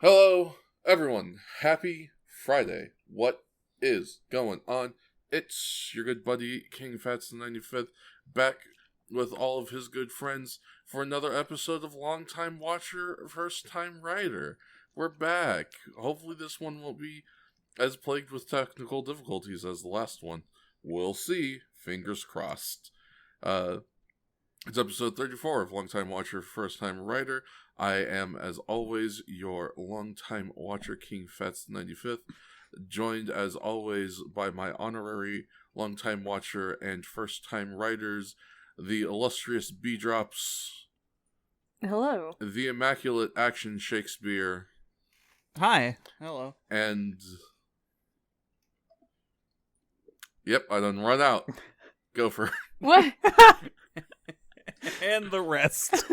Hello, everyone. Happy Friday. What is going on? It's your good buddy, King Fats the 95th, back with all of his good friends for another episode of Longtime Watcher, First Time Writer. We're back. Hopefully this one won't be as plagued with technical difficulties as the last one. We'll see. Fingers crossed. It's episode 34 of Longtime Watcher, First Time Writer. I am, as always, your longtime watcher, King Fats the 95th, joined, as always, by my honorary longtime watcher and first-time writers, the illustrious B-Drops. Hello. The immaculate Action Shakespeare. Hi. Hello. And... Yep, I done run out. Gopher. What? And the rest.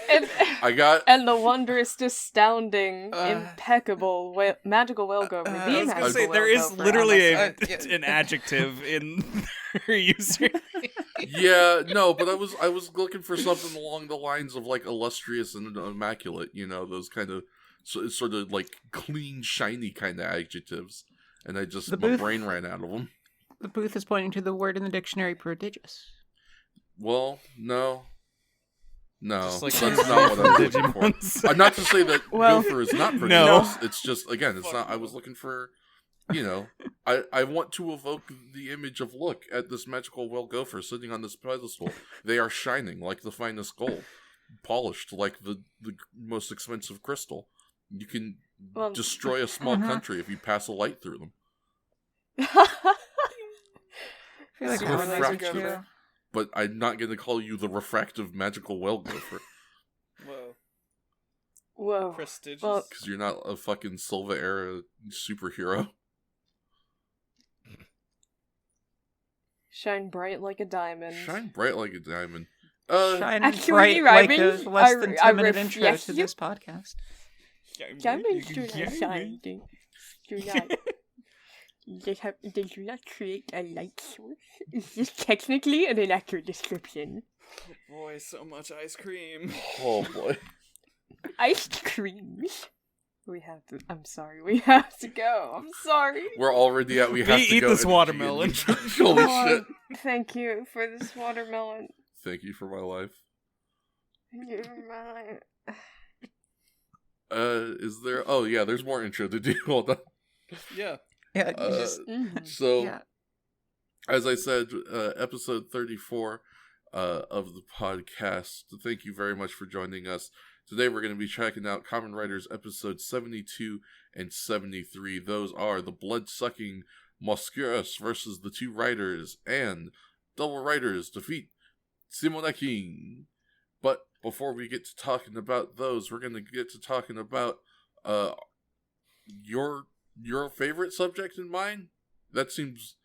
And the wondrous, astounding, impeccable, magical whale gopher. I was going to say, there is literally an adjective in her user. Yeah, no, but I was looking for something along the lines of, like, illustrious and immaculate, you know, those kind of, sort of, like, clean, shiny kind of adjectives. And my brain ran out of them. The booth is pointing to the word in the dictionary, prodigious. Well, no. Just like that's not what I was looking for. Not to say that Gopher is not prodigious. No. It's just, again, it's not. I was looking for, you know, I want to evoke the image of, look at this magical whale gopher sitting on this pedestal. They are shining like the finest gold, polished like the most expensive crystal. You can destroy a small country if you pass a light through them. I feel like refractive. But I'm not going to call you the refractive magical whale gopher. Whoa. Prestigious. Because you're not a fucking Silva era superhero. Shine bright like a diamond. Shine bright like a diamond. Shine actually, bright like a less than 10-minute intro to this podcast. Diamonds do not shine. Do not. They do not create a light source. Is this technically an inaccurate description? Oh boy, so much ice cream. Oh boy. Ice creams. We have to. I'm sorry. We have to go. I'm sorry. We're already at. We have to eat go. This watermelon. Holy shit! Thank you for this watermelon. Thank you for my life. You're my life. Is there? Oh yeah, there's more intro to do. Hold on. Yeah. Yeah. So, yeah. As I said, episode 34 of the podcast. Thank you very much for joining us. Today we're going to be checking out Kamen Riders episodes 72 and 73. Those are the blood-sucking Mosqueras versus the two riders, and double riders defeat Simona King. But before we get to talking about those, we're going to get to talking about your favorite subject in mind? That seems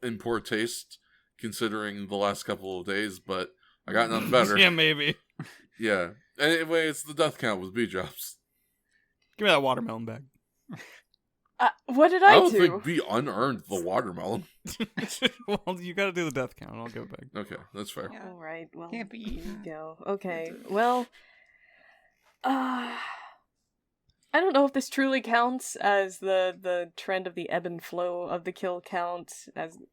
in poor taste, considering the last couple of days, but I got nothing better. Yeah, maybe. Yeah. Anyway, it's the death count with B-Drops. Give me that watermelon bag. What did I do? don't think B unearned the watermelon. Well, you gotta do the death count, and I'll go back. Okay, that's fair. Yeah. Alright, well, Can't be here eaten. you go. Okay, well, I don't know if this truly counts as the trend of the ebb and flow of the kill count,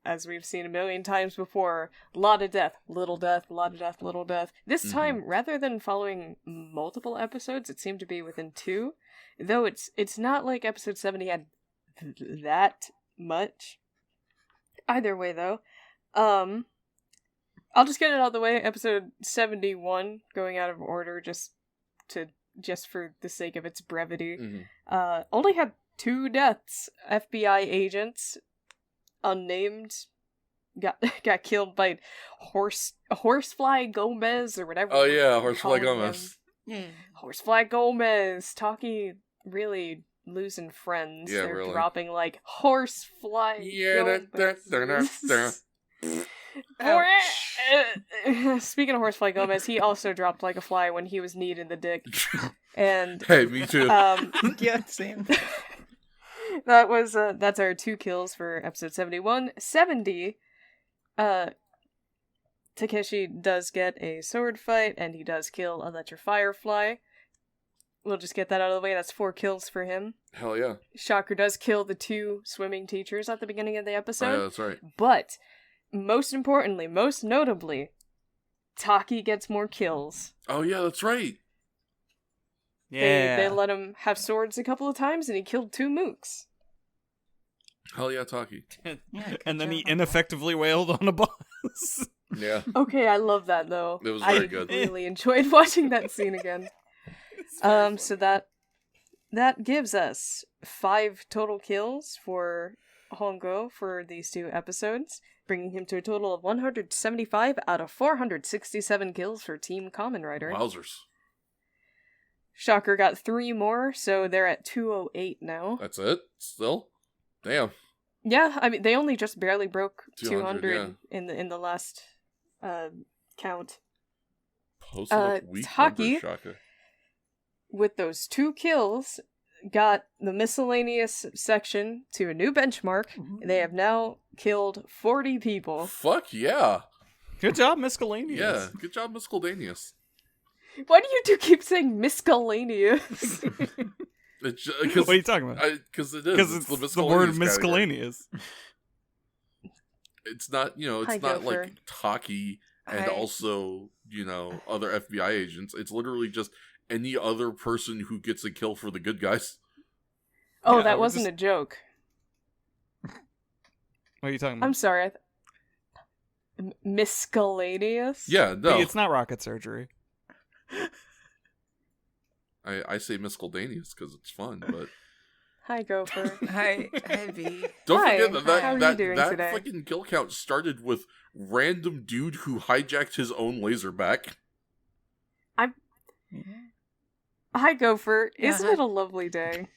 as we've seen a million times before. Lot of death, little death, lot of death, little death. This time, rather than following multiple episodes, it seemed to be within 2. Though it's not like episode 70 had that much. Either way, though, I'll just get it out of the way. Episode 71, going out of order, just for the sake of its brevity, only had 2 deaths. FBI agents, unnamed, got killed by Horsefly Gomez or whatever. Oh yeah, Horsefly Gomez. Horsefly Gomez, Taki really losing friends. Yeah, They're really. dropping like Horsefly. Yeah, Gomez. Speaking of Horsefly Gomez, he also dropped like a fly when he was kneed in the dick. And hey, me too. Yeah, same. That's our 2 kills for episode 71. 70, Takeshi does get a sword fight, and he does kill Electra Firefly. we'll just get that out of the way. That's 4 kills for him. Hell yeah. Shocker does kill the 2 swimming teachers at the beginning of the episode. Oh, yeah, that's right. But, most importantly, most notably, Taki gets more kills. Oh, yeah, that's right. Yeah. They let him have swords a couple of times, and he killed 2 mooks. Hell yeah, Taki. And then he ineffectively wailed on a boss. Yeah. Okay, I love that, though. It was very good. I really enjoyed watching that scene again. So that gives us 5 total kills for Hongo for these 2 episodes, bringing him to a total of 175 out of 467 kills for Team Kamen Rider. Wowzers. Shocker got 3 more, so they're at 208 now. That's it? Still? Damn. Yeah, I mean, they only just barely broke 200 in the last count. Posted up weak Taki, numbers, Shaka. with those 2 kills, got the miscellaneous section to a new benchmark. They have now killed 40 people. Fuck yeah. Good job, Miscellaneous. Yeah, good job, Miscellaneous. Why do you 2 keep saying miscellaneous? What are you talking about? Because it is. Because it's the word miscellaneous. It's not, it's not like Taki and also, other FBI agents. It's literally just any other person who gets a kill for the good guys. Oh, Yeah, that wasn't a joke. What are you talking about? I'm sorry. Miscellaneous? Yeah, no. It's not rocket surgery. I say miscellaneous because it's fun, but... Hi, Gopher. Hi, V. Don't Hi, forget how are you that doing that today? fucking kill count started with random dude who hijacked his own laser back. Hi, Gopher. Yeah, Isn't hi. it a lovely day?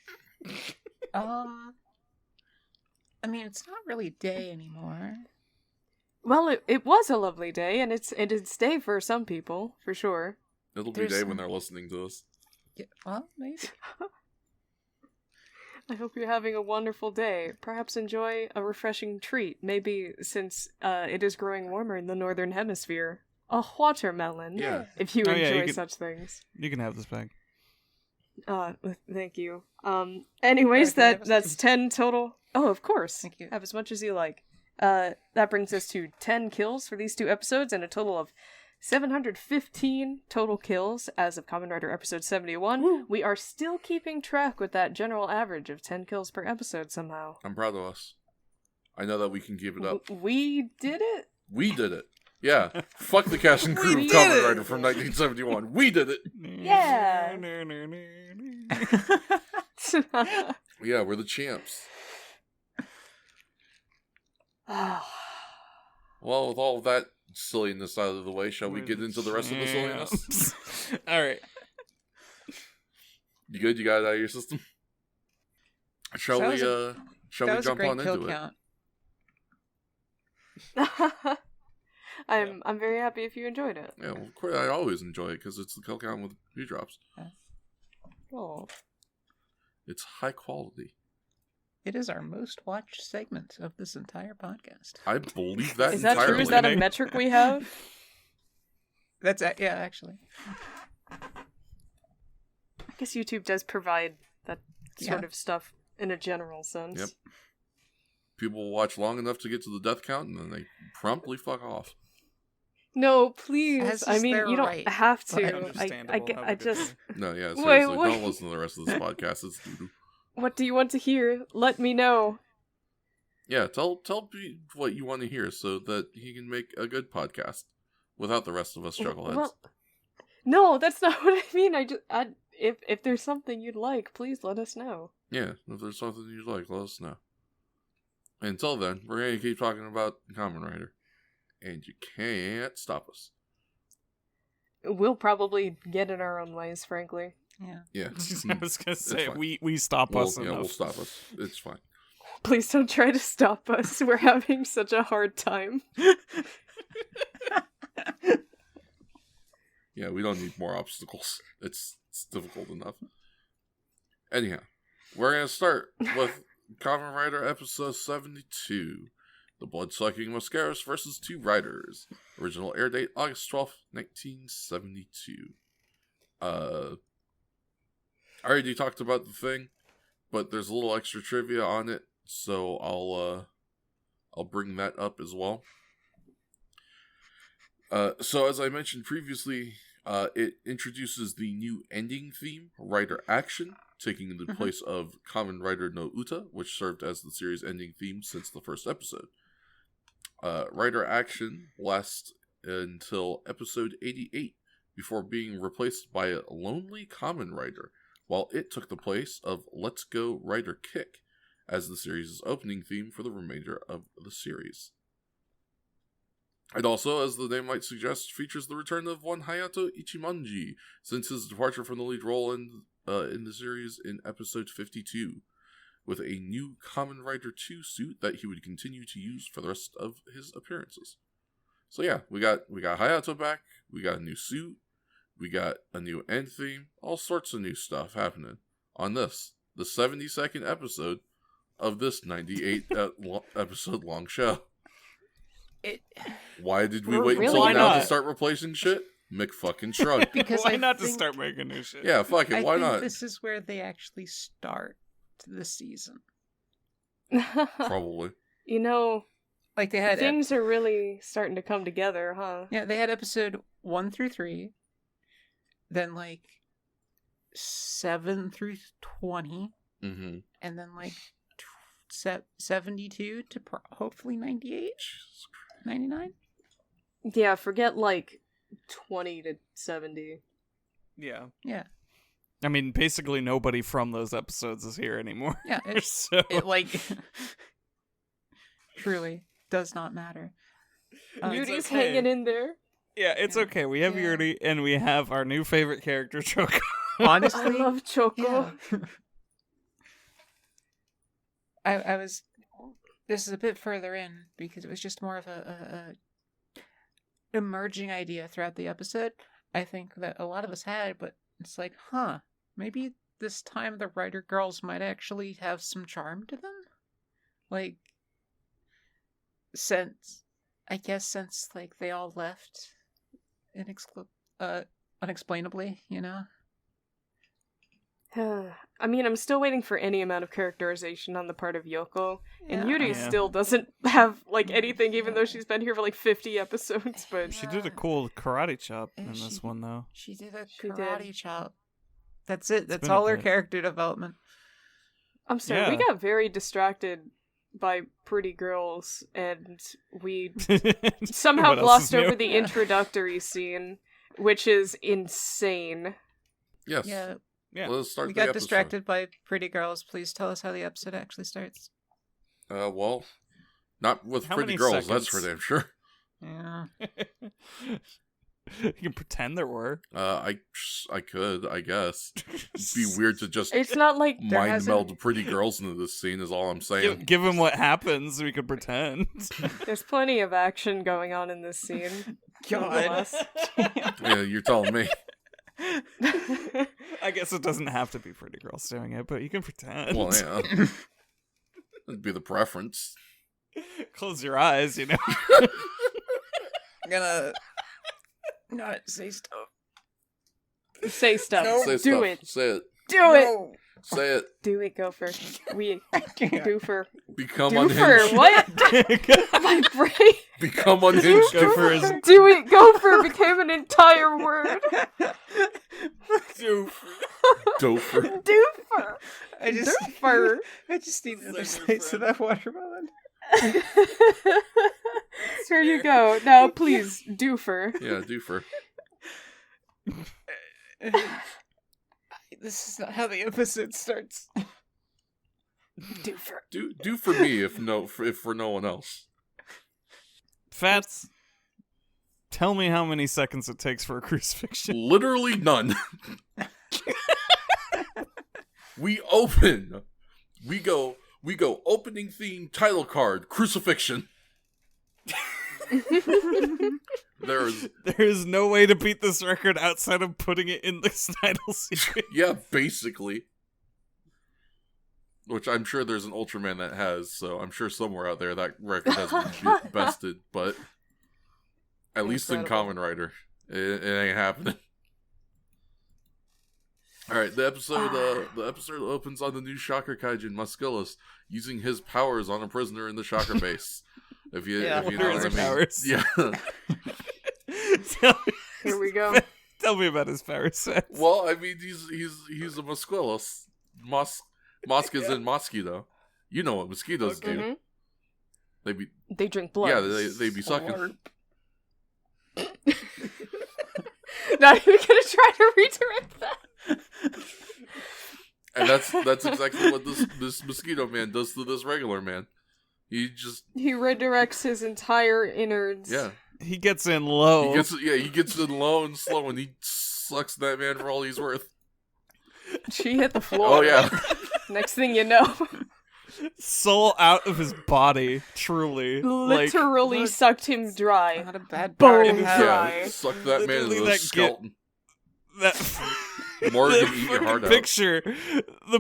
I mean, it's not really day anymore. Well, it was a lovely day, and it's day for some people, for sure. It'll be There's day some- when they're listening to this. Yeah, well, maybe. I hope you're having a wonderful day. Perhaps enjoy a refreshing treat. Maybe since it is growing warmer in the northern hemisphere, a watermelon. Yeah. If you Oh, yeah, enjoy you could- such things. You can have this bag. Thank you. Anyways, Okay, that's 10 total. Oh, of course. Thank you. Have as much as you like. That brings us to 10 kills for these 2 episodes and a total of 715 total kills as of Kamen Rider episode 71. Woo. We are still keeping track with that general average of 10 kills per episode somehow. I'm proud of us. I know that we can keep it up. We did it? We did it. Yeah. Fuck the cast and crew We of did Kamen it. Rider from 1971. We did it. Yeah. Yeah, we're the champs. Well, with all of that silliness out of the way, shall we get into the rest of the silliness? Alright. You good? You got it out of your system? Shall That we was that was a jump great on kill into it? count. I'm very happy if you enjoyed it. Yeah, well, of course, I always enjoy it because it's the kill count with few drops. Oh. It's high quality. It is our most watched segment of this entire podcast. I believe that Is that entirely. true? Is that a metric we have? That's yeah, actually. I guess YouTube does provide that sort Yeah. of stuff in a general sense. Yep. People watch long enough to get to the death count, and then they promptly fuck off. No, please. As I is mean, their you don't right. have But to. understandable. Have a I good just. day. No, yeah, Wait, seriously, wait. don't listen to the rest of this podcast. It's doo-doo. What do you want to hear? Let me know. Yeah, tell Pete what you want to hear so that he can make a good podcast without the rest of us chuckleheads. Well, no, that's not what I mean. If there's something you'd like, please let us know. Yeah, if there's something you'd like, let us know. Until then, we're going to keep talking about Kamen Rider. And you can't stop us. We'll probably get in our own ways, frankly. Yeah. Yeah. I was gonna say fine. we stop us enough. we'll stop us. It's fine. Please don't try to stop us. We're having such a hard time. Yeah, we don't need more obstacles. It's difficult enough. Anyhow, we're going to start with Kamen Rider episode 72. The Blood-Sucking Mascaras versus Two Riders. Original air date August 12th, 1972. I already talked about the thing, but there's a little extra trivia on it, so I'll bring that up as well. So as I mentioned previously, it introduces the new ending theme, Rider Action, taking the place of Kamen Rider no Uta, which served as the series ending theme since the first episode. Rider Action lasts until episode 88, before being replaced by a Lonely Kamen Rider, while it took the place of Let's Go Rider Kick as the series' opening theme for the remainder of the series. It also, as the name might suggest, features the return of one Hayato Ichimonji, since his departure from the lead role in the series in episode 52, with a new Kamen Rider 2 suit that he would continue to use for the rest of his appearances. So yeah, we got Hayato back, we got a new suit, we got a new end theme, all sorts of new stuff happening on this, the 72nd episode of this 98 episode long show. Why did we wait until now to start replacing shit? McFucking shrug. Because why not to start making new shit? Yeah, fuck it, why not? This is where they actually start the season. Probably. You know, like they had things are really starting to come together, huh? Yeah, they had episode 1 through 3, then 7 through 20, and then 72 to hopefully 98, 99. Yeah, forget 20 to 70. Yeah. Yeah. I mean, basically nobody from those episodes is here anymore. Yeah, it truly does not matter. Yuri's hanging in there. Yeah, it's okay. We have Yuri, and we have our new favorite character, Choco. Honestly, I love Choco. Yeah. I was. This is a bit further in because it was just more of a emerging idea throughout the episode. I think that a lot of us had, but it's maybe this time the writer girls might actually have some charm to them. Since they all left unexplainably, you know? I mean, I'm still waiting for any amount of characterization on the part of Yoko, and Yeah. Yuri still doesn't have anything, even though she's been here for 50 episodes. But She did a cool karate chop in this one, though. She did a She karate did. chop. That's it. That's been all a her bit. character development. I'm sorry, we got very distracted by pretty girls, and we somehow What else glossed is new? over the introductory scene, which is insane. yes. Yeah, Yeah. Let's start we the got episode. distracted by pretty girls. Please tell us how the episode actually starts. Well, not with How pretty many girls, that's for seconds? damn sure. Yeah. You can pretend there were. I could, I guess. It'd be weird to just It's not like mind hasn't- meld pretty girls into this scene is all I'm saying. Given what happens, we could pretend. there's plenty of action going on in this scene. nonetheless. Yeah, you're telling me. I guess it doesn't have to be pretty girls doing it, but you can pretend. Well, yeah. That'd be the preference. Close your eyes, you know. I'm gonna not say stuff. Say stuff. Say Do stuff. it. Say it. Do it. Say it. Do it, Gopher. We Doofer. Become Doofer. unhinged. What? My brain. Become unhinged. Gopher is Do it, Gopher became an entire word. Dofer. Doofer. I just Doofer. I just need another slice of that watermelon. Here you go. Now, please, Doofer. Yeah, Doofer. This is not how the episode starts. Doofer. Do for me if for no one else. Fats. Tell me how many seconds it takes for a crucifixion. Literally none. We open. We go opening theme title card, crucifixion. There is no way to beat this record outside of putting it in the title series. Yeah, basically. Which I'm sure there's an Ultraman that has, so I'm sure somewhere out there that record has been bested, but at least in Incredible. Kamen Rider, it ain't happening. All right, the episode opens on the new Shocker Kaijin Musculus using his powers on a prisoner in the Shocker base. If you know what I mean. Powers? Yeah. Here we go. Tell me about his power sets. Well, I mean, he's a Musculus. Mosk is in mosquito. You know what mosquitoes do. Mm-hmm. They drink blood. Yeah, they be sucking. Not even gonna try to redirect that. And that's exactly what this mosquito man does to this regular man. He redirects his entire innards. Yeah. He gets in low. He gets in low and slow, and he sucks that man for all he's worth. She hit the floor. Oh yeah. Next thing you know, soul out of his body. Truly, literally sucked him dry. Not a bad bone dry. Yeah, suck that man into the skeleton. That Morgan, eat your heart out. The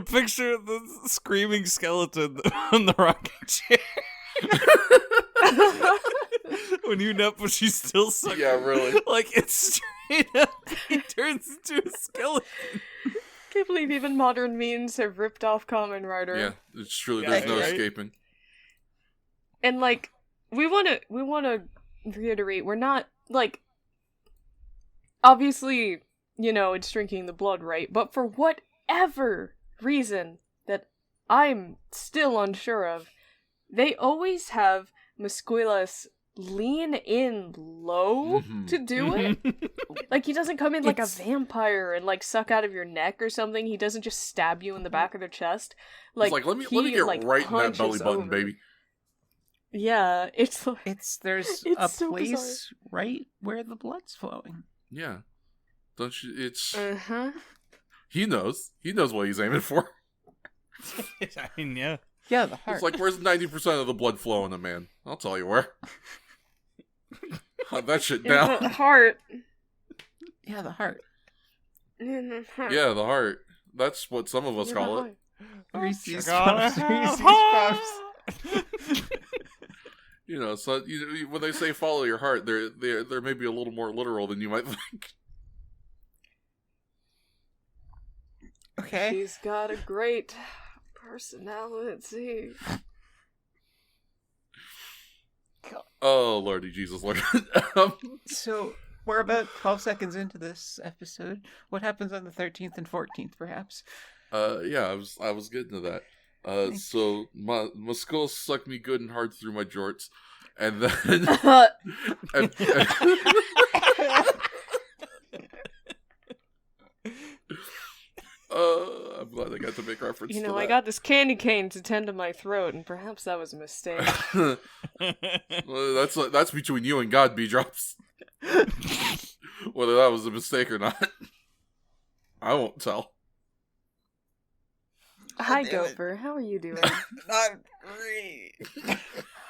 picture of the screaming skeleton on the rocking chair. When you nut, but she's still sucking. Yeah, really. Like, it's straight up, he turns into a skeleton. Can't believe even modern memes have ripped off Kamen Rider. Yeah, it's truly, there's no escaping. And, like, we want to reiterate, we're not, like, obviously, you know, it's drinking the blood, right? But for whatever reason that I'm still unsure of, they always have Musculas lean in low to do it. Like, he doesn't come in like a vampire and, like, suck out of your neck or something. He doesn't just stab you in the back of the chest. Like, let me get right in that belly button, baby. Yeah, there's a so place bizarre. right where the blood's flowing. Yeah. Don't you? It's. He knows what he's aiming for. I mean, yeah. Yeah, the heart. It's like, where's 90% of the blood flowing to man? I'll tell you where. Hunt that shit down. The heart. Yeah, the heart. Yeah, the heart. That's what some of us call it. Reese's Puffs. You know, so when they say follow your heart, they're maybe a little more literal than you might think. Okay. She's got a great personality. Oh, Lordy Jesus, Lord. So, we're about 12 seconds into this episode. What happens on the 13th and 14th, perhaps? Yeah, I was getting to that. So my skull sucked me good and hard through my jorts, and then I'm glad I got to make reference. You know, to that. I got this candy cane to tend to my throat, and perhaps that was a mistake. Well, that's between you and God, B-Drops. Whether that was a mistake or not, I won't tell. Hi, Gopher. How are you doing? Not great.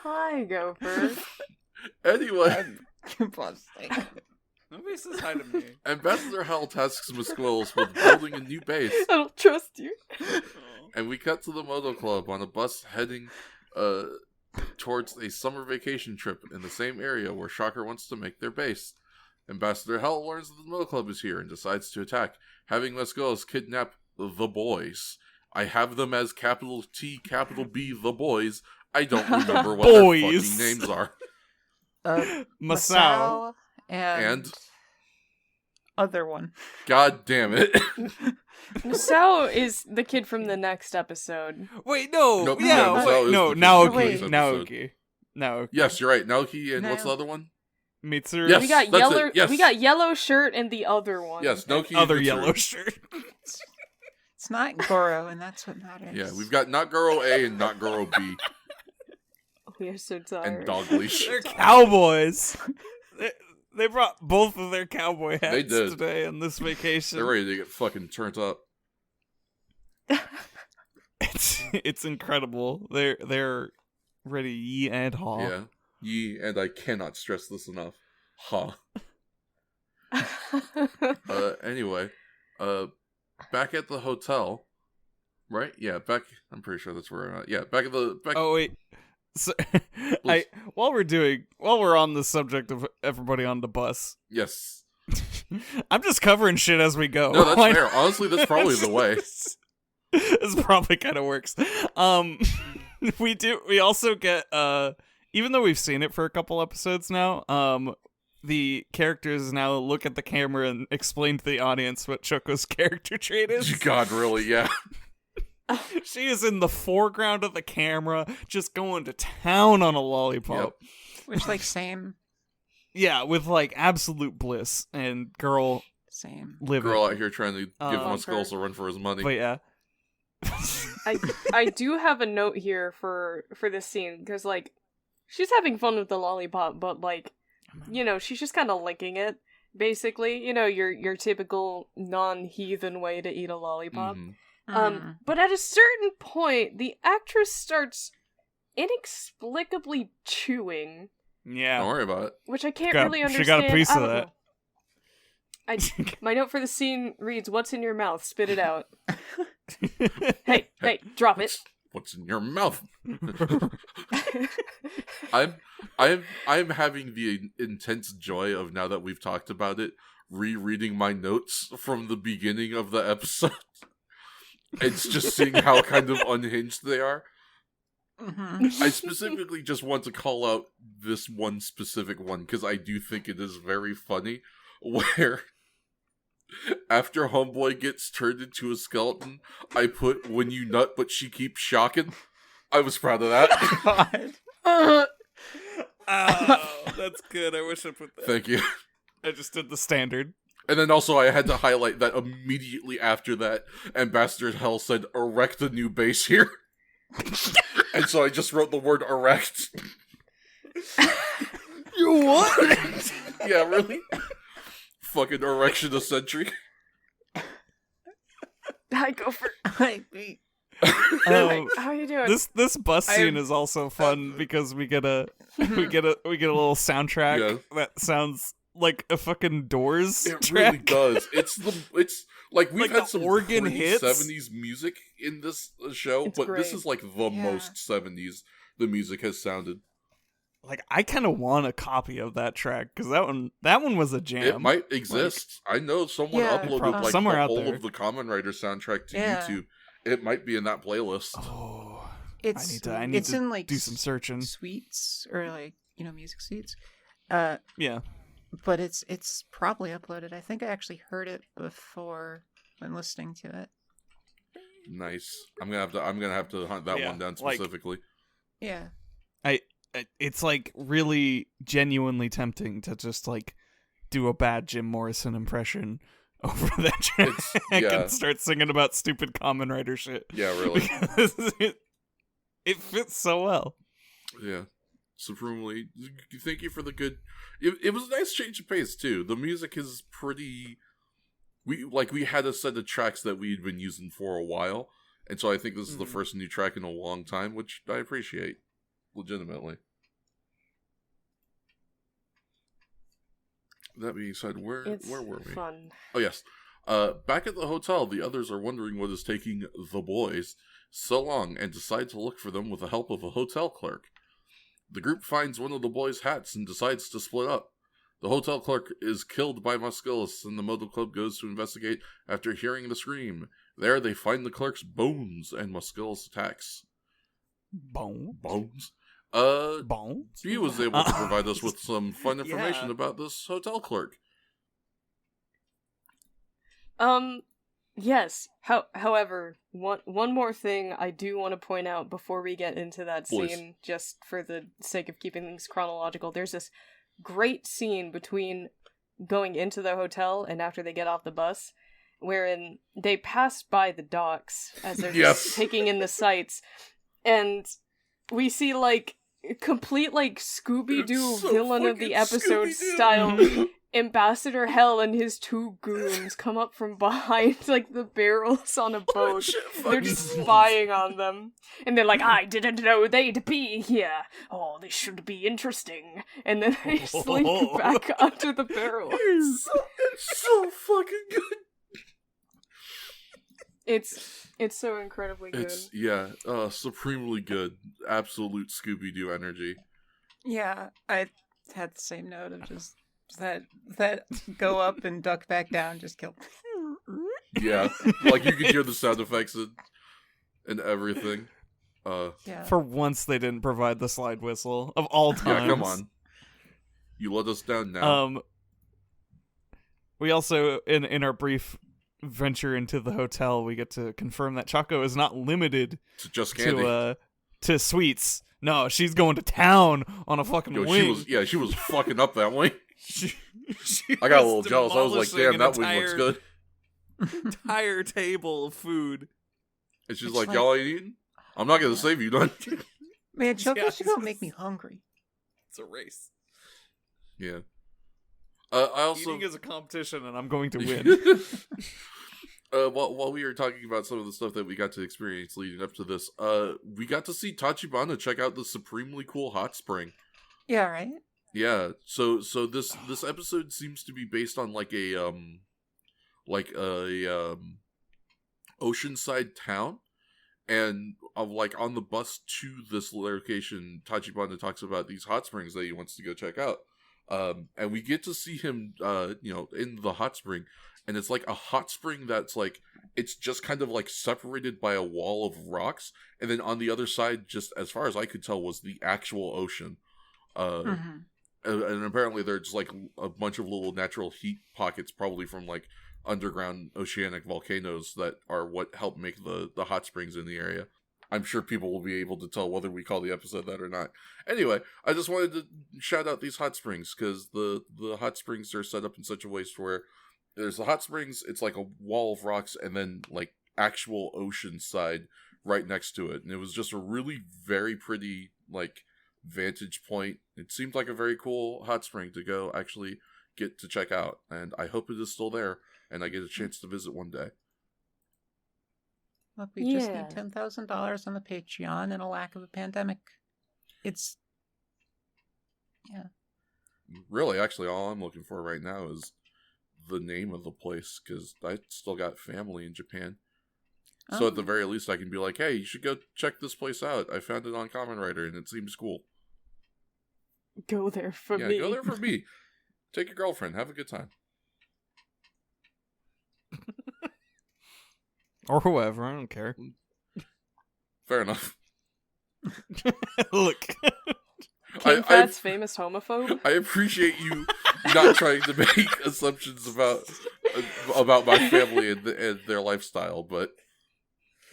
Hi, Gopher. Anyway. Nobody says hi to me. Ambassador Hell tasks Musquills with building a new base. I don't trust you. And we cut to the Moto Club on a bus heading towards a summer vacation trip in the same area where Shocker wants to make their base. Ambassador Hell learns that the Moto Club is here and decides to attack, having Musquills kidnap the boys. I have them as capital T, capital B, the boys. I don't remember what their fucking names are. Masao. And other one. God damn it. Masao is the kid from the next episode. Wait, no. Nope, yeah, Masao is no, the kid Naoki. from this episode. Naoki. Yes, you're right. Naoki and what's the other one? Mitsuru. Yes, we got that's yellow. it, yes. We got yellow shirt and the other one. Yes, Naoki. Other and yellow Mitsuru. shirt. It's not Goro, and that's what matters. Yeah, we've got not Goro A and not Goro B. We are so tired. And dog leash. They're cowboys. They brought both of their cowboy hats They did. today on this vacation. They're ready to get fucking turned up. It's incredible. They're ready ye and haw. Yeah. Ye, and I cannot stress this enough. Ha. Anyway, back at the hotel, right? Yeah, I'm pretty sure that's where I'm at. Yeah, back. Oh wait, so, while we're on the subject of everybody on the bus. Yes. I'm just covering shit as we go. No, that's fair. Honestly, that's probably the way. This probably kind of works. We also get even though we've seen it for a couple episodes now, the characters now look at the camera and explain to the audience what Choco's character trait is. God, really? Yeah. She is in the foreground of the camera, just going to town on a lollipop. Yep. Which, like, same. Yeah, with like absolute bliss, and girl Same. living. Girl out here trying to give Um, Muscles a run for his money. But yeah. I do have a note here for this scene, because, like, she's having fun with the lollipop, but, like, you know, she's just kind of licking it, basically. You know, your typical non-heathen way to eat a lollipop. Mhm. But at a certain point, the actress starts inexplicably chewing, Yeah. Don't worry about it. which I can't Got- really she understand. got a piece I of don't that. know. My note for the scene reads, "What's in your mouth? Spit it out." Hey, drop it. What's in your mouth? I'm having the intense joy of, now that we've talked about it, rereading my notes from the beginning of the episode. It's just seeing how kind of unhinged they are. I specifically just want to call out this one specific one, because I do think it is very funny, where after Homeboy gets turned into a skeleton, I put, "when you nut but she keeps shocking." I was proud of that. Oh, that's good. I wish I put that. Thank you. I just did the standard. And then also I had to highlight that immediately after that, Ambassador Hell said, "Erect a new base here." And so I just wrote the word erect. You what? Yeah, really? Fucking erection a century. Hi, Gopher. Um, How are you doing? this bus scene is also fun because we get a little soundtrack that sounds like a fucking Doors It track. really does. It's like we've Like had the some organ pretty hits. 70s music in this show, It's but great. this is like the most 70s the music has sounded. Like I kind of want a copy of that track because that one was a jam. It might exist. I know someone Yeah, uploaded probably. like Somewhere the out whole there. of the Kamen Rider soundtrack to Yeah. YouTube. It might be in that playlist. Oh, It's I need it's to in like do some searching. suites or like music suites. Yeah. But it's probably uploaded. I think I actually heard it before when listening to it. Nice. I'm gonna have to hunt that Yeah, one down like- specifically. Yeah. It's like really genuinely tempting to just like do a bad Jim Morrison impression over that track yeah. and start singing about stupid Kamen Rider shit. Yeah, really. Because it fits so well. Yeah. Supremely. Thank you for the good. It was a nice change of pace too. The music is pretty. We had a set of tracks that we'd been using for a while, and so I think this is the first new track in a long time, which I appreciate, legitimately. That being said, where were we? Fun. Oh yes. Back at the hotel, the others are wondering what is taking the boys so long and decide to look for them with the help of a hotel clerk. The group finds one of the boys' hats and decides to split up. The hotel clerk is killed by Musculus, and the Moto Club goes to investigate after hearing the scream. There they find the clerk's bones, and Musculus attacks. Bones. Bones? View was able to provide us with some fun information about this hotel clerk. Yes. However, one more thing I do want to point out before we get into that Please. scene, just for the sake of keeping things chronological. There's this great scene between going into the hotel and after they get off the bus, wherein they pass by the docks as they're Yes. just taking in the sights, and we see like complete like Scooby-Doo It's so villain of the fucking episode Scooby-Doo. style Ambassador Hell and his two goons come up from behind like the barrels on a boat. They're just spying on them. And they're like, "I didn't know they'd be here. Oh, this should be interesting." And then they slink back onto the barrels. It's so fucking good. It's so incredibly good. It's supremely good. Absolute Scooby-Doo energy. Yeah, I had the same note of just that go up and duck back down just kill. Yeah, like you could hear the sound effects and everything. Yeah. For once, they didn't provide the slide whistle of all times. Yeah, come on. You let us down now. We also, in our brief venture into the hotel, we get to confirm that Choco is not limited to just candy. To sweets. No, she's going to town on a fucking wing. She was fucking up that wing. I got a little jealous. I was like, damn, that wing looks good. Entire table of food. And she's like, y'all ain't eating? I'm not going to save you, none. Man, Choco's gonna make me hungry. It's a race. Yeah. I also... Eating is a competition, and I'm going to win. While we were talking about some of the stuff that we got to experience leading up to this, we got to see Tachibana check out the supremely cool hot spring. Yeah, right? Yeah, so this episode seems to be based on like a oceanside town, and like on the bus to this location, Tachibana talks about these hot springs that he wants to go check out. And we get to see him, in the hot spring, and it's like a hot spring that's like, it's just kind of like separated by a wall of rocks, and then on the other side, just as far as I could tell, was the actual ocean. And apparently there's like a bunch of little natural heat pockets, probably from like underground oceanic volcanoes, that are what help make the hot springs in the area. I'm sure people will be able to tell whether we call the episode that or not. Anyway, I just wanted to shout out these hot springs, because the hot springs are set up in such a way where there's the hot springs, it's like a wall of rocks, and then like actual ocean side right next to it. And it was just a really very pretty like vantage point. It seemed like a very cool hot spring to go actually get to check out, and I hope it is still there and I get a chance to visit one day. Look, we just need $10,000 on the Patreon and a lack of a pandemic. It's... Yeah. Really, actually, all I'm looking for right now is the name of the place, because I still got family in Japan. So at the very least, I can be like, hey, you should go check this place out. I found it on Kamen Rider, and it seems cool. Go there for me. Yeah, go there for me. Take your girlfriend. Have a good time. Or whoever, I don't care. Fair enough. Look. King Fat's famous homophobe? I appreciate you not trying to make assumptions about my family and their lifestyle, but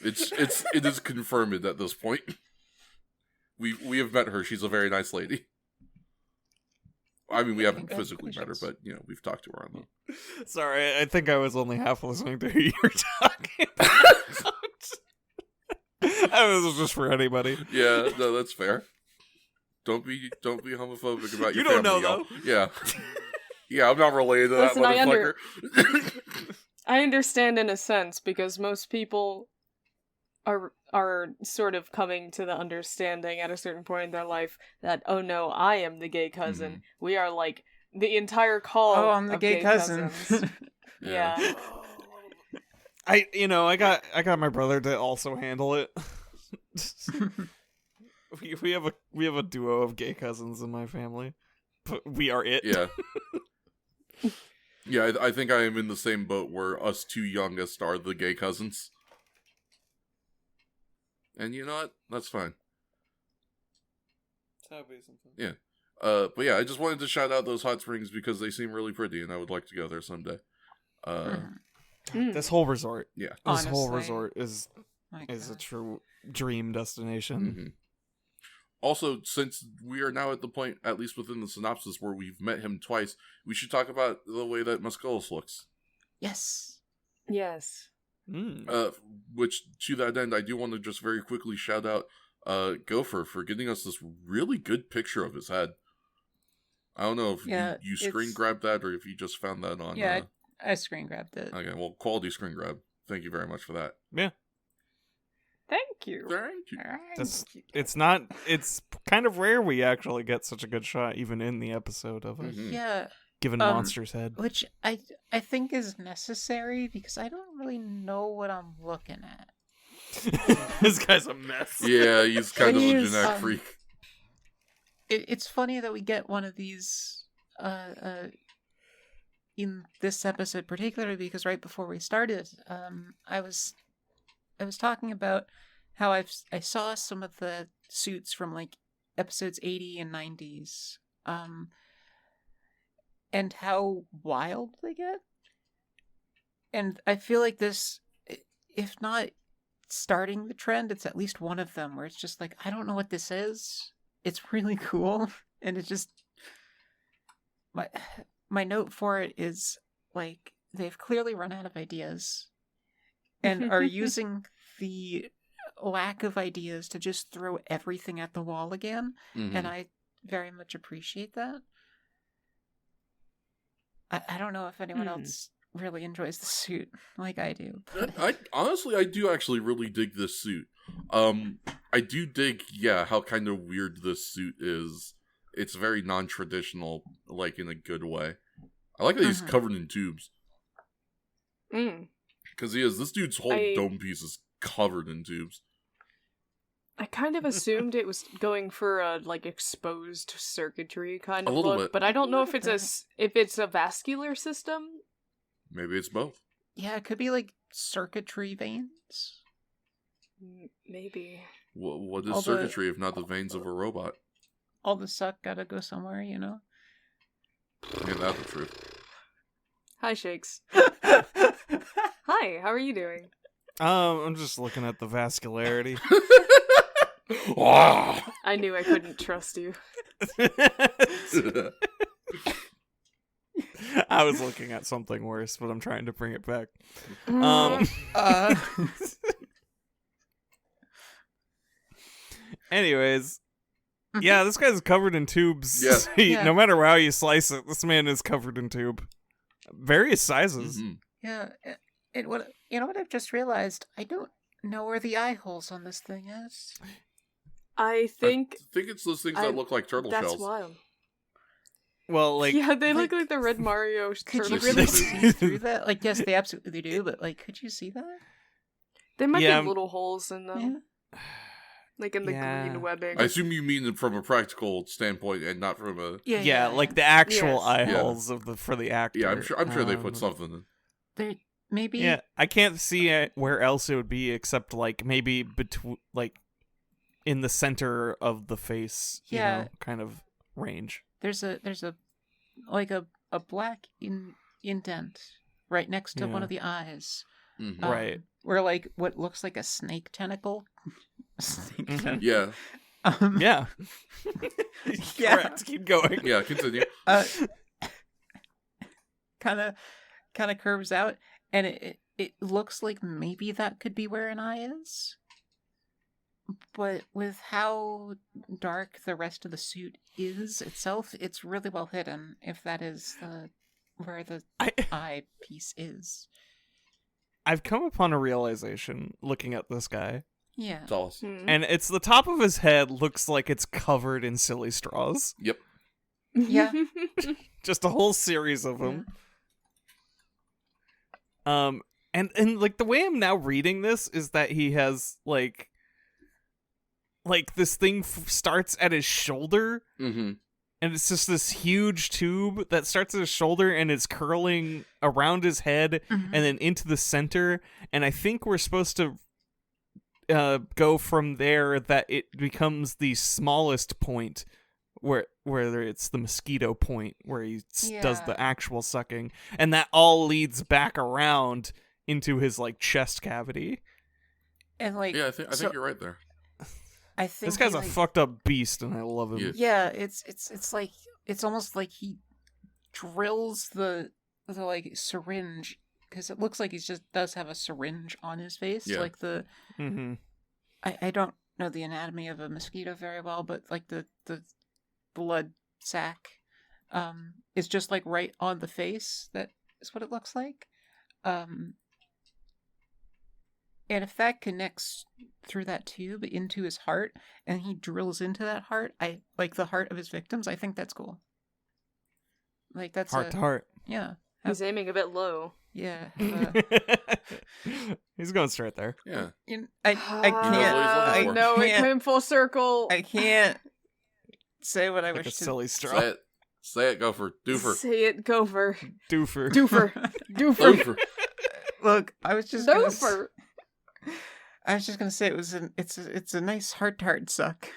it is confirmed at this point. We have met her. She's a very nice lady. I mean, we haven't physically met her, but we've talked to her on the... Sorry, I think I was only half listening to who you were talking about. This was just for anybody. Yeah, no, that's fair. Don't be homophobic about your family. You don't know, y'all. though. Yeah. Yeah, I'm not related to that motherfucker. I understand in a sense, because most people are sort of coming to the understanding at a certain point in their life that, oh no, I am the gay cousin. Mm-hmm. We are like the entire call. Oh, I'm the gay cousin. Yeah. I got my brother to also handle it. we have a duo of gay cousins in my family. But we are it. Yeah. Yeah, I think I am in the same boat where us two youngest are the gay cousins. And you know what? That's fine. It's how it is sometimes. Yeah. But yeah, I just wanted to shout out those hot springs because they seem really pretty, and I would like to go there someday. This whole resort. Yeah. This whole resort is a true dream destination. Mm-hmm. Also, since we are now at the point, at least within the synopsis, where we've met him twice, we should talk about the way that Musculus looks. Yes. Yes. Which, to that end, I do want to just very quickly shout out Gopher for getting us this really good picture of his head. I don't know if you screen grabbed that or if you just found that on... Yeah, I screen grabbed it. Okay, well, quality screen grab. Thank you very much for that. Yeah. Thank you. It's kind of rare we actually get such a good shot, even in the episode of a given monster's head. Which I think is necessary, because I don't really know what I'm looking at. This guy's a mess. Yeah, he's kind of a genetic freak. It's funny that we get one of these in this episode particularly, because right before we started, I was talking about how I saw some of the suits from like episodes 80 and 90s, and how wild they get. And I feel like this, if not starting the trend, it's at least one of them where it's just like, I don't know what this is. It's really cool. And it just, my note for it is like, they've clearly run out of ideas and are using the lack of ideas to just throw everything at the wall again. Mhm. And I very much appreciate that. I don't know if anyone else really enjoys the suit like I do. But... I honestly, I do actually really dig this suit. I do dig, how kind of weird this suit is. It's very non-traditional, like in a good way. I like that he's covered in tubes. Because this dude's whole dome piece is covered in tubes. I kind of assumed it was going for a like exposed circuitry kind of A little look, bit. but I don't know if it's a vascular system. Maybe it's both. Yeah, it could be like circuitry veins. Maybe. What is All the- circuitry if not the veins of a robot? All the suck gotta go somewhere, you know? Yeah, that's the truth. Hi, Shakes. Hi, how are you doing? I'm just looking at the vascularity. I knew I couldn't trust you. I was looking at something worse, but I'm trying to bring it back. Mm-hmm. Anyways, yeah, this guy's covered in tubes. Yeah. No matter how you slice it, this man is covered in tube. Various sizes. Mm-hmm. Yeah, you know what I've just realized? I don't know where the eye holes on this thing is. I think I think it's those things that look like turtle that's shells. wild. Well, like... Yeah, they look like the red Mario Could turtle you really shells. see through that? Like, yes, they absolutely do, but like, could you see that? They might Yeah, be little holes in them. Yeah. Like in the Yeah. green webbing. I assume you mean it from a practical standpoint and not from a... Yeah, like the actual Yes. eye Yeah. holes for the actor. Yeah, I'm sure they put something in. There, maybe. Yeah, I can't see it where else it would be except like maybe between like in the center of the face, Yeah. you know, kind of range. There's a like a black indent right next to one Yeah. of the eyes. Mhm. Right. Where like what looks like a snake tentacle. Snake Mhm. tentacle. Yeah, Yeah. Yeah. Correct. Keep going. yeah, continue. Kind of curves out, and it looks like maybe that could be where an eye is. But with how dark the rest of the suit is itself, it's really well hidden if that is where the eye piece is. I've come upon a realization looking at this guy. Yeah. Tell us. And it's the top of his head looks like it's covered in silly straws. Yep. Yeah. Just a whole series of them. And like the way I'm now reading this is that he has like this thing starts at his shoulder, Mm-hmm. and it's just this huge tube that starts at his shoulder and is curling around his head Mhm. and then into the center. And I think we're supposed to go from there that it becomes the smallest point where it's the mosquito point where he does Yeah. the actual sucking, and that all leads back around into his like chest cavity. And like Yeah, I think you're right there. I think This guy's he, a like, fucked up beast, and I love him. Yeah. Yeah, it's like it's almost like he drills the like syringe, because it looks like he just does have a syringe on his face. Yeah. Like the Mm-hmm. I don't know the anatomy of a mosquito very well, but like the blood sac is just like right on the face. That is what it looks like. And if that connects through that tube into his heart, and he drills into that heart, I like the heart of his victims. I think that's cool. Like that's Heart to heart. Yeah, He's aiming a bit low. yeah. He's going straight there. Yeah. I knows what he's looking for. No, it can't- came full circle. I can't say what I Like a wish to. silly straw. Say it. Say it, Gopher. Doofer. Say it, Gopher. Doofer. Doofer. Doofer. Doofer. Look, I was just Doofer. gonna say it's a nice heart-to-heart suck.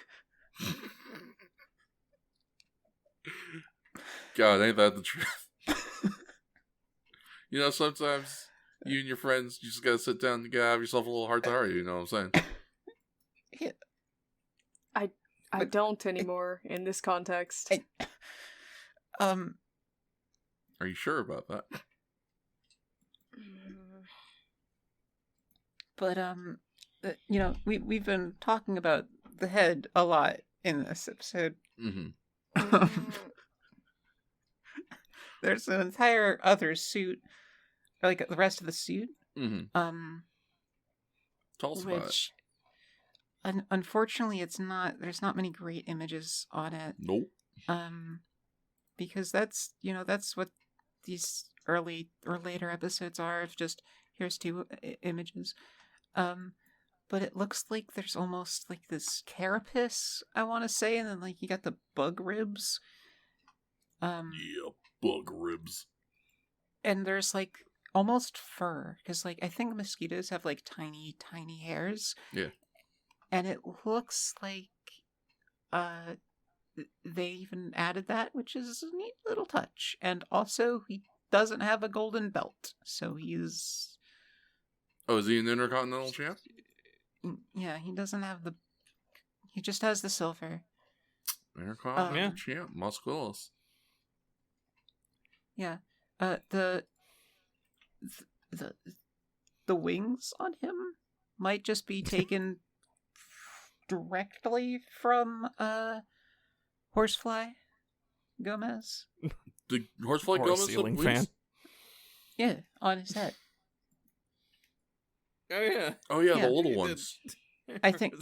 God, ain't that the truth? You know, sometimes you and your friends, you just gotta sit down and you gotta have yourself a little heart-to-heart, you know what I'm saying? Yeah. I don't anymore in this context. Are you sure about that? But you know, we've been talking about the head a lot in this episode. Mm-hmm. There's an entire other suit, like the rest of the suit. Mm-hmm. Tell us about it. Which, unfortunately, it's not. There's not many great images on it. Nope. Because that's what these early or later episodes are. Of just here's two images. But it looks like there's almost like this carapace, I want to say, and then like you got the bug ribs. Yeah, bug ribs. And there's like almost fur, because like I think mosquitoes have like tiny hairs. Yeah. And it looks like they even added that, which is a neat little touch. And also, he doesn't have a golden belt, so he's... Oh, is he an Intercontinental champ? Yeah, he doesn't have the... He just has the silver. Intercontinental champ, Musculus. Yeah. The wings on him might just be taken directly from Horsefly Gomez. The Horsefly Or a Gomez ceiling wings? fan. Yeah, on his head. Oh yeah. Oh yeah, Yeah. the little ones. I think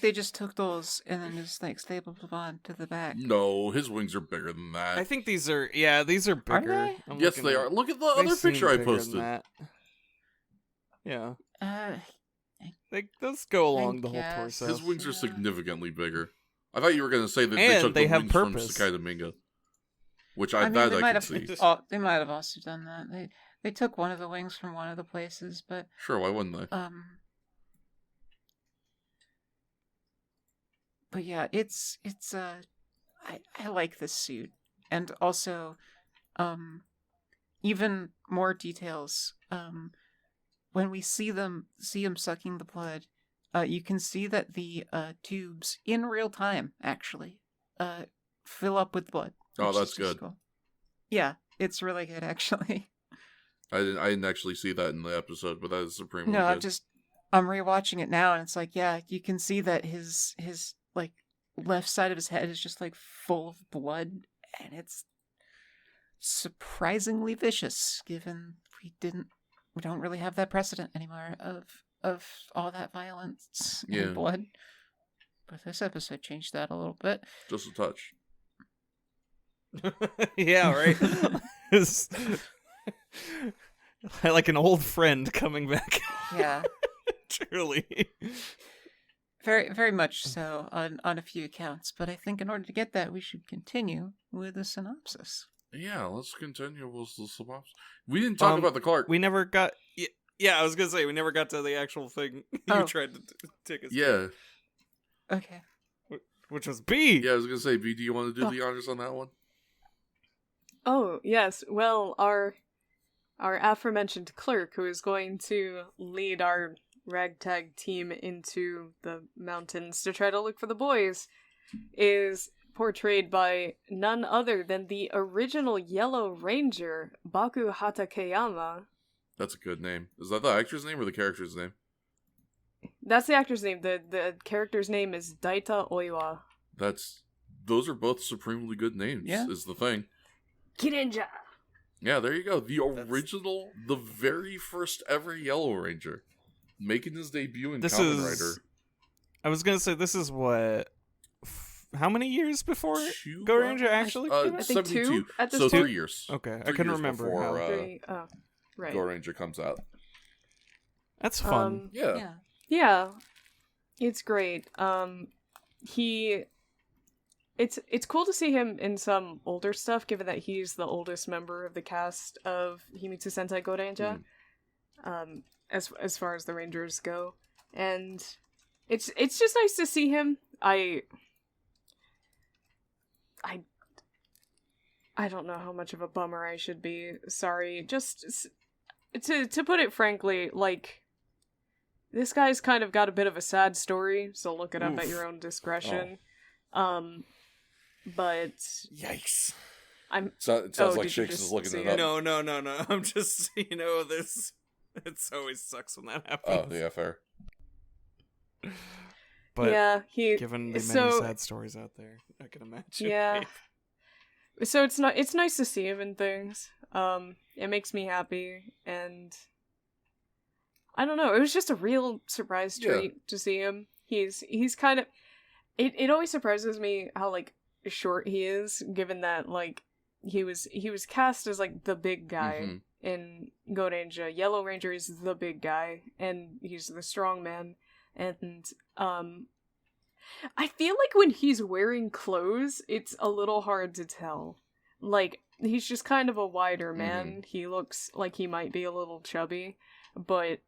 they just took those and then just like stapled them on to the back. No, his wings are bigger than that. I think these are bigger. they? I'm Yes, looking they at- are. Look at the they other seem picture I bigger than posted. that. Yeah, Uh, those go along I the whole guess. torso. His wings are Yeah. significally bigger. I thought you were going to say that they And took they the have wings purpose. from Sakai Domingo. Which I mean, that they I might can have. see. They might have also done that. They took one of the wings from one of the places, but Sure, why wouldn't they? But yeah, it's I like this suit, and also, even more details. When we see him sucking the blood, you can see that the tubes in real time actually fill up with blood. Oh, which that's is just good. cool. Yeah, it's really good actually. I didn't actually see that in the episode, but that is supremely No, good. I'm rewatching it now, and it's like, yeah, you can see that his like left side of his head is just like full of blood, and it's surprisingly vicious, given we don't really have that precedent anymore of all that violence Yeah. and blood. But this episode changed that a little bit. Just a touch. Yeah, right. It's like an old friend coming back. Yeah, Truly. very very much so on a few accounts. But I think in order to get that, we should continue with the synopsis. Yeah, let's continue with the synopsis. We didn't talk about the Clark. We never got. Yeah, I was gonna say we never got to the actual thing Oh. you tried to take us. to, Yeah. Okay. which was B. Yeah, I was going to say, B, do you want to do the honors on that one? Oh, yes. Well, our aforementioned clerk, who is going to lead our ragtag team into the mountains to try to look for the boys, is portrayed by none other than the original Yellow Ranger, Baku Hatakeyama. That's a good name. Is that the actor's name or the character's name? That's the actor's name. The character's name is Daita Oiwa. Those are both supremely good names, Yeah. is the thing. Kirinja! Yeah, there you go. The original, the very first ever Yellow Ranger. Making his debut in This Kamen is. Rider. I was gonna say this is what. How many years before Two, Go Ranger actually came I out? think 72. two at this so point. 3 years. Okay, I 3 couldn't years remember before, how. Right. Go Ranger comes out. That's fun. Yeah. Yeah. Yeah, it's great. it's cool to see him in some older stuff, given that he's the oldest member of the cast of Himitsu Sentai Gorenja, as far as the Rangers go, and it's just nice to see him. I don't know how much of a bummer I should be. Sorry, just to put it frankly, like, this guy's kind of got a bit of a sad story, so look it up at your own discretion. But yikes! It sounds like Shakes is looking it up. No. I'm just, this. It always sucks when that happens. Oh, yeah, fair. But yeah, given the many sad stories out there, I can imagine. Yeah. So it's nice to see him in things. It makes me happy, and I don't know, it was just a real surprise treat to see him. He's kind of it always surprises me how, like, short he is, given that, like, he was cast as, like, the big guy in Gorenja. Yellow Ranger is the big guy, and he's the strong man, and I feel like when he's wearing clothes, it's a little hard to tell. Like, he's just kind of a wider man. He looks like he might be a little chubby, but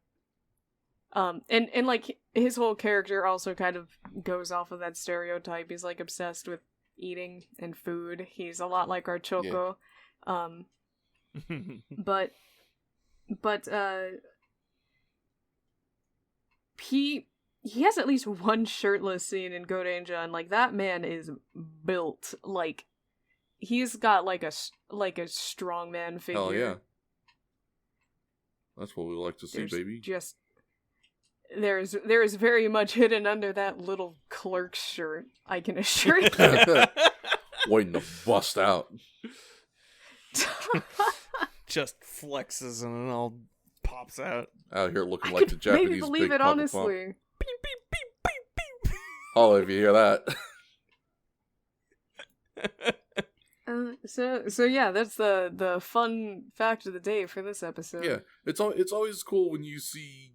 and like, his whole character also kind of goes off of that stereotype. He's, like, obsessed with eating and food. He's a lot like our Choco. But he has at least one shirtless scene in Gorenja, and, like, that man is built. Like, he's got like a strongman figure. Hell yeah. That's what we like to see, baby. There is very much hidden under that little clerk's shirt, I can assure you. Waiting to bust out. Just flexes and it all pops out. Out here looking like the Japanese maybe believe big it, Papa honestly. Pump. Beep, beep, beep, beep, beep. Oh, if you hear that. So yeah, that's the fun fact of the day for this episode. Yeah, it's always cool when you see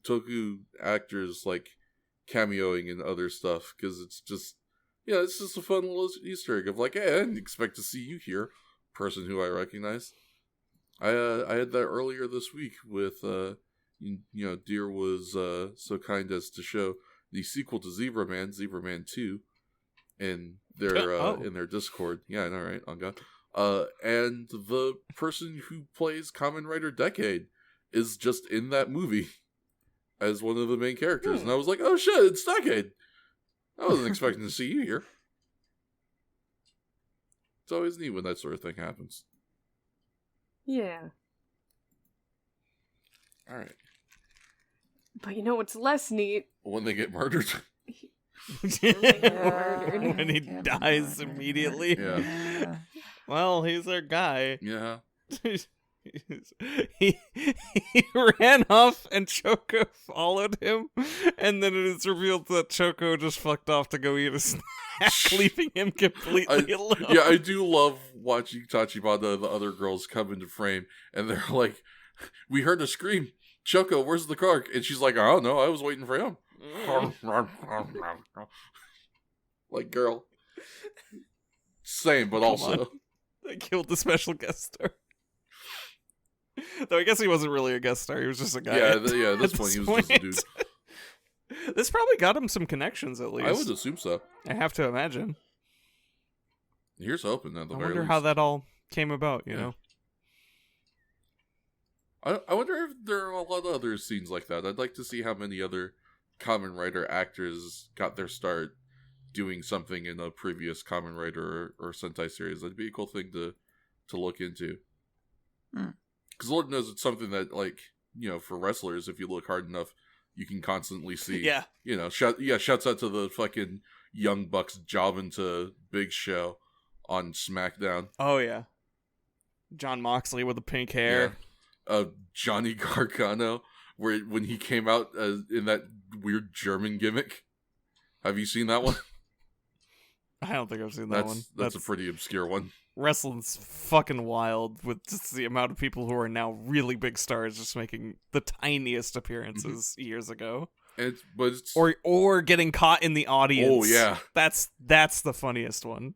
Toku actors, like, cameoing in other stuff, because it's just a fun little Easter egg of, like, hey, I didn't expect to see you here, person who I recognize. I had that earlier this week with Deer was so kind as to show the sequel to Zebra Man 2, in their Discord. Yeah, I know, right? On God. And the person who plays Kamen Rider Decade is just in that movie as one of the main characters, and I was like, oh shit, it's Decade. I wasn't expecting to see you here. It's always neat when that sort of thing happens. Yeah. Alright. But you know what's less neat? When they get murdered. When he dies immediately. Yeah. Well, he's our guy. Yeah. he ran off and Choco followed him, and then it is revealed that Choco just fucked off to go eat a snack, leaving him completely alone. Yeah, I do love watching Tachibana and the other girls come into frame, and they're like, we heard a scream. Choco, where's the car? And she's like, oh no, I was waiting for him. Like, girl. Same, but also. They killed the special guest star. Though I guess he wasn't really a guest star, he was just a guy. Yeah, at this point, he was just a dude. This probably got him some connections, at least. I would assume so. I have to imagine. Here's hoping, at the very wonder least. how that all came about, you know? I wonder if there are a lot of other scenes like that. I'd like to see how many other Kamen Rider actors got their start doing something in a previous Kamen Rider or Sentai series. That'd be a cool thing to look into. Because Lord knows it's something that, like, for wrestlers, if you look hard enough, you can constantly see. Yeah. Shouts out to the fucking Young Bucks jobbing to Big Show on SmackDown. Oh, yeah. John Moxley with the pink hair. Yeah. Johnny Gargano, when he came out in that weird German gimmick. Have you seen that one? I don't think I've seen that one. That's a pretty obscure one. Wrestling's fucking wild with just the amount of people who are now really big stars just making the tiniest appearances years ago. but it's or getting caught in the audience. Oh yeah, that's the funniest one.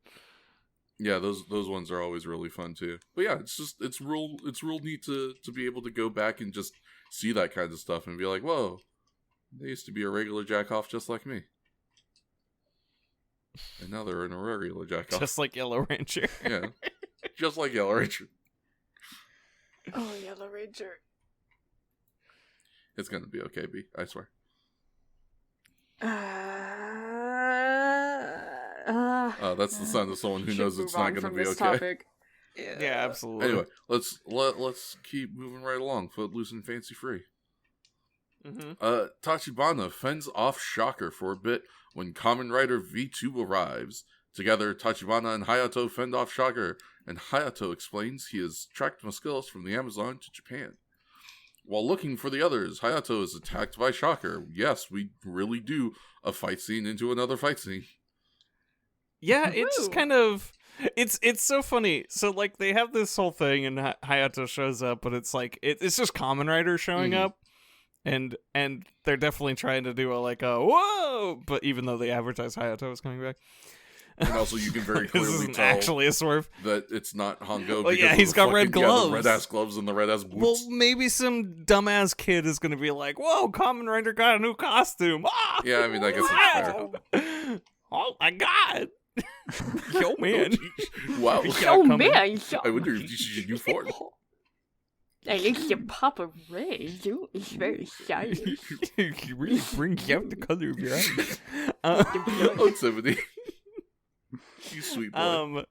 Yeah, those ones are always really fun too. But yeah, it's real neat to be able to go back and just see that kind of stuff and be like, whoa, they used to be a regular jack-off just like me. And now they're an irregular jack-off. Just like Yellow Ranger. Yeah. Just like Yellow Ranger. Oh, Yellow Ranger. It's gonna be okay, B. I swear. That's the sound of someone who knows it's not gonna be okay. Topic. Yeah, absolutely. Anyway, let's keep moving right along. Footloose and fancy free. Mm-hmm. Tachibana fends off Shocker for a bit when Kamen Rider V2 arrives. Together, Tachibana and Hayato fend off Shocker, and Hayato explains he has tracked Musculus from the Amazon to Japan. While looking for the others, Hayato is attacked by Shocker. Yes, we really do a fight scene into another fight scene. Yeah, it's just kind of... It's so funny. So, like, they have this whole thing, and Hayato shows up, but it's like... It's just Kamen Rider showing up. And they're definitely trying to do a whoa, but even though they advertise Hayato is coming back, and also you can very this clearly isn't tell actually a swerve that it's not Hongo. Well, yeah, he's got red gloves, the red ass gloves, and the red ass boots. Well, maybe some dumbass kid is gonna be like, "Whoa, Kamen Rider got a new costume!" Ah! Yeah, I mean, I guess it's fair. Oh my god, yo man, wow, yo man, I wonder if this is a new form. I like your Papa Ray. You is very shiny. You really brings out the color of your eyes. Oh, 70. You sweet boy.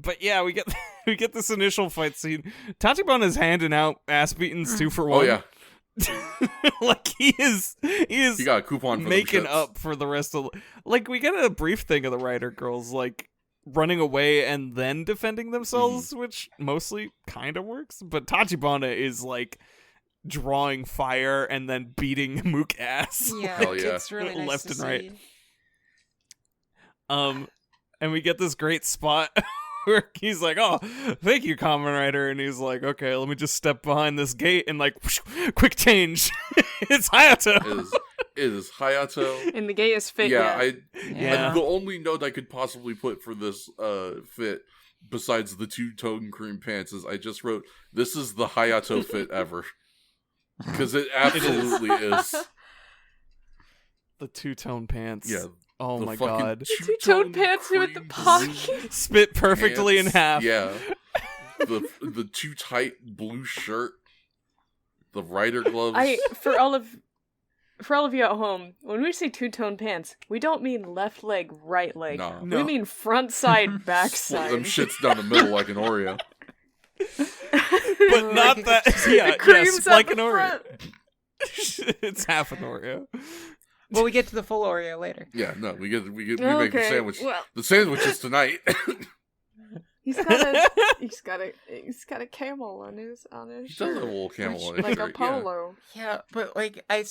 But yeah, we get this initial fight scene. Tachibana's handing out ass beatings 2 for 1. Oh yeah. Like he is He got a coupon for making up for the rest of like we get a brief thing of the Rider girls like running away and then defending themselves, which mostly kind of works, but Tachibana is like drawing fire and then beating Mook ass. Yeah, Hell yeah. it's really nice left to and see. right. And we get this great spot where he's like, "Oh, thank you, Kamen Rider," and he's like, "Okay, let me just step behind this gate and like, quick change." It's Hayato. It is Hayato. And the gay is fit. Yeah, Yeah. the only note I could possibly put for this fit, besides the two-tone cream pants, is I just wrote, "This is the Hayato fit ever," because it absolutely is. The two-tone pants. Yeah. Oh the my fucking god. The two-tone pants with the cream pocket. Spit perfectly in pants. half. Yeah. The too tight blue shirt. The Rider gloves. For all of you at home, when we say two-tone pants, we don't mean left leg, right leg. Nah. No. We mean front side, back Split side. them shits down the middle like an Oreo. But not that. Yeah, The cream's yes, like at an the Oreo. front. It's half an Oreo. Well, we get to the full Oreo later. Yeah, no, we make the sandwich. Well, The sandwich is tonight. he's got a camel on his He does shirt. have a little camel on his Like shirt, a polo. Yeah, but like I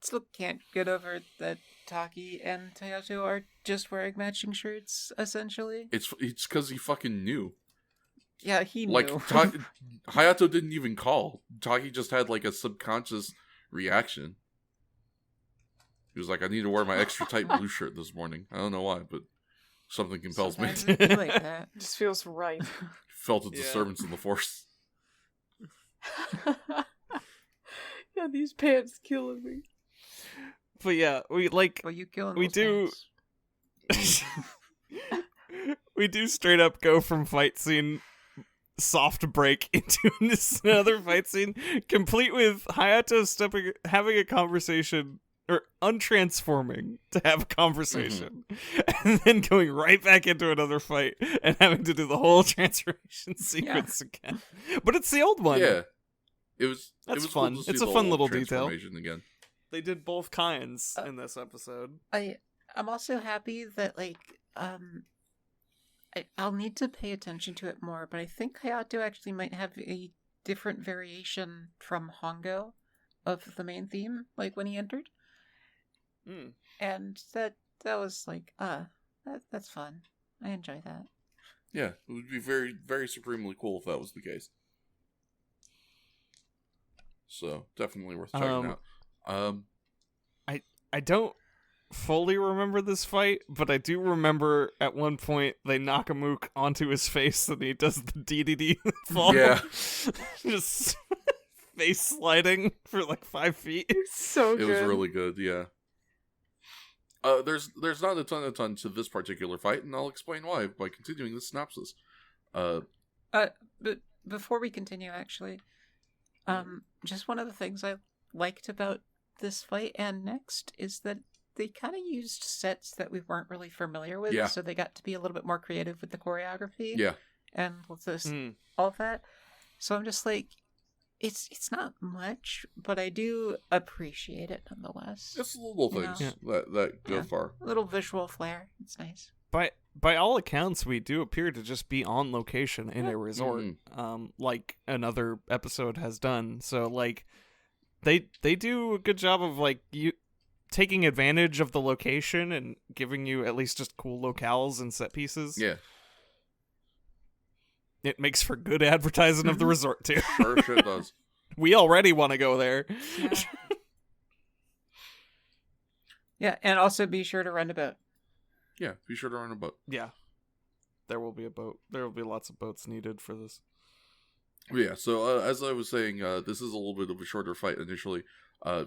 still can't get over that Taki and Hayato are just wearing matching shirts, essentially. Yeah. It's because he fucking knew. Yeah, he knew. Like Hayato didn't even call. Taki just had like a subconscious reaction. He was like, "I need to wear my extra tight blue shirt this morning. I don't know why, but something compels me." Sometimes it'd be like that. Just feels right. Felt its Yeah. disturbance in the force. Yeah, these pants killing me. But yeah, we like Well, you killing We those do- pants. we do straight up go from fight scene soft break into this another fight scene, complete with Hayato having a conversation or untransforming to have a conversation, and then going right back into another fight and having to do the whole transformation sequence again. But it's the old one. Yeah, it was. That's it was fun. Cool to see It's a the fun whole little detail. transformation again. They did both kinds in this episode. I'm also happy that I'll need to pay attention to it more, but I think Hayato actually might have a different variation from Hongo of the main theme, like when he entered. And that was like, that's fun. I enjoy that. Yeah, it would be very, very supremely cool if that was the case. So definitely worth checking out. I don't fully remember this fight, but I do remember at one point they knock a mook onto his face and he does the DDD fall. Yeah. Just face sliding for like 5 feet. So It good. was really good, yeah. There's not a ton to this particular fight, and I'll explain why by continuing the synopsis. But before we continue, actually, just one of the things I liked about this fight and next is that they kind of used sets that we weren't really familiar with, Yeah. so they got to be a little bit more creative with the choreography. Yeah. And with this, all of that. So I'm just like, it's not much, but I do appreciate it nonetheless. It's little things that go far. A little visual flair. It's nice. By all accounts, we do appear to just be on location in a resort, like another episode has done. So, like, they do a good job of, like, you taking advantage of the location and giving you at least just cool locales and set pieces. Yeah. It makes for good advertising of the resort, too. Sure does. We already want to go there. Yeah. Yeah, and also be sure to rent a boat. Yeah, be sure to rent a boat. Yeah. There will be a boat. There will be lots of boats needed for this. Yeah, so as I was saying, this is a little bit of a shorter fight initially,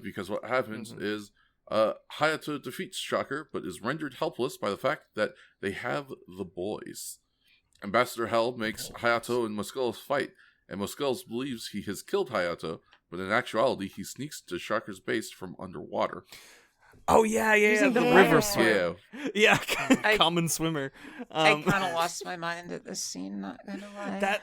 because what happens is Hayato defeats Shocker, but is rendered helpless by the fact that they have the boys. Ambassador Hell makes Hayato and Musculus fight, and Musculus believes he has killed Hayato, but in actuality he sneaks to Shocker's base from underwater. Oh, yeah, Using the the river wire. swim. Yeah. Yeah, common swimmer. I kind of lost my mind at this scene, not gonna lie.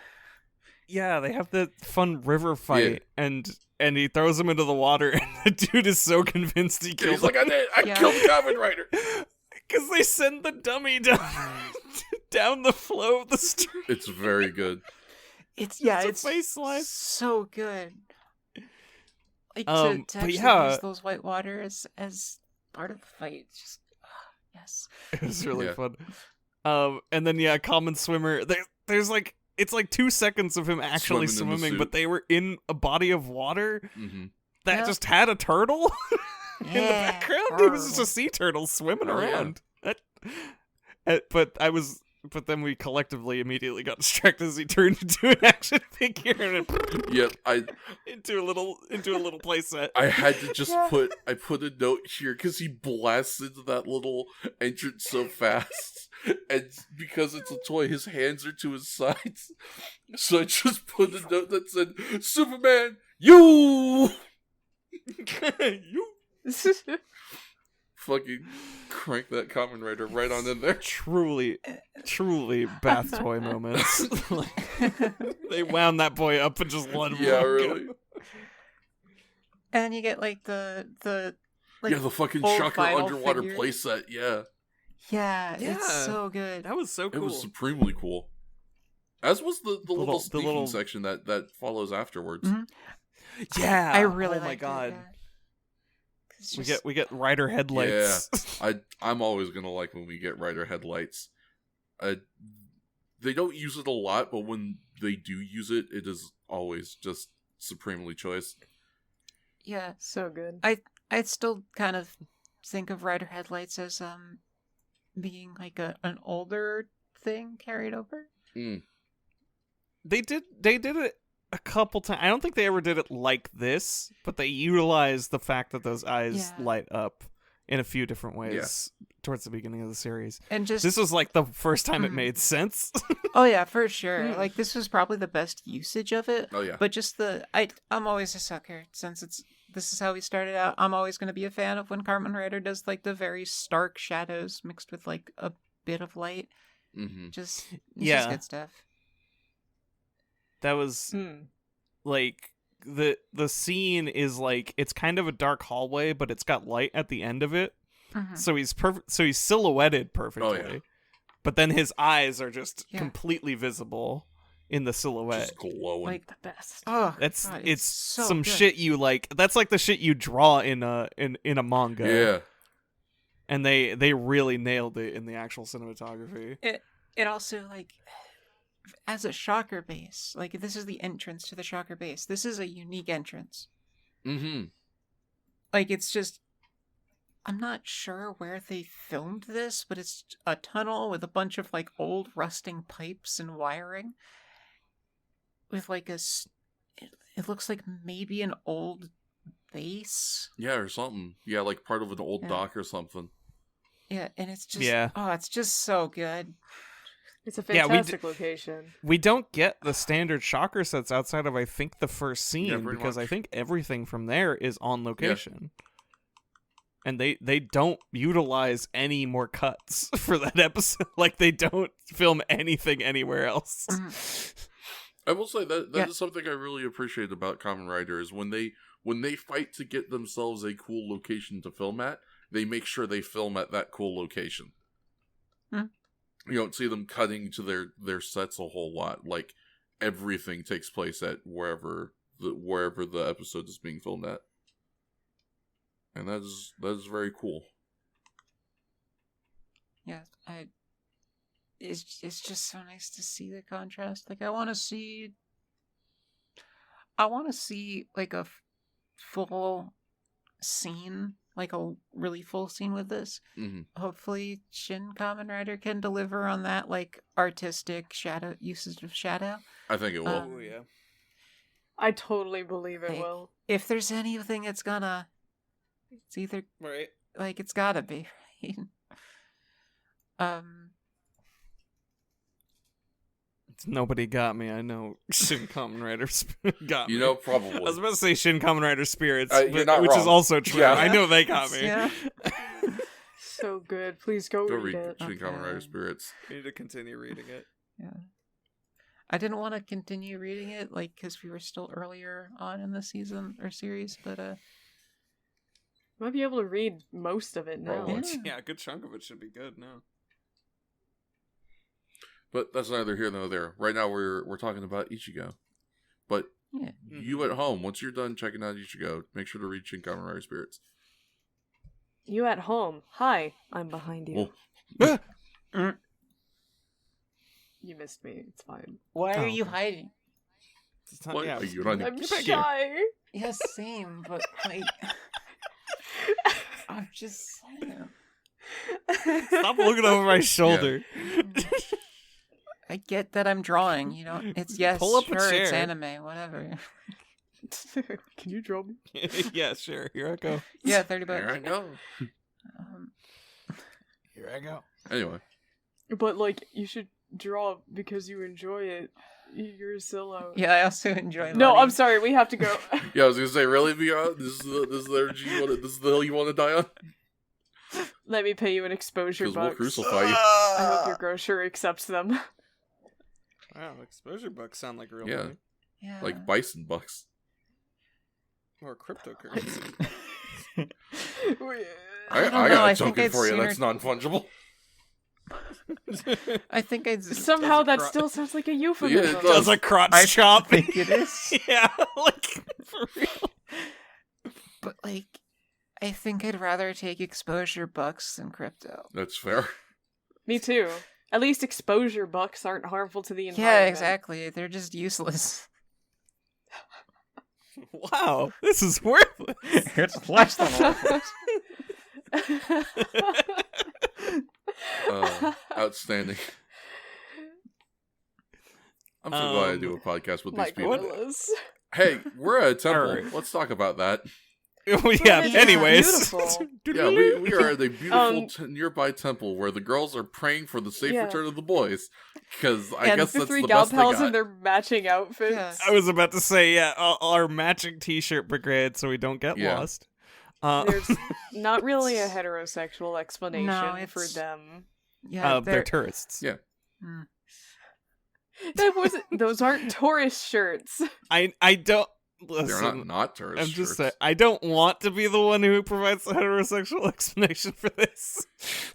Yeah, they have the fun river fight, and he throws him into the water, and the dude is so convinced he killed He's like, him. I killed Kamen Rider! Because they send the dummy down the flow of the stream. It's very good. It's a face slice. so good. Like to but actually yeah. use those white waters as part of the fight. It's just yes. It was really Yeah. fun. And then common swimmer. There's like it's like 2 seconds of him actually Swimming in the swimming, suit. but they were in a body of water Mm-hmm. that Yeah. just had a turtle in the Yeah, background. It was just turtle. a sea turtle swimming Oh, yeah. around. But then we collectively immediately got distracted as he turned into an action figure and Yep, into a little playset. I had to just I put a note here because he blasts into that little entrance so fast, and because it's a toy, his hands are to his sides. So I just put a note that said, "Superman, you!" You Fucking crank that Kamen Rider right on in there. truly bath toy moments. They wound that boy up and just let him Yeah, go. really. And you get like the like Yeah, the fucking old Shocker vinyl underwater figure. playset. Yeah, Yeah, Yeah. it's so good. That was so it cool. was supremely cool. As was the little little- sneaking little- section that follows afterwards. Mhm. Yeah. I really Oh my liked god. it, yeah. 'Cause We get rider headlights. I'm always gonna like when we get Rider headlights. They don't use it a lot, but when they do use it, it is always just supremely choice. yeah. So good. I'd still kind of think of rider headlights as being like an older thing carried over. They did it a couple times. I don't think they ever did it like this, but they utilized the fact that those eyes Yeah. light up in a few different ways towards the beginning of the series. And just This was like the first time it Mhm. made sense. oh yeah, for sure. Mm. Like this was probably the best usage of it. Oh yeah, But just I'm always a sucker since this is how we started out. I'm always going to be a fan of when Kamen Rider does like the very stark shadows mixed with like a bit of light. mm-hmm. Just Yeah. good stuff. That was like the scene is like it's kind of a dark hallway, but it's got light at the end of it. Mhm. So he's perfect. So he's silhouetted perfectly. Oh, yeah. But then his eyes are just Yeah. completely visible in the silhouette. Just glowing. Like the best. Oh, That's God, it's so some good. shit you like. That's like the shit you draw in a manga. yeah, And they really nailed it in the actual cinematography. It also like as a shocker base, like this is the entrance to the shocker base. This is a unique entrance. mm-hmm. like, it's just, I'm not sure where they filmed this, but it's a tunnel with a bunch of, like, old rusting pipes and wiring. With, like, it looks like maybe an old base. Yeah, or something. Yeah, like part of an old dock or something. Yeah, and it's just, it's just so good. It's a fantastic location. We don't get the standard shocker sets outside of, I think, the first scene, because much. I think everything from there is on location. Yeah. And they don't utilize any more cuts for that episode. Like, they don't film anything anywhere else. I will say that is something I really appreciate about Kamen Rider, is when they fight to get themselves a cool location to film at, they make sure they film at that cool location. You don't see them cutting to their sets a whole lot. Like, everything takes place at wherever the episode is being filmed at. And that is very cool. Yeah, it's just so nice to see the contrast. Like, I want to see like a full scene, like a really full scene with this. Mm-hmm. Hopefully Shin Kamen Rider can deliver on that, like, artistic shadow usage of shadow. I think it will. Yeah. I totally believe it will. If there's anything it's either right, like, it's gotta be, right? Nobody got me. I know Shin Kamen Rider got me. You know, probably. I was about to say Shin Kamen Rider Spirits, you're not which wrong. is also true. Yeah. I know they got me. Yeah. So good. Please go read it. Shin Kamen Rider Spirits. I need to continue reading it. Yeah. I didn't want to continue reading it, like, because we were still earlier on in the season or series, but Might be able to read most of it now. Probably. Yeah, a good chunk of it should be good now. But that's neither here nor there. Right now we're talking about Ichigo. But you at home, once you're done checking out Ichigo, make sure to read Shin Kamen Rider Spirits. You at home. Hi, I'm behind you. You missed me. It's fine. why are you hiding? What are you running? I'm Get back shy. Yes, same, but, like, I'm just saying. Stop looking over my shoulder. I get that I'm drawing, you know. It's Pull up a sure, it's chair. anime, whatever. Can you draw me? Yeah, sure. Here I go. Yeah, $30. Here I go. Here I go. Anyway. But, like, you should draw because you enjoy it. You're a sellout. Yeah, I also enjoy. No, money. I'm sorry. We have to go. Yeah, I was gonna say, really, Beyond? This is the energy this is the hill you want to die on? Let me pay you an exposure Because we'll bucks. crucify you. I hope your grocer accepts them. Wow, exposure bucks sound like real Yeah. money. Yeah. Like bison bucks. Or cryptocurrency. I don't know, got I a think token I'd for you sooner- that's non-fungible. I think I'd Somehow that still sounds like a euphemism. Yeah, it Does a crotch I chop. think it is. Yeah, like, for real. But, like, I think I'd rather take exposure bucks than crypto. That's fair. Me too. At least exposure bucks aren't harmful to the environment. Yeah, exactly. They're just useless. Wow, this is worthless. It's less than worthless. Outstanding. I'm so glad I do a podcast with these My people. gorillas. Hey, we're at a temple. Alright. Let's talk about that. Well, yeah, It's anyways. beautiful. Yeah, we are at a beautiful nearby temple where the girls are praying for the safe Yeah. return of the boys. Because I And guess The that's three the gal best they pals got. in their matching outfits. Yeah. I was about to say, yeah, our matching t-shirt brigade so we don't get Yeah. lost. There's not really a heterosexual explanation No, for it's- them. Yeah, they're tourists. Yeah. Mm. That wasn't. Those aren't tourist shirts. I don't... They're Listen, not tourist I'm just shirts. saying, I don't want to be the one who provides the heterosexual explanation for this.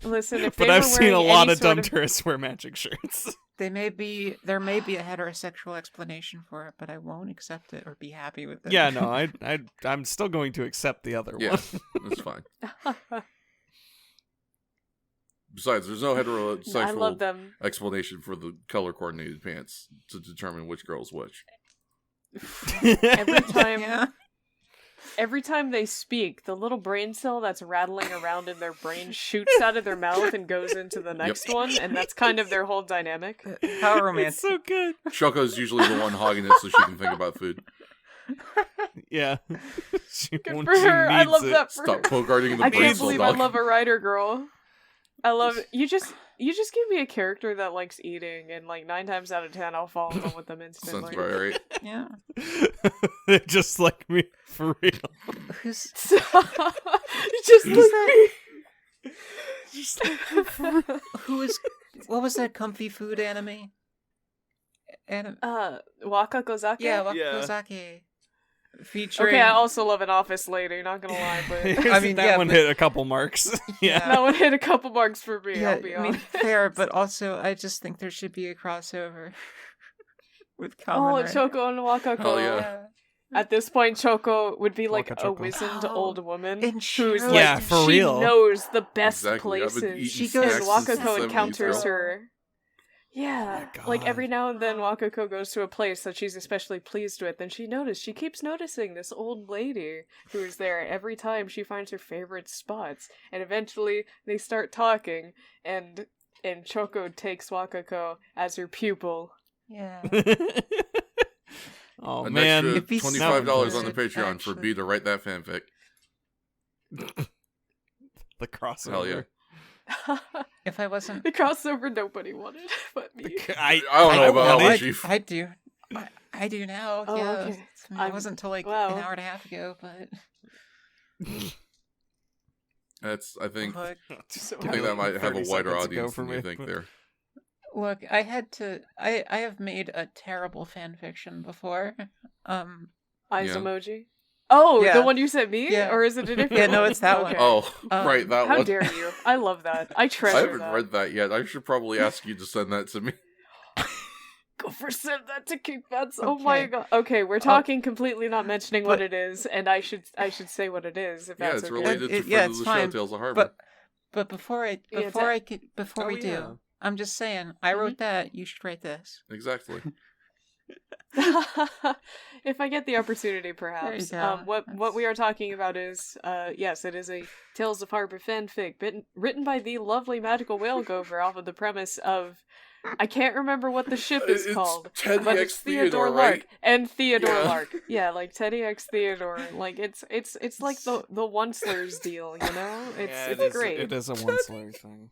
Listen, if But they I've were seen a wearing lot any of dumb sort tourists wear matching shirts. there may be a heterosexual explanation for it, but I won't accept it or be happy with it. Yeah, no, I'm still going to accept the other Yeah, one. that's fine. Besides, there's no I love heterosexual them. explanation for the color-coordinated pants to determine which girl's which. Every time, Yeah. every time they speak, the little brain cell that's rattling around in their brain shoots out of their mouth and goes into the next one, and that's kind of their whole dynamic. How It's romantic. so good. Choco's usually the one hogging it so she can think about food. Yeah. She, Good when for she her. I needs love it. that for Stop her. pogarting the I brain can't cell, believe dog. I love a writer girl. I love it. You just give me a character that likes eating, and like 9 times out of 10, I'll fall in love with them Sounds instantly. about right. Yeah. They're just like me, for real. Who's just Who's like me. Just like who is? What was that comfy food anime? Waka Kozake? Yeah, Yeah. Wakozake. Featuring. Okay, I also love an office lady, not gonna lie, but I mean, that yeah, one but- hit a couple marks. Yeah. that one hit a couple marks for me, Yeah, I'll be I mean, honest. fair, but also I just think there should be a crossover with Kamen Oh, Rider. Choco and Wakako. Hell yeah. At this point, Choco would be like Waka a Choco. wizened Oh, old woman and who's she- like, Yeah, for she real. knows the best Exactly. I've been places. eating She snacks And goes- since the Wakako 70s, encounters bro. her. Yeah, Oh my like every God. now and then Wakako goes to a place that she's especially pleased with, and she keeps noticing this old lady who is there every time she finds her favorite spots, and eventually they start talking, and Choco takes Wakako as her pupil. Yeah. Oh An man, extra It'd be $25 so on the good, Patreon for actually. B to write that fanfic. the crossover. Hell yeah. If I wasn't, The crossover nobody wanted but me. I I don't know about want that, it. Chief. I do. I do now. Oh, yeah. okay. It I'm- wasn't until like wow. an hour and a half ago, but That's, I think, look, So I think that might have a 30 wider seconds ago audience for than you me, think but- there. look, I had to. I have made a terrible fan fiction before. Eyes Yeah. emoji. Oh, Yeah. the one you sent me, Yeah. or is it a different? Yeah, no, one? it's that one. Okay. Oh, Um, right, that How one. dare you? I love that. I I treasure haven't that. read that yet. I should probably ask you to send that to me. Go for send that to King Fats. Oh my Okay. god. Okay, we're talking completely not mentioning what it is, and I should say what it is if Yeah, that's it's okay. related to yeah, Friends it's of the Show fine, Tales of Harbor. but before Yeah, it's before Oh, we do, yeah. I'm just saying. I wrote that. You should write this. Exactly. If I get the opportunity, perhaps. There you go. What we are talking about is, yes, it is a Tales of Harbor fanfic written by the lovely magical whale gopher off of the premise of, I can't remember what the ship is It's called, Teddy but X it's Theodore Theodore, right? Lark and Theodore Yeah. Lark. Yeah, like Teddy X Theodore. Like it's like the Oncelers deal, you know? Yeah, It's it is- great. It is a one slur thing.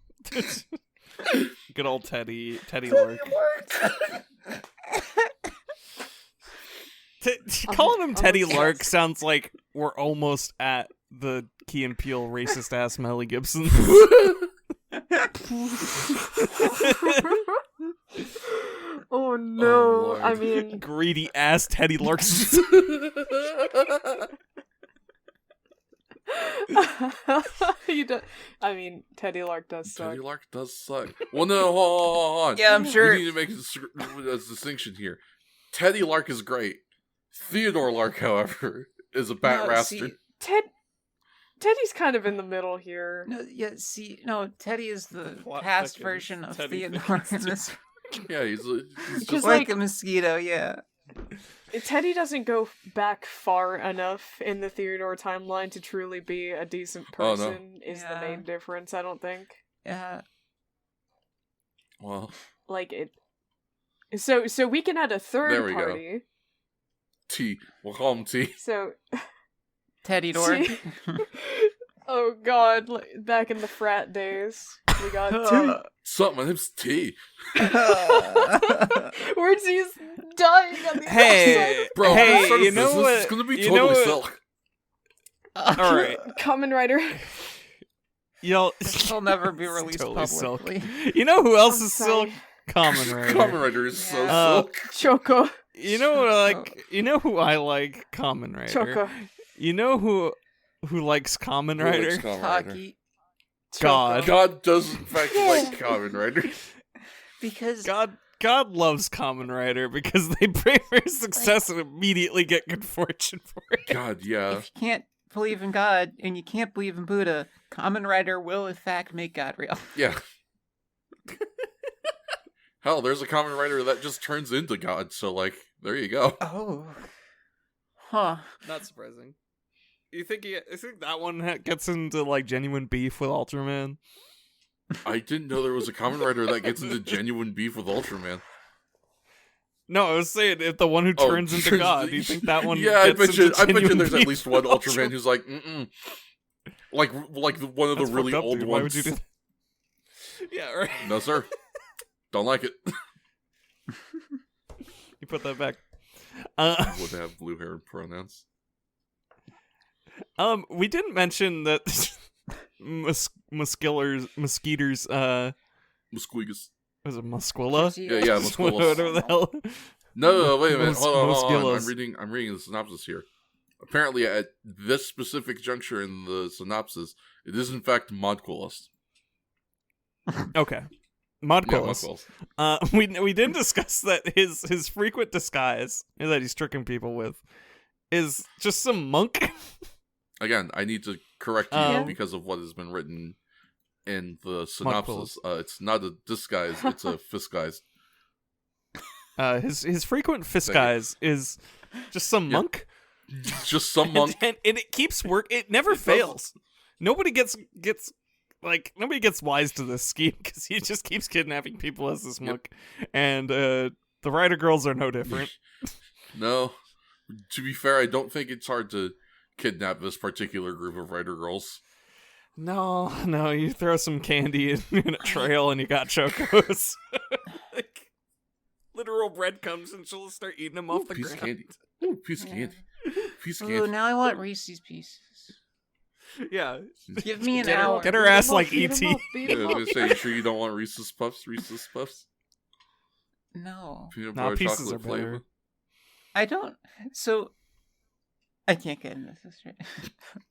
Good old Teddy Lark. Calling him I'm Teddy obsessed. Lark sounds like we're almost at the Key and Peele racist ass Melly Gibson. Oh no! Lord. I mean, Greedy ass Teddy Lark. you do, I mean, Teddy Lark does suck. Teddy Lark does suck. Well, no, hold on. Yeah, I'm sure. We need to make a distinction here. Teddy Lark is great. Theodore Lark, however, is a bat No, see- bastard. Teddy's kind of in the middle here. No, yeah. See, no. Teddy is the Plot past thickens. version of Teddy Theodore. thickens. in this- Yeah, he's Just just like like- a mosquito. Yeah. Teddy doesn't go back far enough in the Theodore timeline to truly be a decent Oh, no. person. Is the Yeah. main difference, I don't think. Yeah. well, Like it. So we can add a There third we go. party. T. We'll call him T. So Teddy Door. See? Oh god, like, back in the frat days, we got T. Sup, my name's T. Where he's dying on the Hey, Bro, hey, I'm starting you know this. what? This is gonna be you totally know what- silk. All right, Kamen Rider. y'all. This will never be It's released totally silk. publicly. You know who else I'm is sorry. silk? Kamen Rider. Kamen Rider is so Yeah. silk. Choco. You know what? You know who I like? Kamen Rider. Choco. You know who likes Kamen Who likes Rider? Kamen Rider? Taki. God. God does in fact like Kamen Rider. Because God loves Kamen Rider because they pray for his success and immediately get good fortune for it. God, yeah. if you can't believe in God and you can't believe in Buddha, Kamen Rider will in fact make God real. Yeah. Hell, there's a Kamen Rider that just turns into God, so like, there you go. Oh. Huh. Not surprising. You think that one gets into like genuine beef with Ultraman? I didn't know there was a Kamen Rider that gets into genuine beef with Ultraman. No, I was saying if the one who turns into God. Do you think that one? Yeah, gets into I bet you genuine there's at beef least one with Ultraman who's like, like one of That's the really fucked up, old dude. ones. Why would you do that? Yeah, right. No, sir. Don't like it. You put that back. Would have blue hair and pronouns. We didn't mention that mosquitoes. Musquegus. Was it Musquilla? Yeah, Musquilla. Whatever the hell. No, wait a minute. Hold on. Mosquillas. I'm reading the synopsis here. Apparently, at this specific juncture in the synopsis, it is in fact Modquillus. Okay. Modquillus. Yeah, We didn't discuss that his frequent disguise that he's tricking people with is just some monk. Again, I need to correct you because of what has been written in the synopsis. It's not a disguise; it's a fisguise. His frequent fisguise is just some monk. Just some monk, and it keeps work. It never fails. Nobody gets wise to this scheme because he just keeps kidnapping people as this monk, and the Rider Girls are no different. No, to be fair, I don't think it's hard to kidnap this particular group of Rider Girls. No, you throw some candy in a trail and you got chocos. Like, literal breadcrumbs, and she'll start eating them off the piece ground. Of candy. Ooh, piece of candy. Piece of Ooh, candy. now I want Reese's Pieces. Yeah. Give me an hour. Get her ass like E.T. I was gonna say, you sure you don't want Reese's Puffs? Reese's Puffs? No. Peanut Nah, butter pieces chocolate are flavor? better. I don't. So. I can't get into this. Right?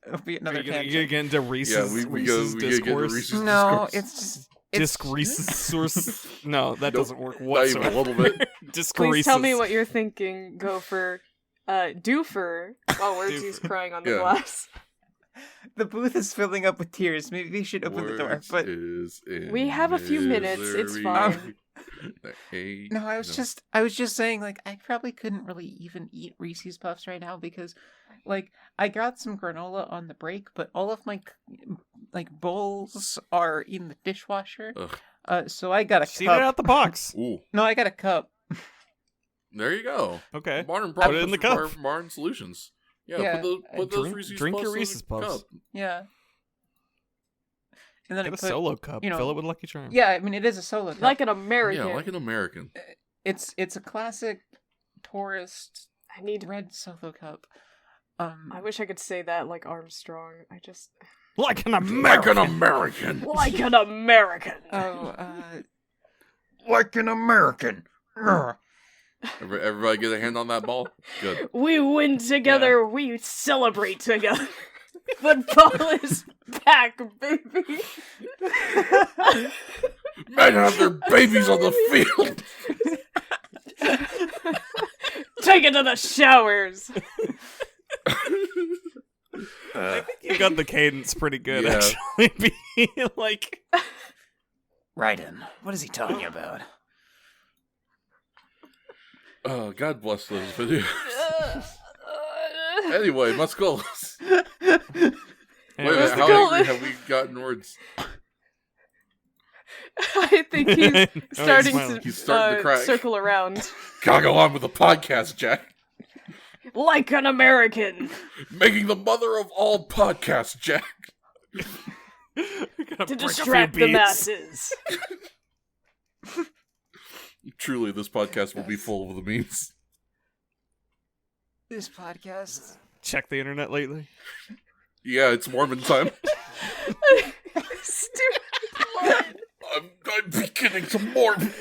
It'll be another You gonna tangent. get into Reese's, Yeah, we Reese's gotta get into discourse? Reese's No, discourse. it's just. Disc Reese's source. No, that Nope, doesn't work not even whatsoever. a little bit. Disc Please tell me Reese's. what you're thinking, Gopher. Doofer, while Wordsy's Doofer. crying on the Yeah. glass. The booth is filling up with tears. Maybe we should open the door. Words But is in We have a few minutes, it's misery. fine. Hey, no, I was just saying, like, I probably couldn't really even eat Reese's Puffs right now because, like, I got some granola on the break, but all of my like bowls are in the dishwasher. Ugh. So I got a See it cup. out the box. Ooh, No, I got a cup. there you go. Okay. Modern Put it in the problems cup. require modern solutions. Yeah, Yeah, put those drink- Reese's drink Puffs your in Reese's a Puffs. cup. Yeah. And then Get I a put, solo cup. you know- Fill it with Lucky Charms. Yeah, I mean it is a solo cup. Like an American. Yeah, like an American. It's a classic tourist I need. red solo cup. I wish I could say that like Armstrong. I just Like an Like American. an American. like an American. Like an American. Everybody get a hand on that ball? Good. We win together. We celebrate together. Football is back, baby. Men have their babies on the field. Take it to the showers. I think you got the cadence pretty good, Yeah. actually. Like, Raiden, what is he talking about? Oh, God bless those videos. Anyway, Musculus. Wait a minute, how Musculus. angry have we gotten words? I think he's starting smiling. to, He's starting to crack. circle around. Gotta go on with the podcast, Jack. Like an American. Making the mother of all podcasts, Jack. To distract the masses. Truly, this podcast will be full of the memes. This podcast. Check the internet lately. Yeah, it's Mormon time. Stupid. I'm beginning to Mormon.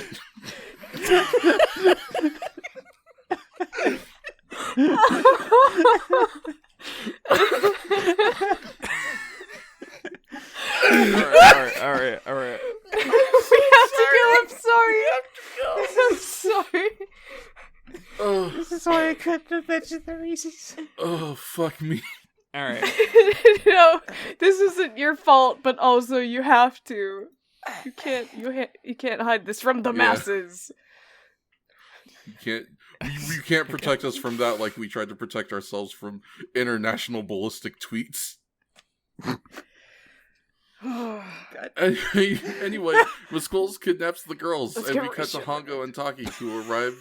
All right. We have to go. I'm sorry. I'm sorry. Oh, This is why I couldn't have mentioned the Reese's. oh, fuck me. All right. No, this isn't your fault, but also you have to. You can't hide this from the Yeah. masses. You can't. You can't protect us from that like we tried to protect ourselves from international ballistic tweets. Anyway, Muskulls kidnaps the girls, Let's and get we cut to shit. Hongo and Taki, who arrive.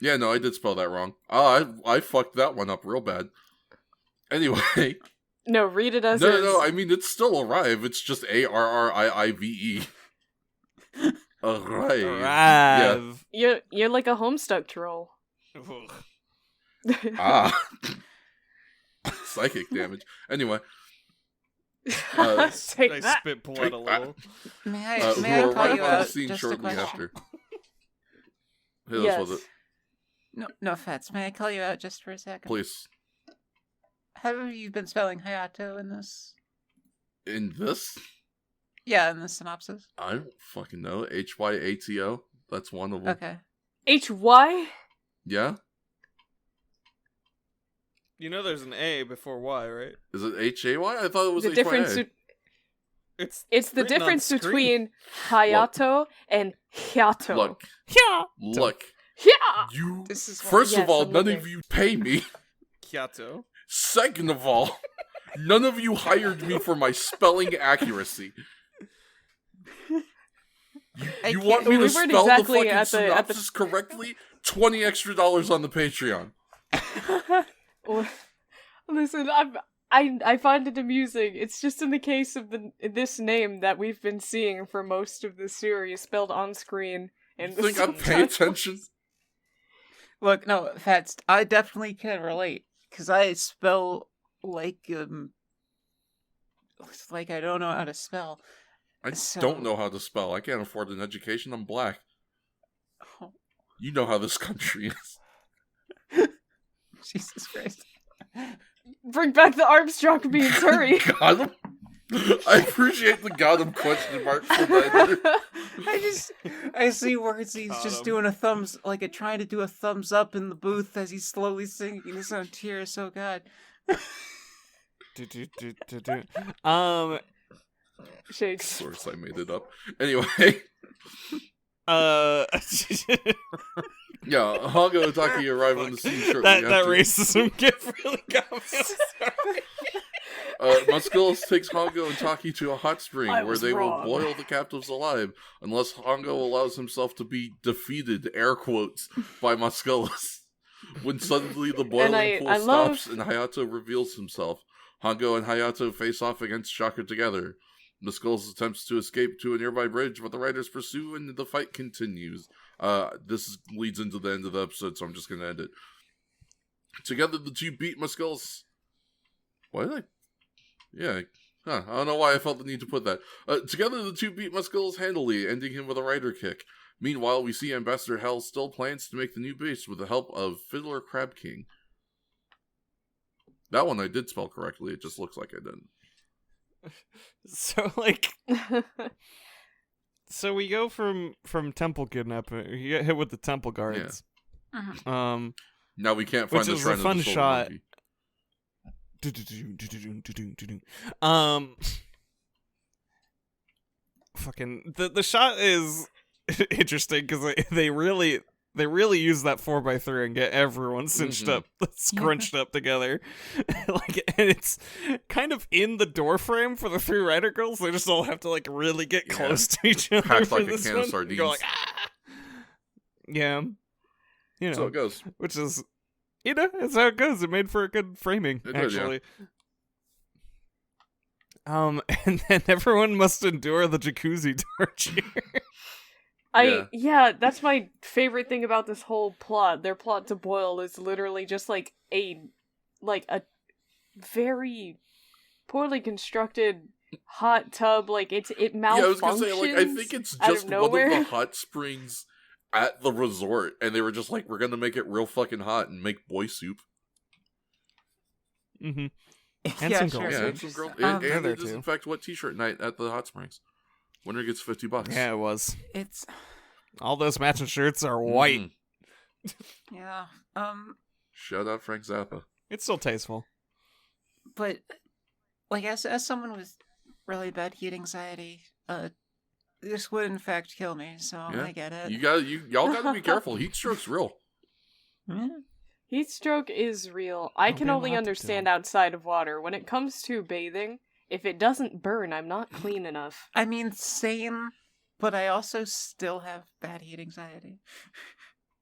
Yeah, no, I did spell that wrong. I fucked that one up real bad. Anyway, No, read it as no, is. no, I mean it's still arrive. It's just ARRIIVE. Arrive. Arrive. You're like a Homestuck troll. Ah. Psychic damage. Anyway. Take I that. spit blood a little. May I, Who may I call arrive you on the out? scene Just a shortly question. after. Hit Yes. us with it, No, Fats. May I call you out just for a second? please. How have you been spelling Hayato in this? In this, Yeah, in the synopsis. I don't fucking know. HYATO. That's one of them. Okay. HY? Yeah? You know there's an A before Y, right? Is it HAY? I thought it was The HYA. difference. It's the written on difference screen. between Hayato and Hyato. Look, Yeah. look. Yeah. You. This is First Yes, of all, I'm none looking. of you pay me. Kyoto. Second of all, none of you hired me for my spelling accuracy. You want me We to weren't spell exactly the fucking at the- synopsis correctly? $20 extra on the Patreon. Well, listen, I find it amusing. It's just in the case of this name that we've been seeing for most of the series, spelled on screen. You And think I pay attention? Look, no, Fats. I definitely can relate because I spell like it's like I don't know how to spell. I So- don't know how to spell. I can't afford an education. I'm black. Oh, You know how this country is. Jesus Christ! Bring back the Armstrong beans, hurry! Got him? I appreciate the got him question mark for that. I see words. He's Got just him. doing a thumbs, like trying to do a thumbs up in the booth as he's slowly singing his own tears. Oh God! Shakes. Of course, I made it up. Anyway, yeah, Hongo and Taki arrive on the scene shortly that after. racism gift really got me. I'm sorry. Musculus takes Hongo and Taki to a hot spring I where was they wrong. will boil the captives alive, unless Hongo allows himself to be defeated, air quotes, by Musculus. When suddenly the boiling pool I love- stops and Hayato reveals himself, Hongo and Hayato face off against Shaka together. Musculus attempts to escape to a nearby bridge, but the riders pursue and the fight continues. This leads into the end of the episode, so I'm just going to end it. Together, the two beat Musculus. Why did I? Yeah, I don't know why I felt the need to put that. Together, the two beat Musculus handily, ending him with a rider kick. Meanwhile, we see Ambassador Hell still plans to make the new base with the help of Fiddler Crab King. That one I did spell correctly, it just looks like I didn't. So so we go from temple kidnapping. You get hit with the temple guards. Mhm. Now we can't find Which the is a shrine of fun the Soul shot. Monkey. Fucking the shot is interesting because they really use that 4x3 and get everyone cinched Mhm. up, scrunched up together, and it's kind of in the door frame for the three rider girls. They just all have to really get Yeah. close to each other Packed for like a this can of one. sardines. Go ah! Yeah, So it goes. which is it's how it goes. It made for a good framing, It did, yeah. actually. And then everyone must endure the jacuzzi torture. Yeah, that's my favorite thing about this whole plot. Their plot to boil is literally just a very poorly constructed hot tub. It malfunctions. Yeah, I was gonna say, I think it's out of just one nowhere. of the hot springs at the resort, and they were just like, we're gonna make it real fucking hot and make boy soup. Mm-hmm. And Yeah, some sure. girls. Yeah, So and some just- girl, um, and they're there it is too. in fact what t-shirt night at the hot springs. Winner gets $50. Yeah, it was. It's All those matching shirts are white. Mhm. yeah. Shout out Frank Zappa. It's still tasteful. But as someone with really bad heat anxiety, this would in fact kill me, so Yeah. I get it. Y'all gotta be careful. Heat stroke's real. Yeah. Heat stroke is real. I Don't can be only allowed to understand do. outside of water. When it comes to bathing, if it doesn't burn, I'm not clean enough. I mean, same, but I also still have bad heat anxiety.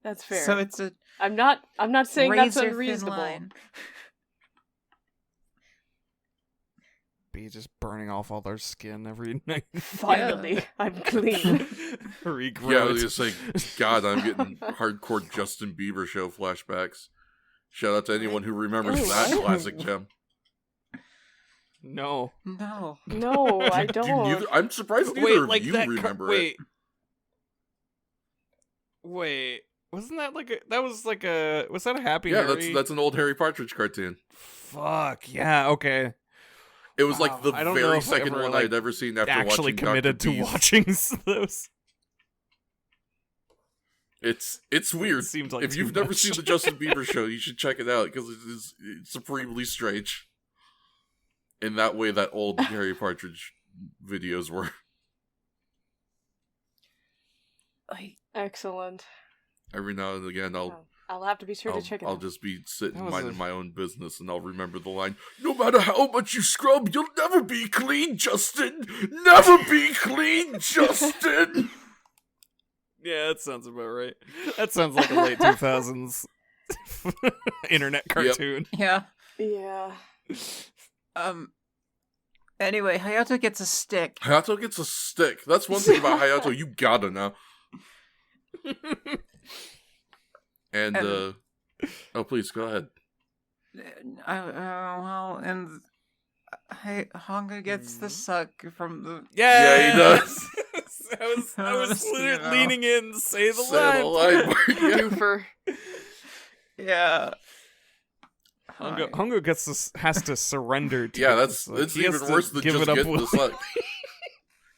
That's fair. So it's a I'm not saying that's razor thin unreasonable. line. Be just burning off all their skin every night. Finally, I'm clean. Regrow Yeah, I was it. gonna say, God, I'm getting hardcore Justin Bieber show flashbacks. Shout out to anyone who remembers Oh, that what? classic gem. No. No. No, I Do don't. neither, I'm surprised neither Wait, of like you that. remember it. Wait. Wait. Wasn't that like a? That was like a. Was that a Happy Yeah, Harry? that's an old Harry Partridge cartoon. Fuck yeah. Okay. It was like Wow, the I don't know very if I second ever, one like, I'd ever seen after Actually watching committed Dr. to Beast. watching those. It's weird. It seemed like If too you've never much. seen the Justin Bieber show, you should check it out because it's supremely strange. In that way, that old Harry Partridge videos were. Excellent. Every now and again, I'll have to be sure to check it I'll out. just be sitting That was minding a- my own business, and I'll remember the line: "No matter how much you scrub, you'll never be clean, Justin. Never be clean, Justin." Yeah, that sounds about right. That sounds like a late 2000s internet cartoon. Yeah. Yeah. Anyway, Hayato gets a stick. Hayato gets a stick. That's one thing about Hayato you gotta know. And oh, please go ahead. Honga gets the suck from the. Yeah, he does. I was You know. leaning in, say the Say the line. line. Yeah. Goofer. Yeah. Hongo has to surrender to Yeah, it. that's Like, it's he has even to worse than give just it up getting the willingly. suck.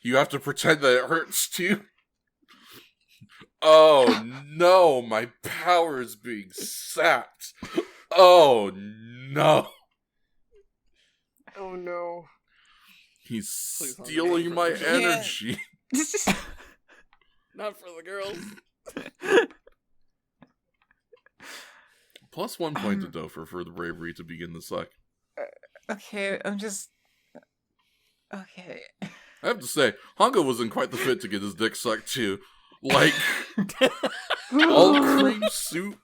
You have to pretend that it hurts too. Oh no, my power is being sapped. Oh no. Oh no. He's Please don't stealing get my it. energy. Not for the girls. Plus 1 point to Dofer for the bravery to begin the suck. Okay, I'm just. Okay. I have to say, Hongo was in quite the fit to get his dick sucked too. Like, all cream suit,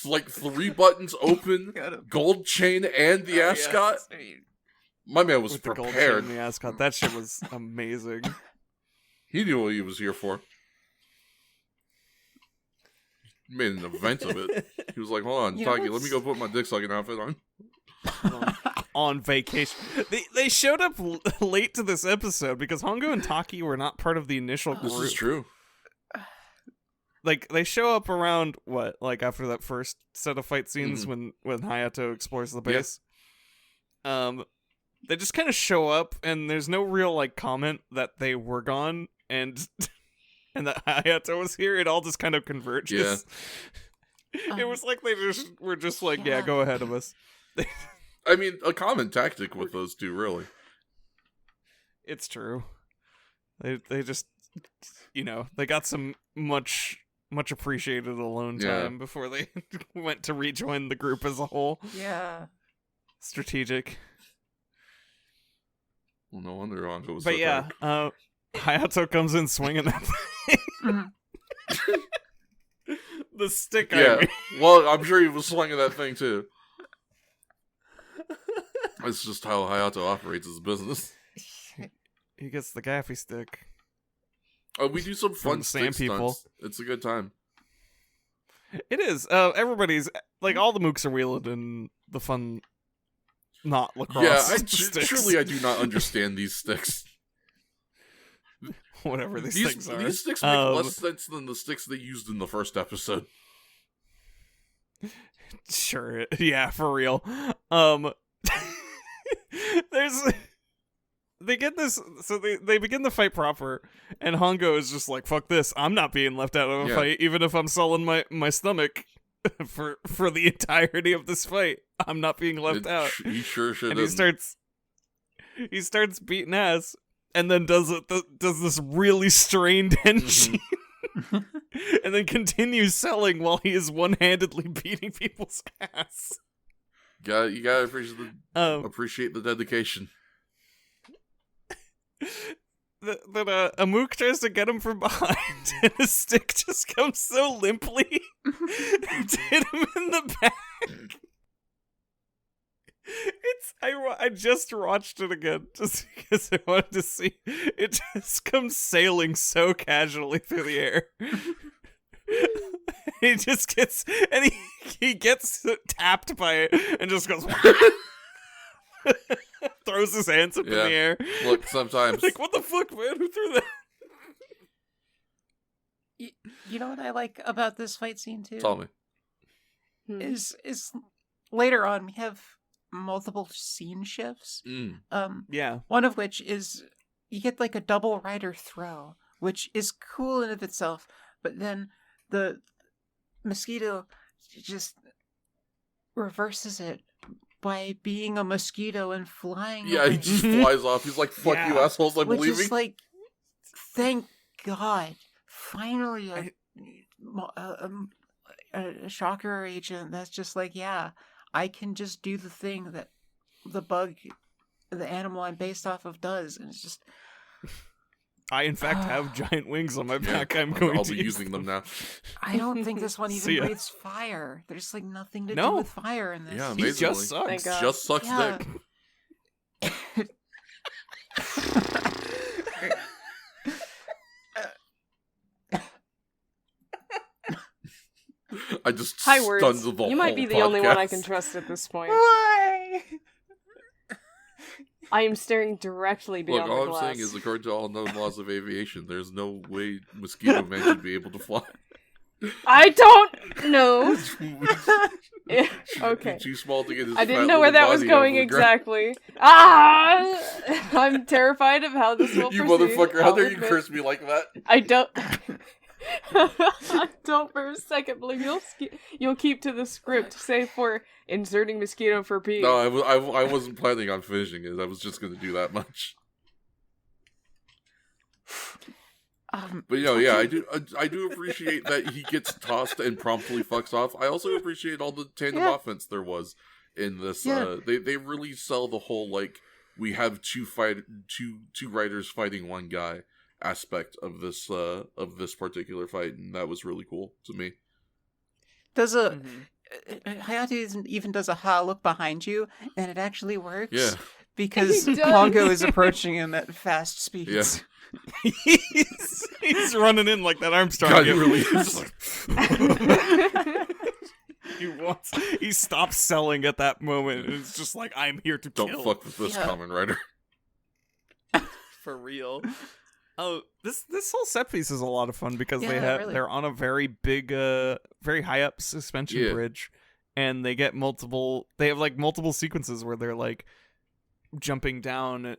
like 3 buttons open, gold chain, and the ascot. My man was With the gold prepared. chain and the ascot. That shit was amazing. He knew what he was here for. He made an event of it. He was like, hold on, Yeah, Taki, let me that's- go put my dick sucking outfit on. On vacation. They showed up late to this episode because Hongo and Taki were not part of the initial group. This is true. Like, they show up around, what, like after that first set of fight scenes Mhm. when Hayato explores the Yeah. base. They just kind of show up, and there's no real, like, comment that they were gone, and and that Hayato was here. It all just kind of converges. It was like they just were just like, yeah, go ahead of us. I mean, a common tactic with those two, really. It's true. They just, they got some much appreciated alone Yeah. time before they went to rejoin the group as a whole. Yeah. Strategic. Well, no wonder Hongo was But so yeah, tired. Hayato comes in swinging that Mhm. the stick. Yeah. I mean. Well, I'm sure he was swinging that thing too. That's just how Hayato operates his business. He gets the gaffy stick. Oh, we do some fun the sand stick people. stunts. It's a good time. It is. Everybody's like all the mooks are wielding in the fun, not lacrosse. Yeah, sticks. truly I do not understand these sticks. Whatever these things are. These sticks make less sense than the sticks they used in the first episode. Sure. Yeah, for real. They get this, so they begin the fight proper, and Hongo is just like, fuck this, I'm not being left out of a Yeah. fight, even if I'm selling my stomach for the entirety of this fight. I'm not being left out. He sure should. And he starts beating ass, and then does this really strained henshi, and then continues selling while he is one-handedly beating people's ass. You gotta appreciate the dedication. That Amuk tries to get him from behind, and his stick just comes so limply to hit him in the back. I just watched it again just because I wanted to see. It just comes sailing so casually through the air. He just gets, and he gets tapped by it and just goes. Throws his hands up in the air. Look, sometimes like, what the fuck, man? Who threw that? You know what I like about this fight scene too? Tell me. Is later on we have multiple scene shifts. Yeah. One of which is you get like a double rider throw, which is cool in of itself, but then the mosquito just reverses it by being a mosquito and flying Yeah, away. he just flies off. He's like, fuck you assholes, I'm Which leaving. is like, thank God, finally a shocker agent that's just like, yeah, I can just do the thing that the bug, the animal I'm based off of does. And it's just... I, in fact, have giant wings on my back. I'll be using them now. I don't think this one even breathes fire. There's like nothing to do with fire in this. Yeah, he just sucks. Just sucks dick. I just High stunned words. the whole You might be the only one I can trust at this point. Why? I am staring directly beyond the Look, all glass. I'm saying is, according to all known laws of aviation, there's no way Mosquito Man should be able to fly. I don't know. Yeah, okay. He's too small to get his I didn't fat know where little that was body going over the ground. exactly. I'm terrified of how this will You proceed. motherfucker, how I'll dare you admit. curse me like that? I don't... I don't for a second believe you'll keep to the script, save for inserting mosquito for P. No, I wasn't planning on finishing it. I was just going to do that much. But yeah, I do appreciate that he gets tossed and promptly fucks off. I also appreciate all the tandem offense there was in this. Yeah. They really sell the whole like we have two riders fighting one guy aspect of this particular fight, and that was really cool to me. Does Hayate even does a look behind you, and it actually works. Yeah. Because He does. Pongo is approaching him at fast speeds. Yeah. he's running in like that Armstrong. God, he gift. really is. He stops selling at that moment, and it's just like, I'm here to kill. Don't fuck with this Kamen Rider. For real. Oh, this whole set piece is a lot of fun because they're on a very big, very high up suspension bridge, and they have like multiple sequences where they're like jumping down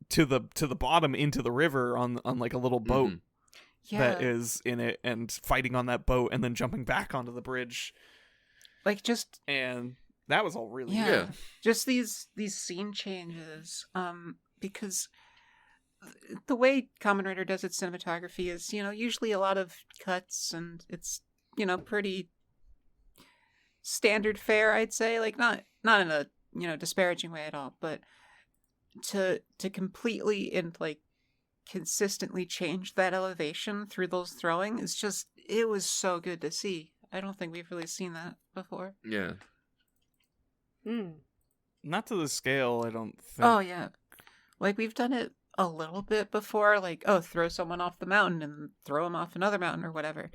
to the bottom into the river on like a little boat that is in it, and fighting on that boat, and then jumping back onto the bridge. And that was all really good. Just these scene changes, because the way Kamen Rider does its cinematography is, usually a lot of cuts, and it's, pretty standard fare, I'd say. Like, not in a, disparaging way at all, but to completely and, like, consistently change that elevation through those throwing is just, it was so good to see. I don't think we've really seen that before. Yeah. Not to the scale, I don't think. Oh, yeah. Like, we've done it a little bit before, like, throw someone off the mountain and throw them off another mountain or whatever.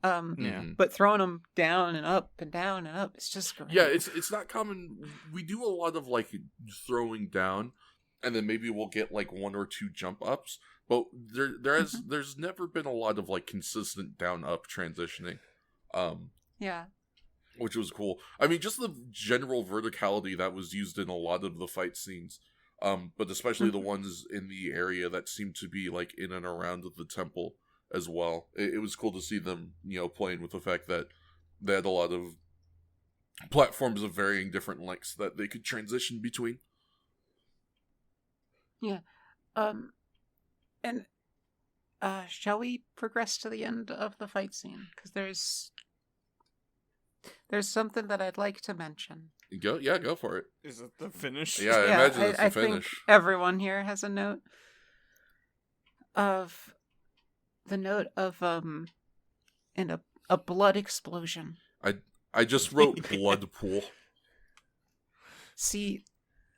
But throwing them down and up and down and up, it's just great. Yeah, it's not common. We do a lot of like throwing down, and then maybe we'll get like one or two jump ups. But there's never been a lot of like consistent down up transitioning. Which was cool. I mean, just the general verticality that was used in a lot of the fight scenes. But especially the ones in the area that seemed to be like in and around the temple as well. It was cool to see them, playing with the fact that they had a lot of platforms of varying different lengths that they could transition between. Yeah. And shall we progress to the end of the fight scene? Because there's something that I'd like to mention. Go for it. Is it the finish? Yeah, I imagine it's the I finish. think everyone here has a note of in a blood explosion. I just wrote blood pool. See,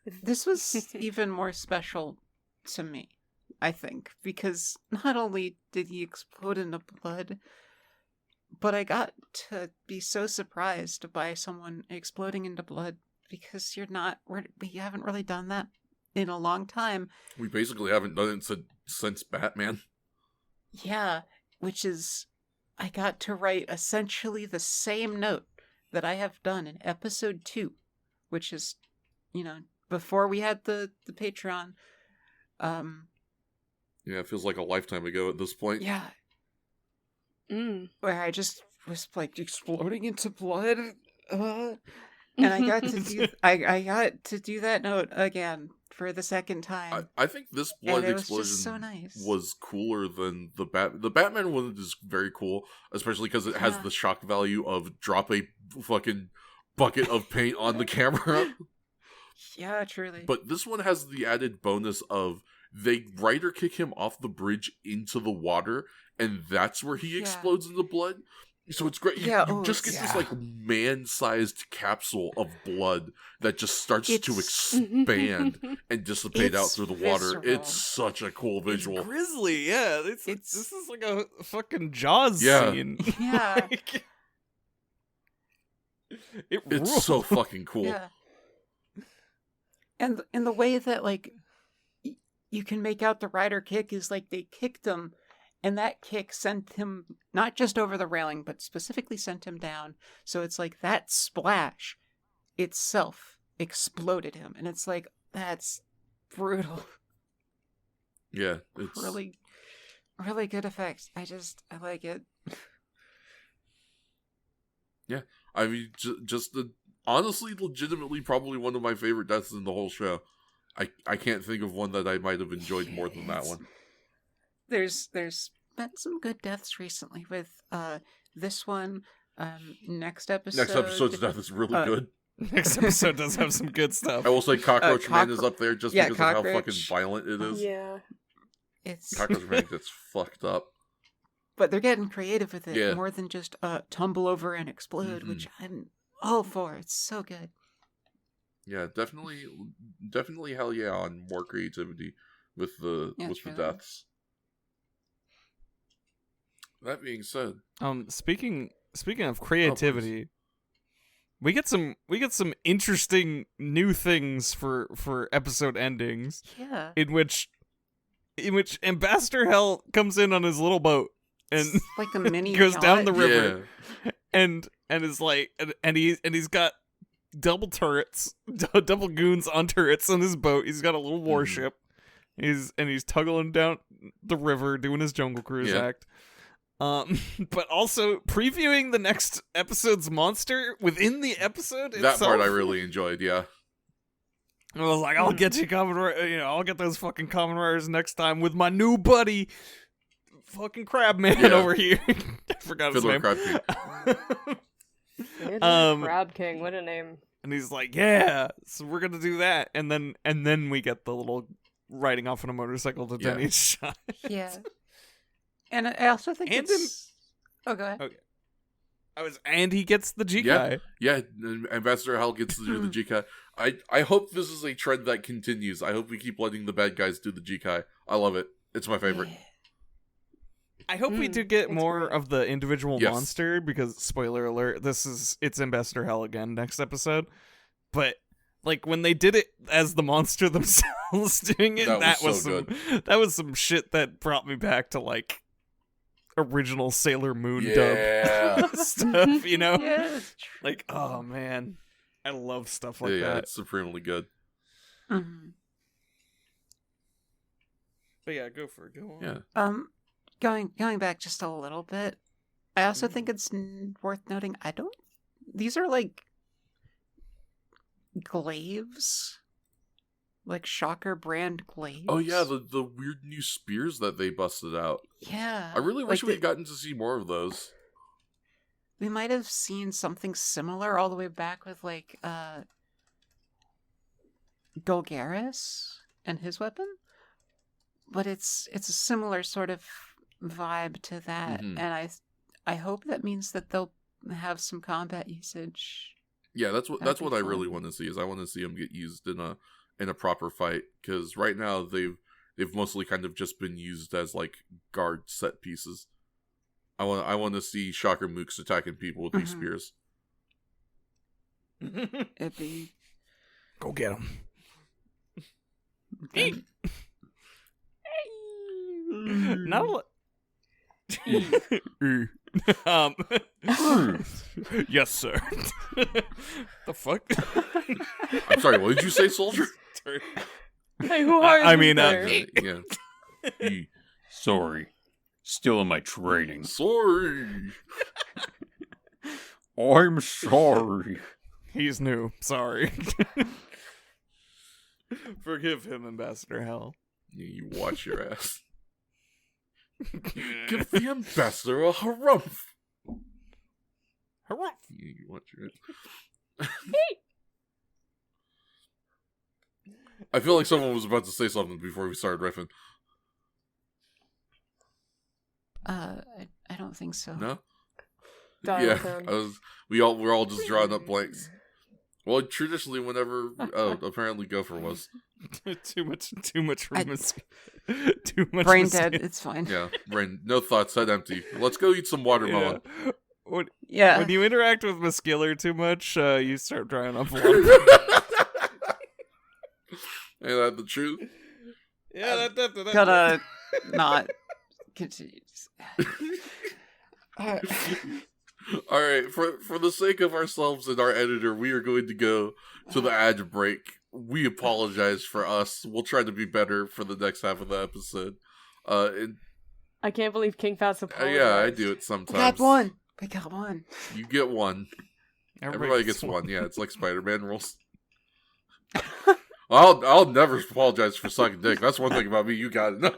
this was even more special to me, I think, because not only did he explode into blood, but I got to be so surprised by someone exploding into blood because we haven't really done that in a long time. We basically haven't done it since Batman. Yeah, which is, I got to write essentially the same note that I have done in episode 2, which is, before we had the Patreon. Yeah, it feels like a lifetime ago at this point. Yeah. Where I just was like exploding into blood. And I got to do I got to do that note again for the second time. I think this blood and it was explosion just so nice. was cooler than the Batman one is very cool, especially because it has the shock value of drop a fucking bucket of paint on the camera. Yeah, truly. But this one has the added bonus of they rider kick him off the bridge into the water, and that's where he explodes into blood. So it's great. You just get this like man-sized capsule of blood that just starts to expand and dissipate out through the water. It's such a cool visual. It's grisly, yeah. This is like a fucking Jaws scene. Yeah. It's so fucking cool. Yeah. And in the way that like you can make out the rider kick is like they kicked him, and that kick sent him not just over the railing, but specifically sent him down. So it's like that splash itself exploded him, and it's like that's brutal. Yeah, it's really, really good effects. I like it. Yeah, I mean, honestly, legitimately, probably one of my favorite deaths in the whole show. I can't think of one that I might have enjoyed more than that one. There's been some good deaths recently with this one. Next episode's death is really good. Next episode does have some good stuff. I will say Cockroach Man is up there just because of how fucking violent it is. Yeah. Cockroach Man gets fucked up. But they're getting creative with it more than just tumble over and explode, which I'm all for. It's so good. Yeah, definitely hell yeah on more creativity with the deaths. That being said, speaking of creativity, we get some interesting new things for episode endings. Yeah. In which Ambassador Hell comes in on his little boat and it's like a mini goes yacht. down the river and is like and he's got double turrets, double goons on turrets on his boat. He's got a little warship. He's tugging down the river doing his Jungle Cruise act. But also previewing the next episode's monster within the episode itself. That part I really enjoyed, yeah. I was like, I'll get you I'll get those fucking Kamen Riders next time with my new buddy, fucking Crabman over here. I forgot his name. Crab King. Crab King, what a name. And he's like, yeah, so we're gonna do that, and then we get the little riding off on a motorcycle to Denny's shot. Yeah. And I also think Oh, go ahead. Okay. And he gets the Jikai. Yeah, Ambassador Hell gets to do the Jikai. I hope this is a trend that continues. I hope we keep letting the bad guys do the Jikai. I love it. It's my favorite. I hope we do get more of the individual monster, because, spoiler alert, it's Ambassador Hell again next episode. But, like, when they did it as the monster themselves doing it, that was some shit that brought me back to, like, original Sailor Moon dub stuff, you know? Yeah, like, oh man, I love stuff like that. Yeah, it's supremely good. Mm-hmm. But yeah, go on. Yeah. Going back just a little bit, I also think it's worth noting. These are like glaives, like Shocker brand glaives. Oh yeah, the weird new spears that they busted out. Yeah. I really wish Like we had gotten to see more of those. we might have seen something similar all the way back with like Golgaris and his weapon. But it's a similar sort of vibe to that, Mhm. and I hope that means that they'll have some combat usage. Yeah, that's That'd what be I really fun. want to see. Is I want to see them get used in a proper fight, because right now they've mostly kind of just been used as like guard set pieces. I want to see Shocker Mooks attacking people with these Mhm. spears. It'd be Go get him. um, Not um. Yes, sir. The fuck? I'm sorry, what did you say, soldier? Hey, who are I you mean, there? Yeah. Sorry. Still in my training. Sorry. I'm sorry. He's new. Sorry. Forgive him, Ambassador Hell. You watch your ass. Give the ambassador a harumph. Hurrah! You watch your ass. I feel like someone was about to say something before we started riffing. I don't think so. No? Dial Yeah, tone. we're all just drawing up blanks. Well, traditionally, whenever apparently Gopher was, too much I- too much Brain mistake. dead. It's fine. yeah, brain, no thoughts, head empty. Let's go eat some watermelon. Yeah. When Yeah. you interact with Muscular too much, you start drying up. Ain't that the truth? Yeah, Gotta not continue. All right, for the sake of ourselves and our editor, we are going to go to the ad break. We apologize for us. We'll try to be better for the next half of the episode. I can't believe King Fat's apologized. Yeah, I do it We sometimes. got one. We got one. You get one. Everybody gets one. Yeah, it's like Spider-Man rules. I'll never apologize for sucking dick. That's one thing about me. You got it.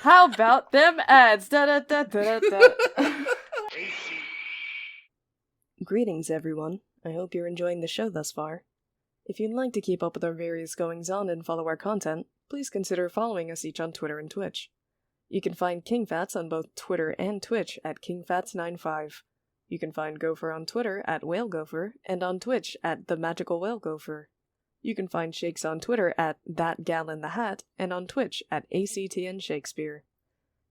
How about them ads? Da da da da da. Greetings, everyone. I hope you're enjoying the show thus far. If you'd like to keep up with our various goings-on and follow our content, please consider following us each on Twitter and Twitch. You can find King Fats on both Twitter and Twitch at KingFats95. You can find Gopher on Twitter at WhaleGopher and on Twitch at The Magical Whale Gopher. You can find Shakes on Twitter at That Gal in the Hat and on Twitch at ACTN Shakespeare.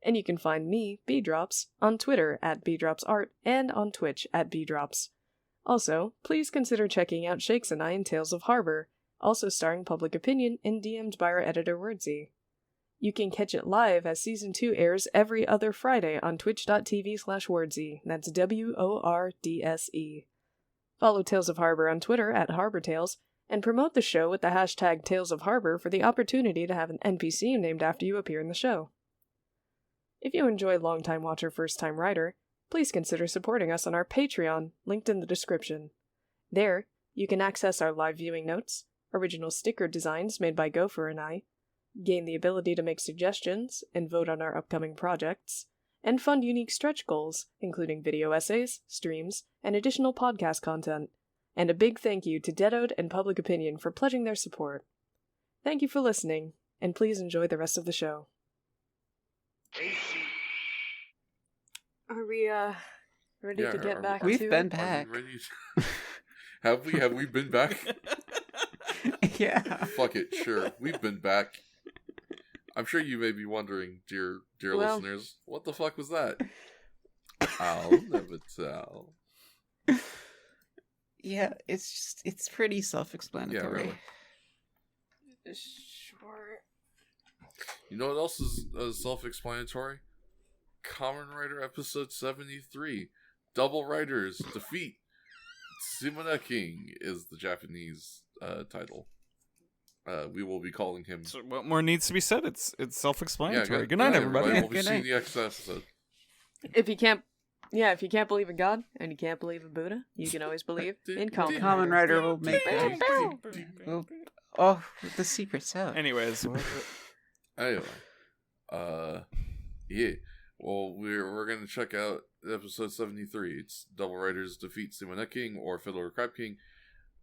And you can find me, Bdrops, on Twitter at BdropsArt and on Twitch at Bdrops. Also, please consider checking out Shakes and I in Tales of Harbor, also starring Public Opinion and DM'd by our editor Wordsy. You can catch it live as Season 2 airs every other Friday on twitch.tv/Wordsy. That's WORDSE. Follow Tales of Harbor on Twitter at HarborTales, and promote the show with the hashtag Tales of Harbor for the opportunity to have an NPC named after you appear in the show. If you enjoy Longtime Watcher First Time Writer, please consider supporting us on our Patreon, linked in the description. There, you can access our live viewing notes, original sticker designs made by Gopher and I, gain the ability to make suggestions and vote on our upcoming projects, and fund unique stretch goals, including video essays, streams, and additional podcast content. And a big thank you to Deadode and Public Opinion for pledging their support. Thank you for listening, and please enjoy the rest of the show. Are we, ready Yeah, to get back We've to been it? back. Are we ready? Have we been back? Yeah. Fuck it, sure. We've been back. I'm sure you may be wondering, dear Well- listeners, what the fuck was that? I'll never tell. Yeah, it's pretty self-explanatory. Yeah, really. Sure. You know what else is self-explanatory? Kamen Rider episode 73. Double Riders Defeat Simona King is the Japanese title. We will be calling him. So what more needs to be said? It's self-explanatory. Good night, night, everybody. We'll be Good seeing night. the next episode. If you can't believe in God and you can't believe in Buddha, you can always believe in Kamen Kamen Rider will make Bow, bow. Oh, the secret's out. Anyways, Anyway, yeah. Well, we're gonna check out episode 73. It's Double Riders Defeat Simona King or Fiddler Crab King.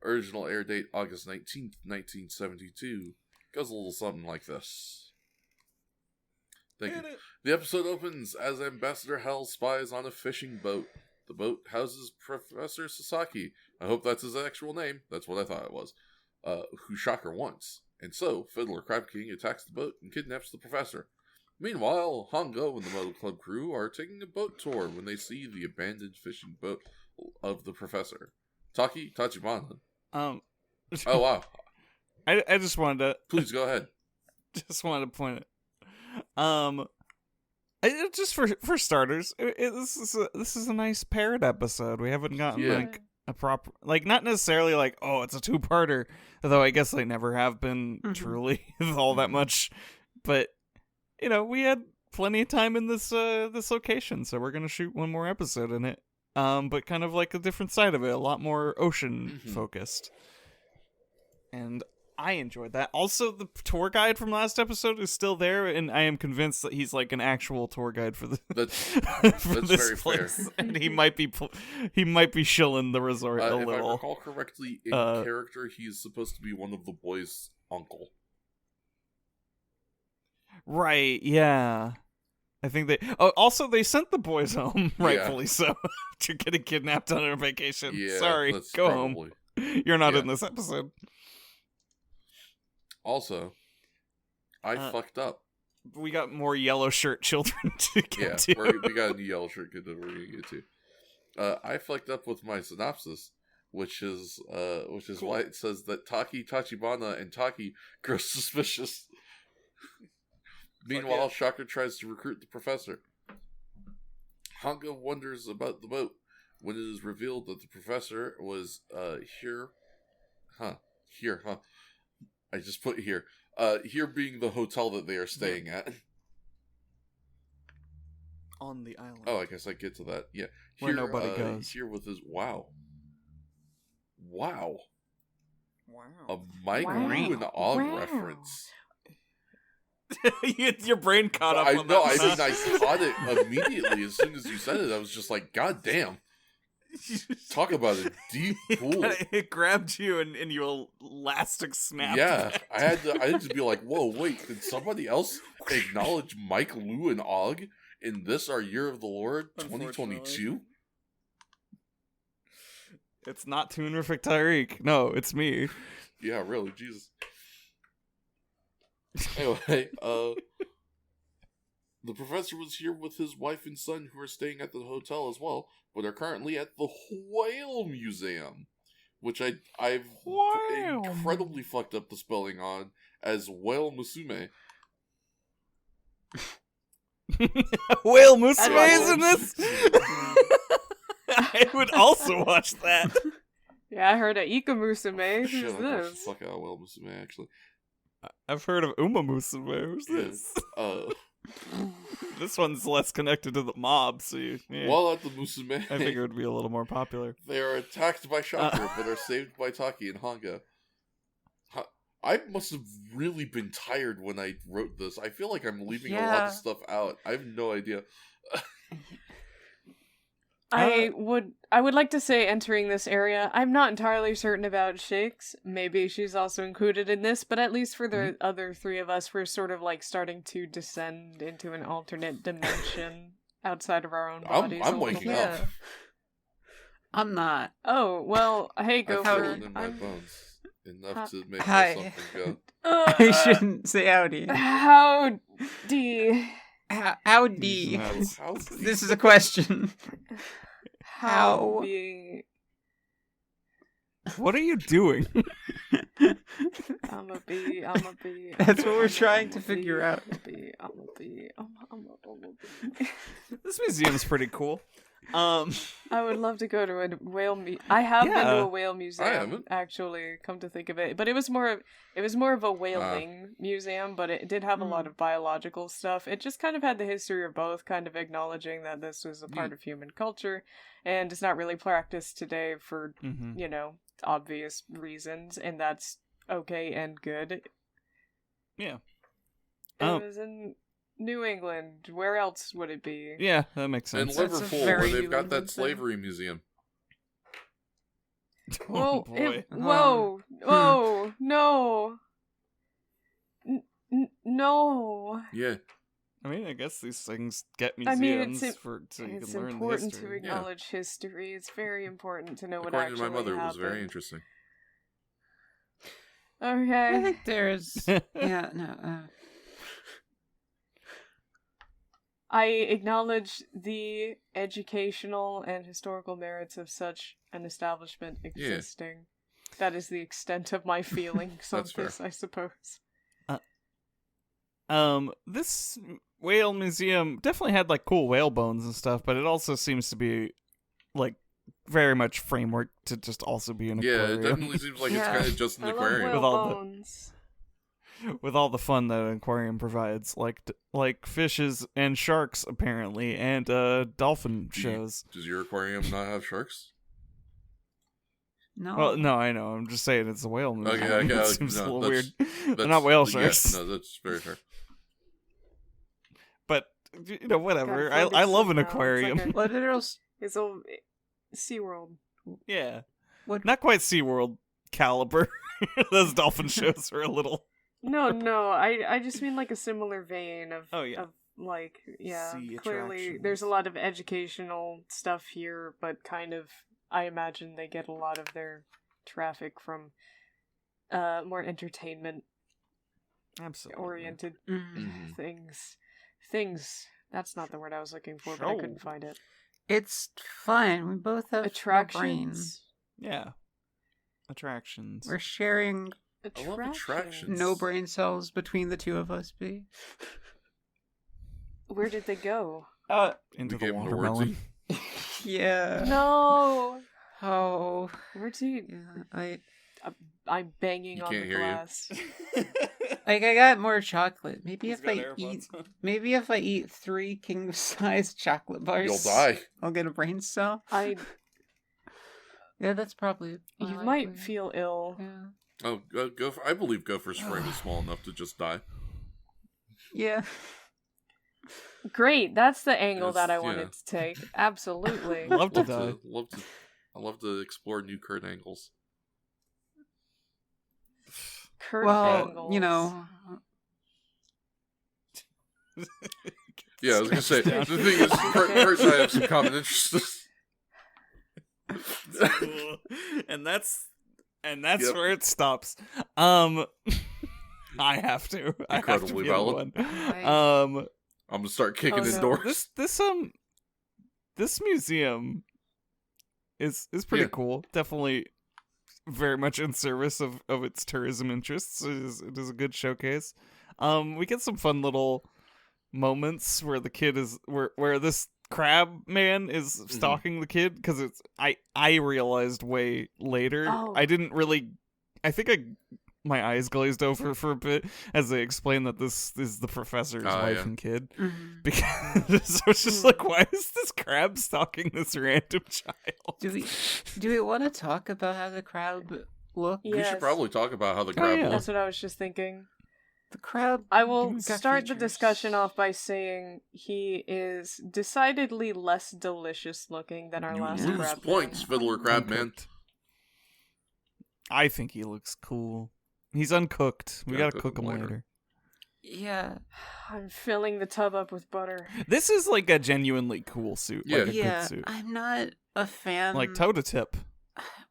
Original air date August 19th, 1972. Goes a little something like this. Thank you. The episode opens as Ambassador Hell spies on a fishing boat. The boat houses Professor Sasaki. I hope that's his actual name. That's what I thought it was. Who shot her once. And so, Fiddler Crab King attacks the boat and kidnaps the professor. Meanwhile, Hongo and the Moto Club crew are taking a boat tour when they see the abandoned fishing boat of the professor. Tachibana. Oh, wow. I just wanted to... Please go ahead. Just wanted to point it. Just for starters, this is a nice paired episode. We haven't gotten like a proper, like, not necessarily like, oh, it's a two-parter, although I guess they never have been truly all that much. But you know, we had plenty of time in this location, so we're gonna shoot one more episode in it. But kind of like a different side of it, a lot more ocean focused. And I enjoyed that. Also, the tour guide from last episode is still there, and I am convinced that he's like an actual tour guide for that's for this very place. fair. And he might be shilling the resort a if little. I recall correctly, in character, he's supposed to be one of the boys' uncle. Right? Yeah. I think they. Oh, also they sent the boys home, rightfully so. You're getting kidnapped on a vacation. Yeah, sorry, that's go probably. home. You're not in this episode. Also, I fucked up. We got more yellow shirt children to get to. We got a new yellow shirt kid that we're gonna get to. I fucked up with my synopsis, which is cool. Why it says that Tachibana and Taki grow suspicious. Meanwhile, Shocker tries to recruit the professor. Hongo wonders about the boat when it is revealed that the professor was here. I just put here. Here being the hotel that they are staying at. On the island. Oh, I guess I get to that. Yeah. Where nobody goes. Here with his... Wow. A Mike Wow. and Og reference. Your brain caught up on that. I that. mean, I caught it immediately. As soon as you said it, I was just like, God damn. Talk about a deep pool. It grabbed you and you elastic snapped. Yeah, back. I had to be like, whoa, wait, did somebody else acknowledge Mike, Lou, and Og in this, our Year of the Lord 2022? It's not Toonerific Tyreek. No, it's me. Yeah, really, Jesus. Anyway, the professor was here with his wife and son who are staying at the hotel as well, but are currently at the Whale Museum, which I've incredibly fucked up the spelling on as Whale Musume. Whale Musume is in this? I would also watch that. Yeah, I heard of Ikamusume. Shit, Who's I watched the this? fuck out of Whale Musume, actually. I've heard of Uma Musume. Who's this? Yes. This one's less connected to the mob, so While at the Musume, I figured it would be a little more popular. they are attacked by Shocker, but are saved by Taki and Honga. I must have really been tired when I wrote this. I feel like I'm leaving a lot of stuff out. I have no idea. I would like to say entering this area, I'm not entirely certain about Shakes. Maybe she's also included in this, but at least for the other three of us, we're sort of like starting to descend into an alternate dimension outside of our own bodies. I'm waking up. I'm not. Oh, well, hey, I go feel for it it. in my bones enough to make Hi. something go. I shouldn't say howdy. Howdy. Howdy. How This is a question. How? Being... What are you doing? I'm a bee. That's what we're trying to figure out. I'm a bee. This museum's pretty cool. I would love to go to a whale I have been to a whale I museum, haven't. actually, come to think of it. But it was more of a whaling museum, but it did have a lot of biological stuff. It just kind of had the history of both, kind of acknowledging that this was a part of human culture, and it's not really practiced today for, obvious reasons, and that's okay and good. Yeah. It was in New England. Where else would it be? Yeah, that makes In sense. That's a Liverpool, very where they've New got England that thing. slavery museum. Oh boy. Whoa! Oh no! No! Yeah. I mean, I guess these things get I mean, museums so you It's can learn the important to history. acknowledge history. It's very important to know what According to actually my mother, it was happened. very interesting. Okay. I think there's yeah no. I acknowledge the educational and historical merits of such an establishment existing. That is the extent of my feelings on That's fair. this, I suppose. This whale museum definitely had like cool whale bones and stuff, but it also seems to be like very much framework to just also be an Yeah, aquarium. it definitely seems like it's Yeah. kind of just an I love aquarium. whale With all the- bones. With all the fun that an aquarium provides, like fishes and sharks apparently, and dolphin shows. Does your aquarium not have sharks? No. Well, no, I know. I'm just saying it's a whale museum. Okay, okay, It seems a no, little weird. that's- They're not whale yeah, sharks, no, that's very fair. but whatever. Gotta find I it love an somehow. It's aquarium. like What else? It's a SeaWorld. Yeah, What? not quite SeaWorld caliber. Those dolphin shows are a little. No, I just mean like a similar vein of Oh, yeah. of like yeah. Sea Clearly, attractions. there's a lot of educational stuff here, but kind of I imagine they get a lot of their traffic from more entertainment Absolutely. oriented Mm. things. That's not the word I was looking for, but I couldn't find it. It's fine. We both have no brains. Attractions. Yeah. Attractions. We're sharing I love attractions. no brain cells between the two of us. B. Where did they go? Into We the gave 'em the watermelon. Yeah. No. Oh. Where'd you? Yeah. I'm banging You on can't the hear you. glass. I got more chocolate. Maybe He's if got I AirPods eat. on. Maybe if I eat 3 king-size chocolate bars, You'll die. I'll get a brain cell. Yeah, that's probably. You likely. might feel ill. Yeah. Oh, I believe Gopher's frame is small enough to just die. Yeah. Great, that's the angle Yes, that I yeah. wanted to take. Absolutely. Love to die. I love to explore new Kurt angles. Kurt Well, angles. you know. Yeah, I was gonna say the thing is, Kurt and I have some common interests. Cool. and that's Yep. where it stops. I have to. I have to Incredibly be the valid. one. Right. I'm gonna start kicking Oh, in no. doors. This museum is pretty Yeah. cool. Definitely very much in service of its tourism interests. It is a good showcase. We get some fun little moments where the kid is where this crab man is stalking the kid, because it's I realized way later. Oh. I didn't really. I think my eyes glazed over for a bit as they explained that this is the professor's wife yeah. and kid. Mhm. Because so it's just like, why is this crab stalking this random child? Do we want to talk about how the crab look? Yeah. We Yes. should probably talk about how the crab yeah. looks. That's what I was just thinking. The crab. I will got start the features. discussion off by saying he is decidedly less delicious looking than our You last lose crab. points, Fiddler Crab Man. Uncooked. I think he looks cool. He's uncooked. We Gotta gotta cook him later. Yeah. I'm filling the tub up with butter. This is like a genuinely cool suit. Yeah. Like a Yeah. good suit. I'm not a fan. Like toe to tip.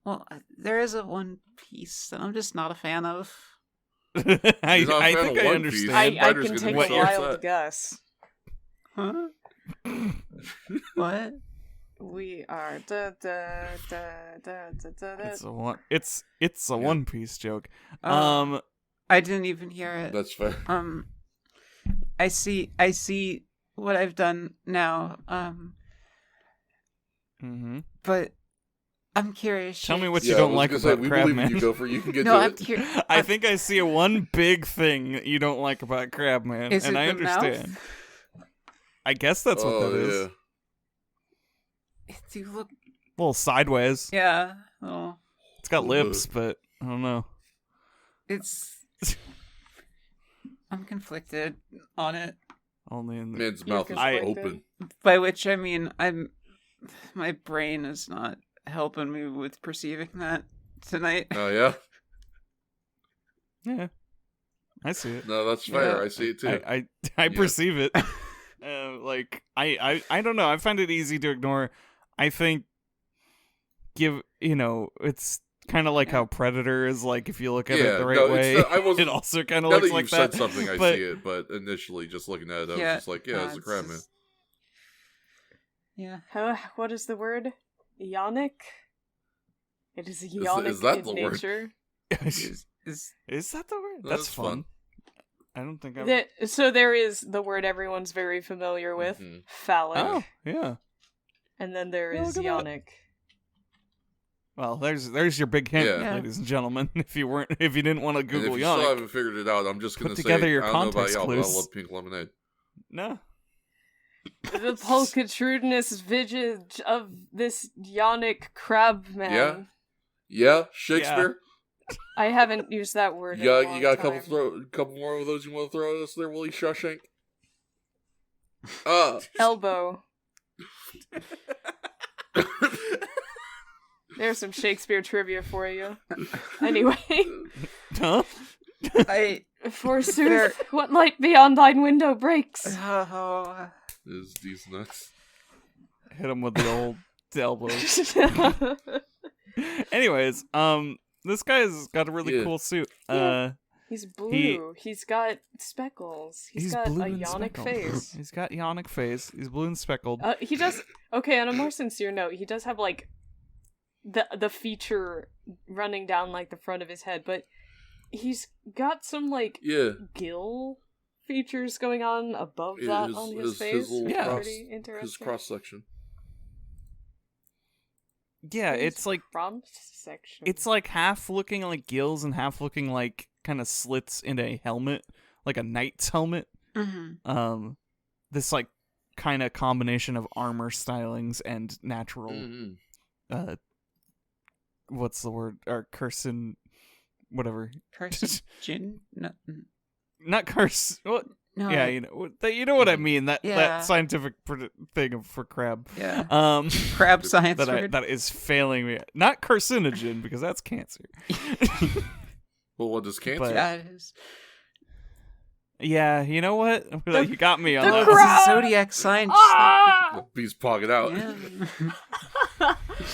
Well, there is a one piece that I'm just not a fan of. I He's not a fan think of I One Piece. understand. I Butters can gonna take be a so wild upset. guess. Huh? What? We are da da da da da da. It's a one. It's a One Piece joke. I didn't even hear it. That's fair. I see what I've done now. Mm-hmm. But I'm curious. Tell me what Yeah, you I don't was like gonna say, about we Crab believe Man. in you, Gopher. You can get No, to I'm it. curious. I think I see one big thing that you don't like about Crab Man, Is and it I the understand. mouth? I guess that's what that is. Yeah. Do you look? A little sideways. Yeah. Oh. It's got Ugh. lips, but I don't know. It's. I'm conflicted on it. Only in the Man's You're mouth is conflicted. open. By which I mean my brain is not helping me with perceiving that tonight. Oh yeah, yeah. I see it. no, that's fair. Yeah. I see it too. I Yeah. perceive it. Like I don't know. I find it easy to ignore. I think it's kind of like how Predator is. Like if you look at it the right way, I was. it also kind of Now looks that like you've that. said something, I but, see it. But initially, just looking at it, I was Yeah. just like, yeah, it's a it's crab man. just- Yeah. What is the word? Ionic? It is is ionic that in the word? nature. is that the word? That's That's fun. fun. I don't think I've. So there is the word everyone's very familiar with, Mhm. phallic. Oh yeah. And then there Yeah, is look at that. ionic. Well, there's your big hint, Yeah. ladies and gentlemen. If you didn't want to And if Google you still Yannick, haven't figured it out, I'm just Put gonna say, together your I don't know about context y'all, but I clues. love pink lemonade. no. The pulchritudinous visage of this ionic crab man. Yeah, Shakespeare. I haven't used that word You in got, a you got a long couple time. couple more of those you want to throw at us there, Willie Shawshank? Elbow. There's some Shakespeare trivia for you. Anyway, Huh? I forsooth, what light beyond thine window breaks? oh, Is these nuts? Hit him with the old elbow. Anyways, this guy's got a really Yeah. cool suit. Yeah. He's blue. He's got speckles. He's got blue a and ionic speckled. face. He's got ionic face. He's blue and speckled. He does. Okay, on a more sincere note, he does have like the feature running down like the front of his head, but he's got some like Yeah. gill features going on above Yeah, that his- on his his face. little which is cross- pretty interesting. His cross section. Yeah, His it's like front section. it's like half looking like gills and half looking like kind of slits in a helmet, like a knight's helmet. This like kind of combination of armor stylings and natural Mm-hmm. what's the word, or cursin, whatever. carcinogen. No, Not curse. What? no. Yeah, you know what I mean. That Yeah. scientific thing for crab. Yeah. Crab science word. that is failing me. Not carcinogen because that's cancer. Well, what does cancer? But- Yeah, it is. Yeah, you know what? You got me on the that. This crab! is zodiac sign. Ah! The bee's pocket out. Yeah.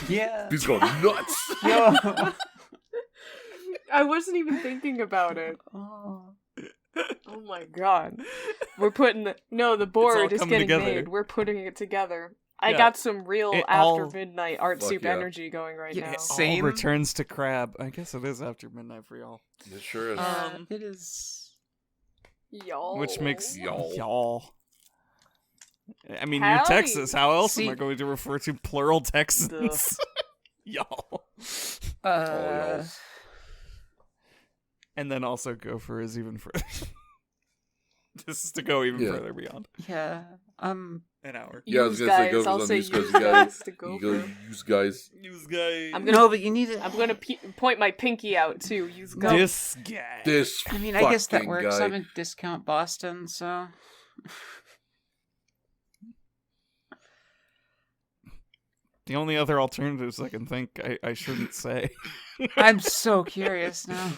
Yeah. Bee's going nuts. Yo. I wasn't even thinking about it. Oh. Oh my god. We're putting the board is coming getting together. made. We're putting it together. I Yeah. got some real It after all- midnight art Fuck soup yeah. energy going right Yeah, now. same. All returns to crab. I guess it is after midnight for y'all. It sure is. It is. Y'all. Which makes Y'all. y'all. I mean, Howdy. you're Texas. How else am See- I going to refer to plural Texans? y'all. y'all. And then also Gopher is even further. This is to go even Yeah. further beyond Yeah. an hour. Yeah, I was Use gonna say guys, Gopher's I'll on say these 'cause use you gotta- guys to go You go for. use guys. Use guy. I'm gonna- No, but you need it. I'm gonna point my pinky out too. Use guys. This guy. This. I mean, I guess that fucking works. guy. I'm in discount Boston, so. The only other alternatives I can think I shouldn't say. I'm so curious now.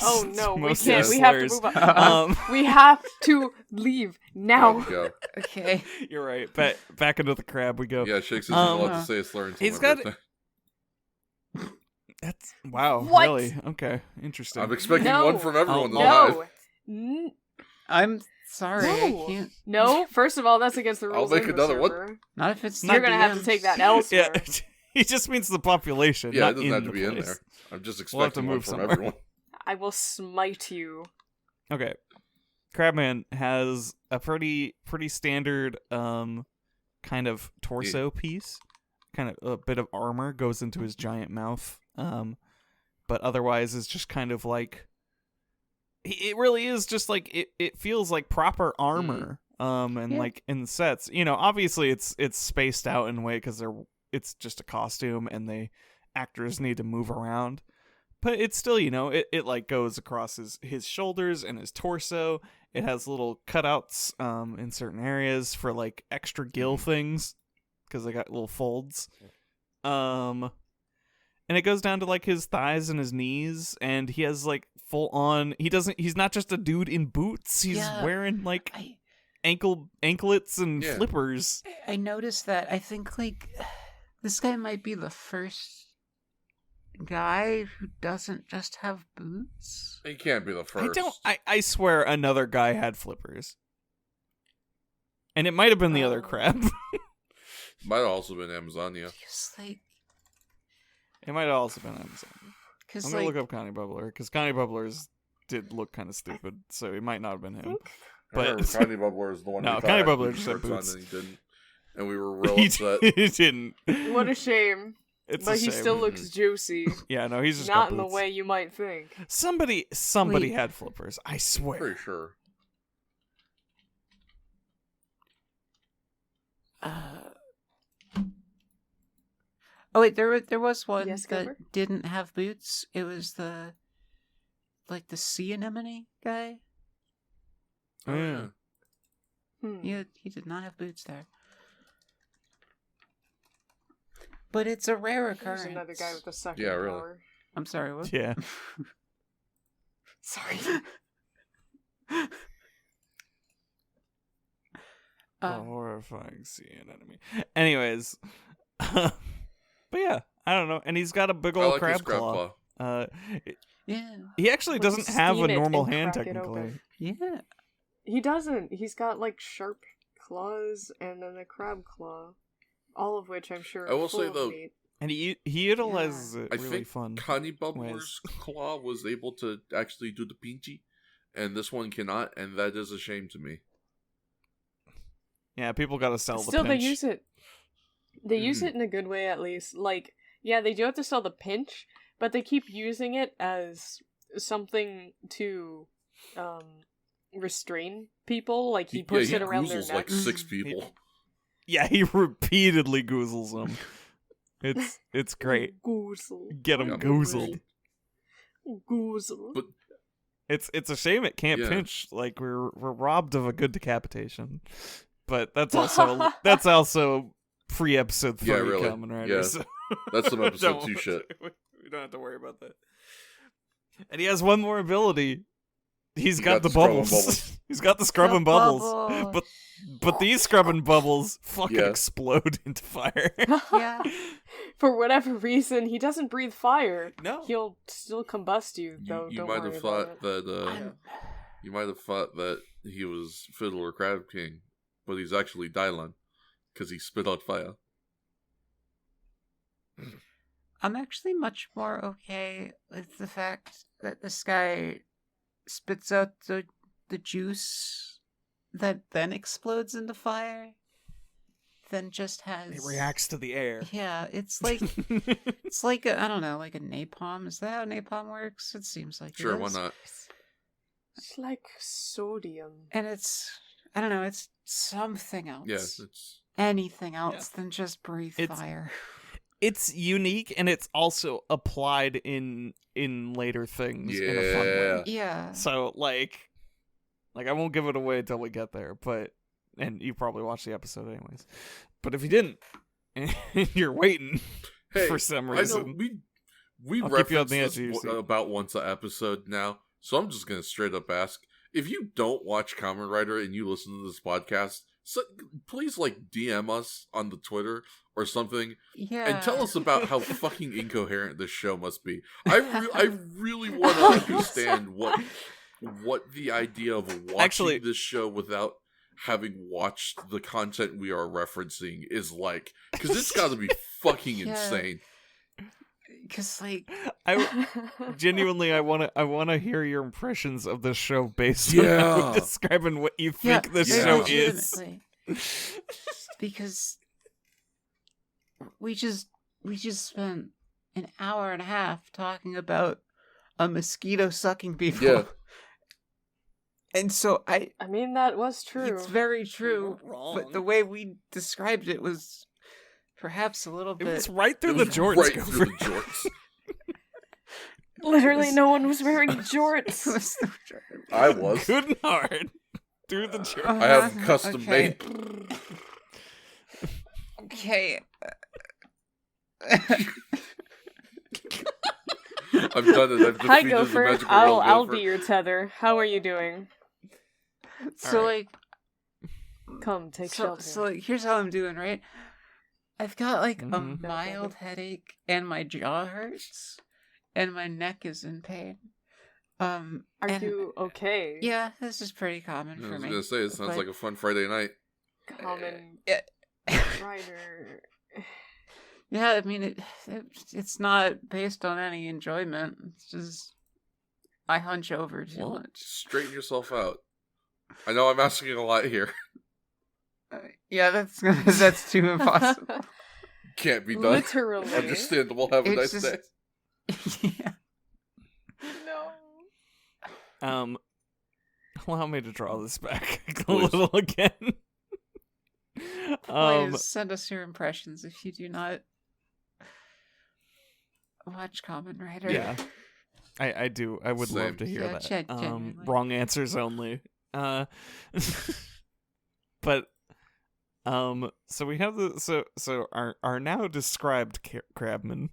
Oh no, we Mostly can't. We have to slurs. move on. Um, We have to leave There now. we go. Okay. you're right. Back into the crab we go. Yeah, Shakes isn't Um, allowed to say a slur until he's my got- birthday. That's wow. What? Really? Okay. Interesting. I'm expecting No. one from everyone Oh, alive. No. I'm sorry. I No. can't. No, first of all, that's against the I'll rules. make of the another one. server. Not if it's You're not gonna have to DMs. take that elsewhere. Yeah. He just means the population. Yeah, it not doesn't in have to the be in place. there. I'm just We'll have to expecting one move from somewhere. everyone. I will smite you. Okay. Crabman has a pretty standard kind of torso piece. Kind of a bit of armor goes into his giant mouth. But otherwise is just kind of like it really is just like it feels like proper armor. And Yeah. like in sets, obviously it's spaced out in a way because it's just a costume and actors need to move around. But it's still, it like goes across his shoulders and his torso. It has little cutouts in certain areas for like extra gill things because they got little folds. And it goes down to like his thighs and his knees, and he has like full on. He's not just a dude in boots. He's wearing like anklets and flippers. I noticed that. I think like this guy might be the first guy who doesn't just have boots. He can't be the first. I swear another guy had flippers. And it might have been the other crab. Might have also been Amazonia. Just like it might have also been Amazon. I'm gonna like, look up Connie Bubbler because Connie Bubbler's did look kind of stupid, so it might not have been him. But Connie Bubbler is the one. No, who Connie thought Bubbler had just had shorts boots. on and he didn't, and we were real he upset. he didn't. What a shame. It's But a he shame. still looks juicy. Yeah, no, he's just Not got in the boots. way you might think. Somebody Wait. had flippers. I swear. Pretty sure. Oh wait, there was one Yes, that Gilbert? didn't have boots. It was the sea anemone guy. Oh, yeah. He did not have boots there. But it's a rare occurrence. There's another guy with a sucking Yeah, really. power. I'm sorry, what? Yeah. Sorry. A horrifying sea anemone. Anyways. But yeah, I don't know. And he's got a big I old like crab his crab claw. Yeah. He actually Like, doesn't have a steam it normal and hand, crack it technically. open. Yeah. He doesn't. He's got like sharp claws and then a crab claw. All of which I'm sure I will are full say, of though, meat. And he utilizes it I really think fun. Connie Bubbler's claw was able to actually do the pinchy, and this one cannot, and that is a shame to me. Yeah, people gotta sell Still, the they pinch. use it. They use it in a good way, at least. Like, yeah, they do have to sell the pinch, but they keep using it as something to restrain people. Like, he puts it around their goozles neck. like 6 people. Yeah, he repeatedly goozles them. It's great. Goozle. Get him Yeah. goozled. Goozle. But It's a shame it can't Yeah. pinch. Like we're robbed of a good decapitation. But that's also pre-episode 30 Yeah, really. coming, right? Yeah. So that's some episode 2 don't- shit. We don't have to worry about that. And he has one more ability. He's He got got the the scrubbing bubbles. bubbles. He's got the scrubbing bubbles. bubbles. But these scrubbing bubbles fucking Yeah. explode into fire. Yeah. For whatever reason, he doesn't breathe fire. No. He'll still combust you, though. You don't might worry have about thought it. that you might have thought that he was Fiddler Crab King, but he's actually Dylan because he spit out fire. I'm actually much more okay with the fact that this guy spits out the juice that then explodes into fire than just has It reacts to the air. Yeah, it's like I don't know, like a napalm. Is that how napalm works? It seems like Sure, it why is. not? It's like sodium. And I don't know, it's something else. Yeah, it's Anything else than just breathe It's- fire. It's unique, and it's also applied in later things in a fun way. Yeah. So like I won't give it away until we get there, and you probably watched the episode anyways. But if you didn't, and you're waiting Hey, for some I know reason, we I'll keep you on reference the edge this of your seat. about once an episode now, so I'm just gonna straight up ask if you don't watch Kamen Rider and you listen to this podcast. So please DM us on the Twitter or something Yeah. and tell us about how fucking incoherent this show must be. I really want to understand what the idea of watching Actually- this show without having watched the content we are referencing is like, because it's got to be fucking Yeah. insane. Because like I genuinely I want to hear your impressions of this show based Yeah. on describing what you think this yeah. show is. legitimately. Because we just spent an hour and a half talking about a mosquito sucking people. Yeah. And so I mean, that was true. it's very true, You weren't wrong. but the way we described it was perhaps a little It bit was right through It the was jorts. right Gopher. through the jorts. Literally, no one was wearing jorts. I was. Good and hard. Do the joke. I have them custom Okay. made. Okay. I've done it. I've Hi, defeated the Gopher. magical I'll world I'll Gopher. be your tether. How are you doing? So Alright. Come, take so shelter. so like here's how I'm doing, right? I've got like a Mhm. mild headache and my jaw hurts and my neck is in pain. Are and- you okay? Yeah, this is pretty common I for was me. gonna say it sounds but- like a fun Friday night. Common Yeah. rider. Yeah, I mean it's not based on any enjoyment. It's just I hunch over too Well, much. straighten yourself out. I know I'm asking a lot here. Yeah, that's too impossible. Can't be done. Literally. Understandable. Have a It's nice just- day. Yeah. No. Allow me to draw this back a Please. little again. Please send us your impressions if you do not watch Kamen Rider. Yeah. I do. I would love Same. to hear Yeah, that. genuinely. Wrong answers only. But so we have so our now described Crabman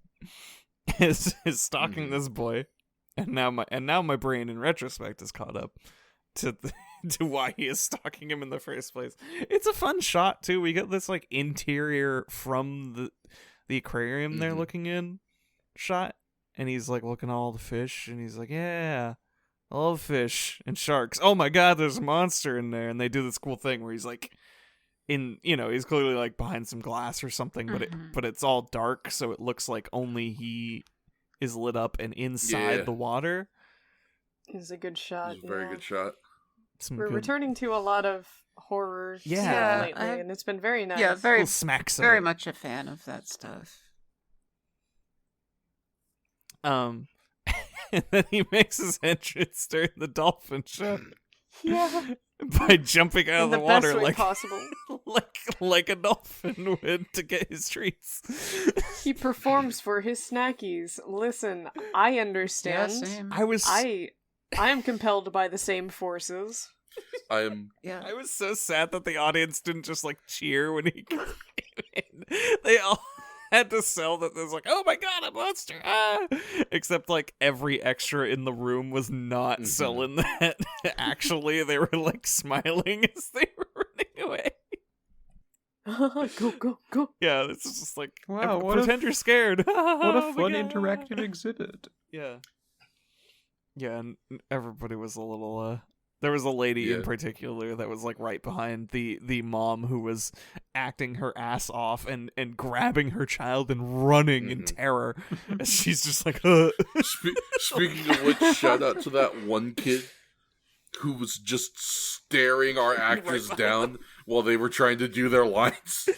is stalking this boy, and now my brain in retrospect is caught up to to why he is stalking him in the first place. It's a fun shot too. We get this like interior from the aquarium they're Mhm. looking in shot, and he's like looking at all the fish, and he's like, yeah, I love fish and sharks. Oh my god, there's a monster in there. And they do this cool thing where he's like he's clearly like behind some glass or something, Mhm. but it's all dark, so it looks like only he is lit up and inside Yeah. the water. Is a good shot. It was a very yeah. good shot. Some We're good returning to a lot of horror Yeah. stuff lately, I- and it's been very nice. Yeah, very little smacks of very it. much a fan of that stuff. And then he makes his entrance during the dolphin show Yeah, by jumping out in of the the water best way like possible. like a dolphin would to get his treats. He performs for his snackies. Listen, I Yeah, understand. same. I am compelled by the same forces. I am. Yeah. I was so sad that the audience didn't just like cheer when he came in. They all had to sell that there's like, oh my god, a monster! Ah! Except like every extra in the room was not Mhm. selling that. Actually, they were like smiling as they were running away. Go, go, go. Yeah, it's just like Wow, what pretend you're scared. What Oh a my fun God. interactive exhibit. Yeah. Yeah, and everybody was a little there was a lady in Yeah. particular that was like right behind the mom who was acting her ass off and grabbing her child and running in Mhm. terror. As she's just like Speaking of which, shout out to that one kid who was just staring our actors behind down while they were trying to do their lines.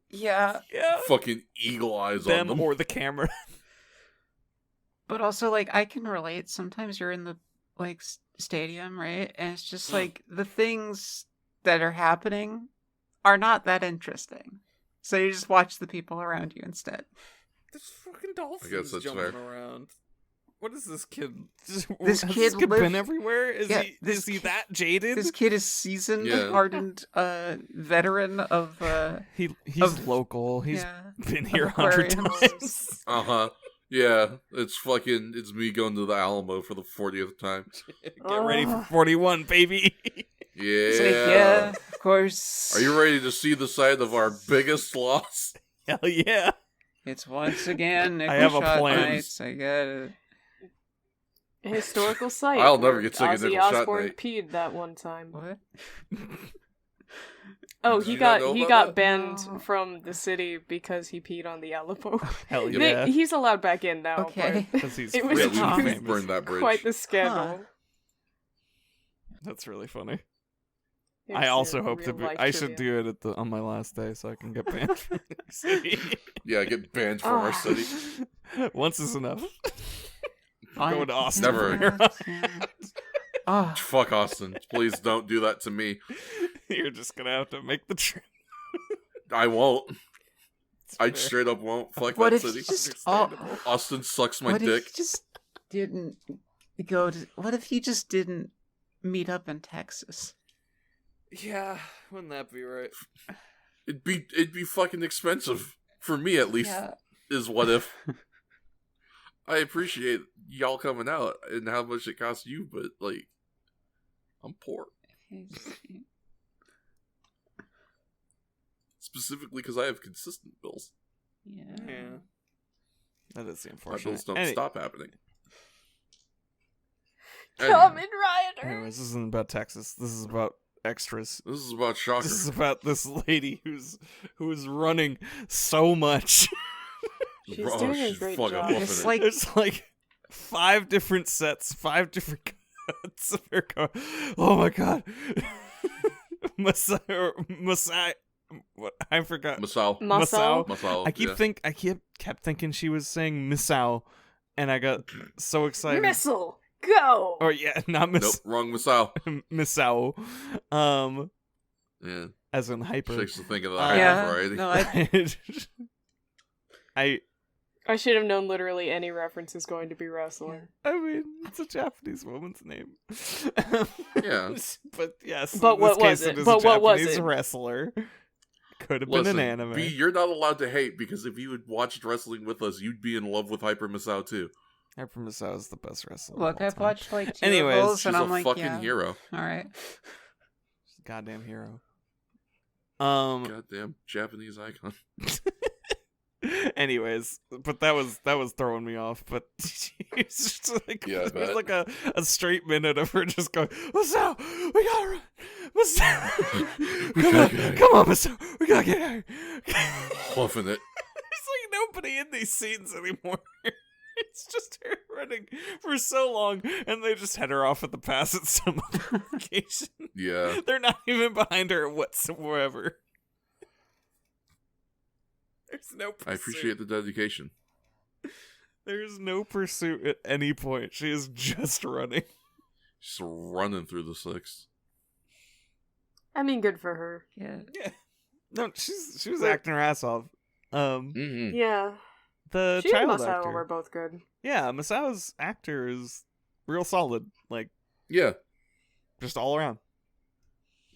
Yeah, yeah, Fucking eagle eyes on them them. or the camera. but also like I can relate. Sometimes you're in the like stadium, right? And it's just like the things that are happening are not that interesting. So you just watch the people around you instead. There's fucking dolphins I guess that's jumping fair. around. What is this kid? This Has kid been lived- everywhere? Is Yeah, he this is he kid- that jaded? This kid is seasoned, Yeah. hardened, veteran of He's of- local. He's yeah. been here 100 aquariums. times. Yeah, it's me going to the Alamo for the 40th time. Get ready for 41, baby. Yeah. It's like, yeah, of course. Are you ready to see the side of our biggest loss? Hell yeah. It's once again I have a nickel shot plan. nights. I get it. A historical site. I'll never where get sick of Ozzy nickel shot Osbourne night. peed that one time. What? Oh, Did he you not know got about that? banned No. from the city because he peed on the Alamo. Hell Yeah. yeah. He's allowed back in now. Okay. Because he's It was rich Yeah, and we Huh. famous. burned that but bridge. quite the scandal. That's really funny. It's I also a hope to be. real-life I should trivia. do it on my last day so I can get banned from the city. Yeah, get banned from our Ah. city. Once is enough. Fine. Going to Austin. Never. Yeah. Oh, Fuck Austin. Please don't do that to me. You're just gonna have to make the trip. I won't. I straight up won't. Fuck What that if city. he just oh, Austin sucks my what dick. if he just didn't go to? What if he just didn't meet up in Texas? Yeah, wouldn't that be right? It'd be fucking expensive for me at least. Yeah. Is what if. I appreciate y'all coming out and how much it costs you, but like, I'm poor. Specifically because I have consistent bills. Yeah. That is the My unfortunate. bills don't stop happening. Kamen Anyway, Rider. Anyways, this isn't about Texas. This is about extras. this is about Shocker. This is about this lady who is running so much. She's doing a she's great fucking job. whooping It's it. like There's like 5 different sets, 5 different cuts of her going, oh my god. Masai. What? I forgot. Masao. Masao. Masao. I kept thinking she was saying Misao, and I got so excited. Missile, go! Or yeah, not Nope, wrong Masao. Misao. Yeah, As in hyper. Shakes to think of the Yeah, hyper variety. no, I should have known literally any reference is going to be wrestling. I mean, it's a Japanese woman's name. Yeah. But yes, But in what this was case, it? is But a what was Japanese it? wrestler. Could have Listen, been an anime. B, you're not allowed to hate because if you had watched wrestling with us, you'd be in love with Hyper Masao too. Hyper Misao is the best wrestler. look, of all I've time. watched like 2 Anyways, of those, She's and a I'm like, fucking yeah, hero. all right. She's a goddamn hero. Goddamn Japanese icon. Anyways, but that was throwing me off. But it's just like Yeah, I there's bet. like a straight minute of her just going, Masao, we gotta run, Masao, come on, Masao, we gotta get out. Fluffing it. There's like nobody in these scenes anymore. It's just her running for so long, and they just head her off at the pass at some other location. Yeah. They're not even behind her whatsoever. There's no pursuit. I appreciate the dedication. There's no pursuit at any point. She is just running. Just running through the 6th. I mean, good for her. Yeah. Yeah. No, she was acting her ass off. Mm-hmm. Yeah. The She and child Masao actor. were both good. Yeah, Masao's actor is real solid. Like, Yeah. just all around.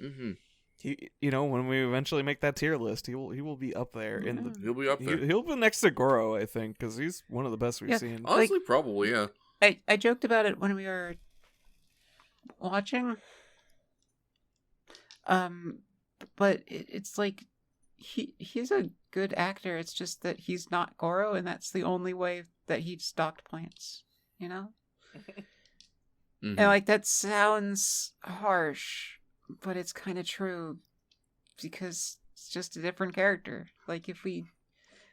Mm-hmm. He, when we eventually make that tier list, he will be up there. In the, He'll be up there. he'll be next to Goro, I think, because he's one of the best we've Yeah. seen. Honestly, probably, yeah. I joked about it when we were watching. But it's like he's a good actor. It's just that he's not Goro, and that's the only way that he stocked plants. You know, Mhm. and like that sounds harsh, but it's kind of true because it's just a different character. Like if we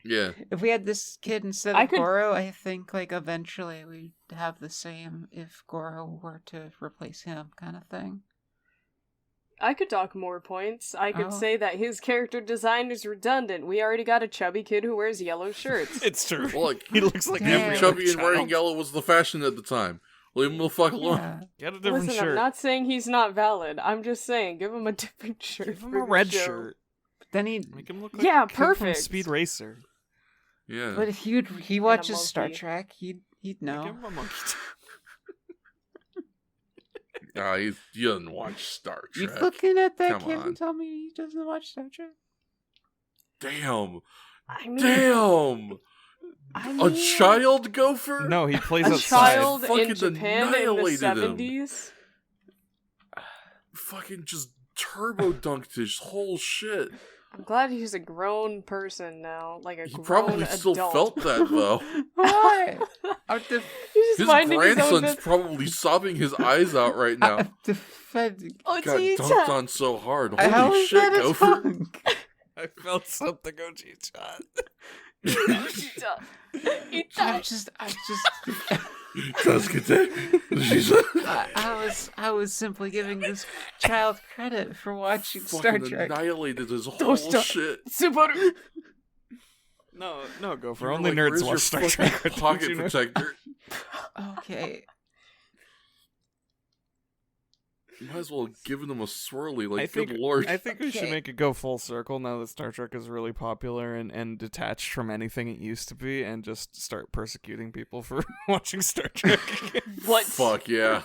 had this kid instead I of could- Goro, I think like eventually we'd have the same if Goro were to replace him, kind of thing. I could talk more points. I could Oh. say that his character design is redundant. We already got a chubby kid who wears yellow shirts. It's true. Well, like, he looks like Damn. every Him other chubby and child. wearing yellow was the fashion at the time. Leave him the fuck alone. Yeah. Get a different Listen, shirt. I'm not saying he's not valid. I'm just saying, give him a different shirt. Give him for a the red show. shirt. Then he, Make him look like Yeah, a kid from perfect. Speed Racer. Yeah. but if he watches Star monkey. Trek, he'd Make know. him a monkey. He doesn't watch Star You Trek. looking at that Come kid on. and tell me he doesn't watch Star Trek? Damn. I mean, Damn. I A mean, child gopher? No, he plays a outside. child in Fucking Japan in the annihilated him. 70s. Fucking just turbo dunked his whole shit. I'm glad he's a grown person now, like a He grown probably adult. still felt that, though. Why? I'm, He's just His minding his own grandson's business. probably sobbing his eyes out right now. I'm defending. Oh, Got Tita. dunked on so hard. How Holy is shit, that a gopher. dunk? I felt something, Oji-chan. Tita. I'm Tita. just. She's a I was simply giving this child credit for watching Star fucking Trek. annihilated his whole stop. shit. Subaru. No, go for You were only like, nerds "Where's watch your Star fucking Trek. Did pocket you know? protector. Okay. Might as well have given them a swirly. Like, I think, good lord. I think we should Okay. make it go full circle now that Star Trek is really popular and detached from anything it used to be, and just start persecuting people for watching Star Trek. What? Fuck yeah.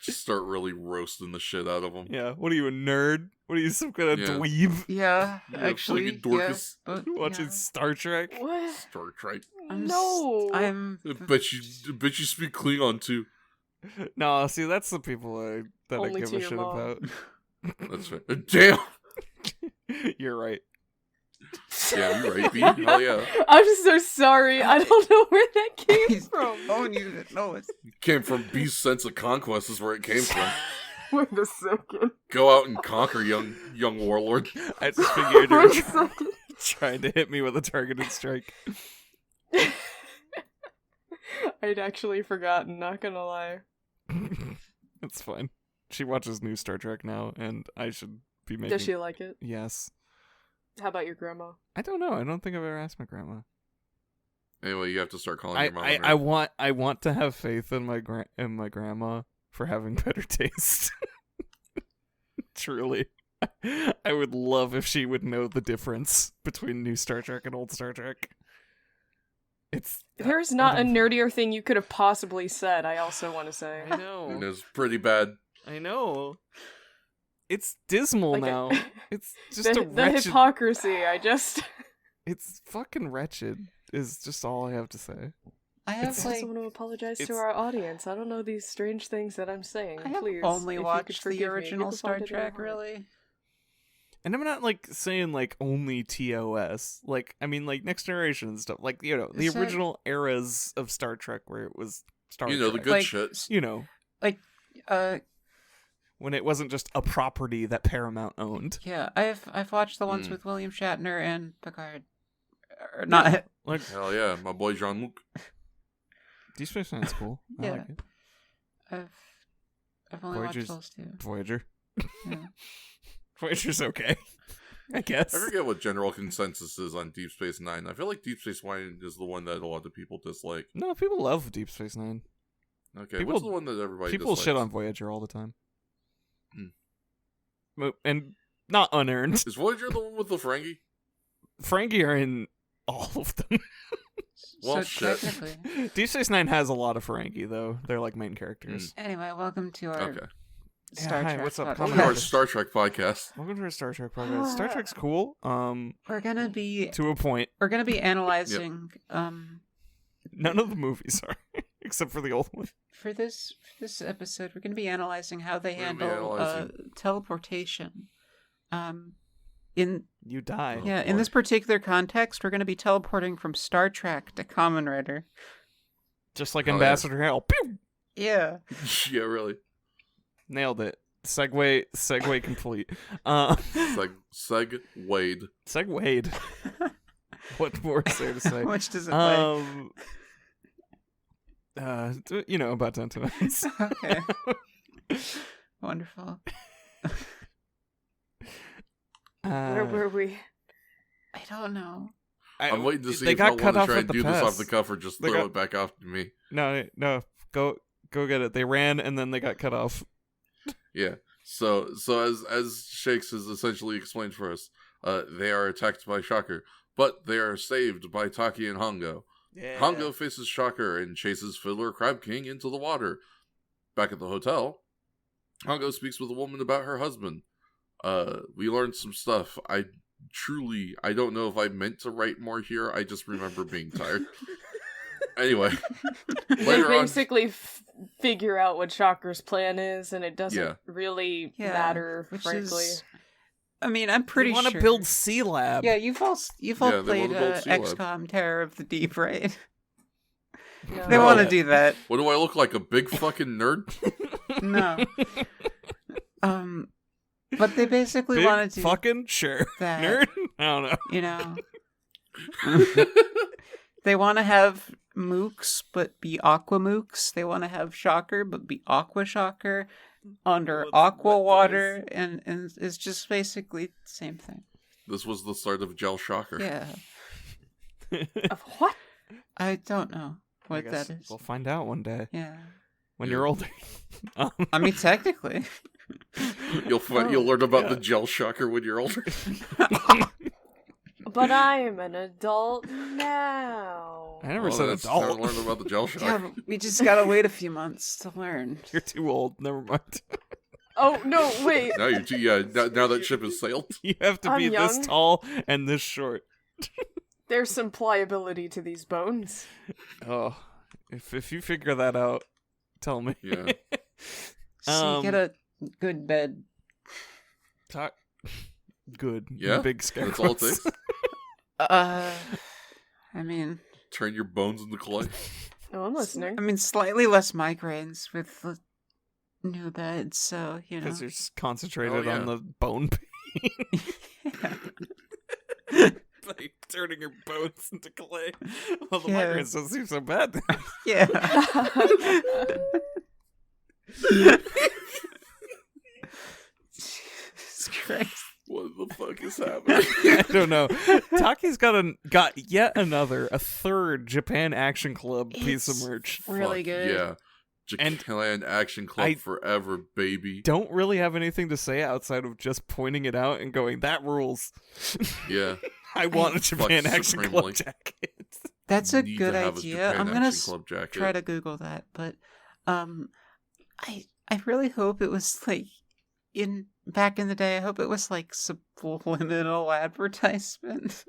Just start really roasting the shit out of them. Yeah, what are you, a nerd? What are you, some kind of Yeah. dweeb Yeah, Yeah, actually, fucking Dorcas. but watching yeah. Star Trek? What? Star Trek. No. I'm. I bet you speak Klingon too. No, see, that's the people that I Only give to a your shit mom. about. That's right. Damn. You're right. Yeah, you're right, B. Hell yeah. I'm just so sorry. I don't know where that came from. Oh, you didn't know it. Came from B's sense of conquest is where it came from. Wait a second. Go out and conquer, young warlord. I just figured you were Wait a second. trying to hit me with a targeted strike. I'd actually forgotten, not gonna lie. It's fine. She watches new Star Trek now, and I should be making... Does she like it? Yes. How about your grandma? I don't know. I don't think I've ever asked my grandma. Anyway, you have to start calling I, your mom. I, I want I want to have faith in my grandma for having better taste. Truly. I would love if she would know the difference between new Star Trek and old Star Trek. It's There's not a nerdier thing you could have possibly said, I also want to say. I know. And it's pretty bad. I know. It's dismal Like now. It's just the a wretched... hypocrisy, I just... It's fucking wretched, is just all I have to say. I I have also like. want to apologize to it's- our audience. I don't know these strange things that I'm saying. I have Please, only if you could watched the forgive me, original get the Star fault out of your Trek, heart. really. And I'm not, like, saying, like, only TOS. Like, I mean, like, Next Generation and stuff. Like, you know, the Is that- original eras of Star Trek where it was Star You know, the Trek. good Like, shit. You know, Uh, when it wasn't just a property that Paramount owned. yeah, I've watched the ones Mm. with William Shatner and Picard. Or not. Like, Hell yeah, my boy Jean-Luc. Deep Space Nine's cool. I Yeah. like it. I've only Voyager's- watched those two. Voyager. Yeah. Voyager's okay, I guess. I forget what general consensus is on Deep Space Nine. I feel like Deep Space Nine is the one that a lot of people dislike. No, people love Deep Space Nine. Okay, People- what's the one that everybody People dislikes? shit on Voyager all the time. Hmm. And not unearned. Is Voyager the one with the Ferengi? Frankie are in all of them. Well, So shit. technically. Deep Space Nine has a lot of Ferengi, though. They're like main characters. Anyway, welcome to our Okay. Star Yeah, hi, Trek. what's up? podcast. Come Welcome to our on. Star Trek podcast. Welcome to our Star Trek podcast. Star Trek's cool. We're gonna be To a point. analyzing None of the movies are, except for the old one. for this episode. We're gonna be analyzing how they We're gonna be handle analyzing- teleportation. In You die. yeah, in boy. this particular context, we're gonna be teleporting from Star Trek to Kamen Rider. Just like Oh, yeah. Ambassador Hale. Pew! Yeah. Yeah, really. Nailed it. Segue complete. Segwayed. Segwayed. What more is there to say? How much does it weigh? You know, about 10 times. Okay. Wonderful. Where were we? I don't know. I'm waiting to see they if got I cut want to off try at and the do this off pass. the cuff or just They throw got- it back off to me. No, go get it. They ran and then they got cut off. Yeah. So as Shakes has essentially explained for us, they are attacked by Shocker, but they are saved by Taki and Hongo. Yeah. Hongo faces Shocker and chases Fiddler Crab King into the water. Back at the hotel, Hongo speaks with a woman about her husband. We learned some stuff. I don't know if I meant to write more here. I just remember being tired. Anyway, They later on, basically figure out what Shocker's plan is, and it doesn't Yeah. really Yeah, matter, which frankly. is. I mean, I'm pretty You want to sure. build C Lab. Yeah, you've all Yeah, they played wanna build Sea Lab. XCOM Terror of the Deep, right? No. They No. want to do that. what do I look like? A big fucking nerd? No. But they basically Big want to do fucking sure. that. Nerd? I don't know. You know, they want to have Mooks, but be Aqua Mooks. They want to have Shocker, but be Aqua Shocker under What's- Aqua what Water, and it's just basically the same thing. This was the start of Gel Shocker. Yeah, Of what? I don't know I what guess that is. We'll find out one day. Yeah, when Yeah. you're older. I mean, technically. You'll learn about the gel shocker when you're older. But I am an adult now. I never Well, said that's adult. how I learned about the gel Yeah, shocker. but we just gotta wait a few months to learn. You're too old. Never mind. Oh, no, wait. Now you're too, yeah. Now that ship has sailed. You have to I'm be this young. tall and this short. There's some pliability to these bones. Oh, if you figure that out, tell me. Yeah. So you get a good bed. Talk. Good. Yeah, Big That's all it scarecrows. takes. I mean, Turn your bones into clay. Oh, I'm listening. I mean, slightly less migraines with the new bed, so, you know. Because you're concentrated Oh, yeah. on the bone pain. Yeah. Like turning your bones into clay. Well, the Yeah. migraines don't seem so bad. Yeah. Jesus Christ. What the fuck is happening? I don't know. Taki's got yet a third Japan Action Club piece It's of merch. really Fuck good. Yeah. And Japan Action Club I- forever, baby. Don't really have anything to say outside of just pointing it out and going, that rules. Yeah. I want a Japan Fuck Action Club supremely. jacket. That's a Need good to have a idea. Japan I'm gonna Action Club jacket. try to Google that, but I really hope it was like back in the day. I hope it was like subliminal advertisement.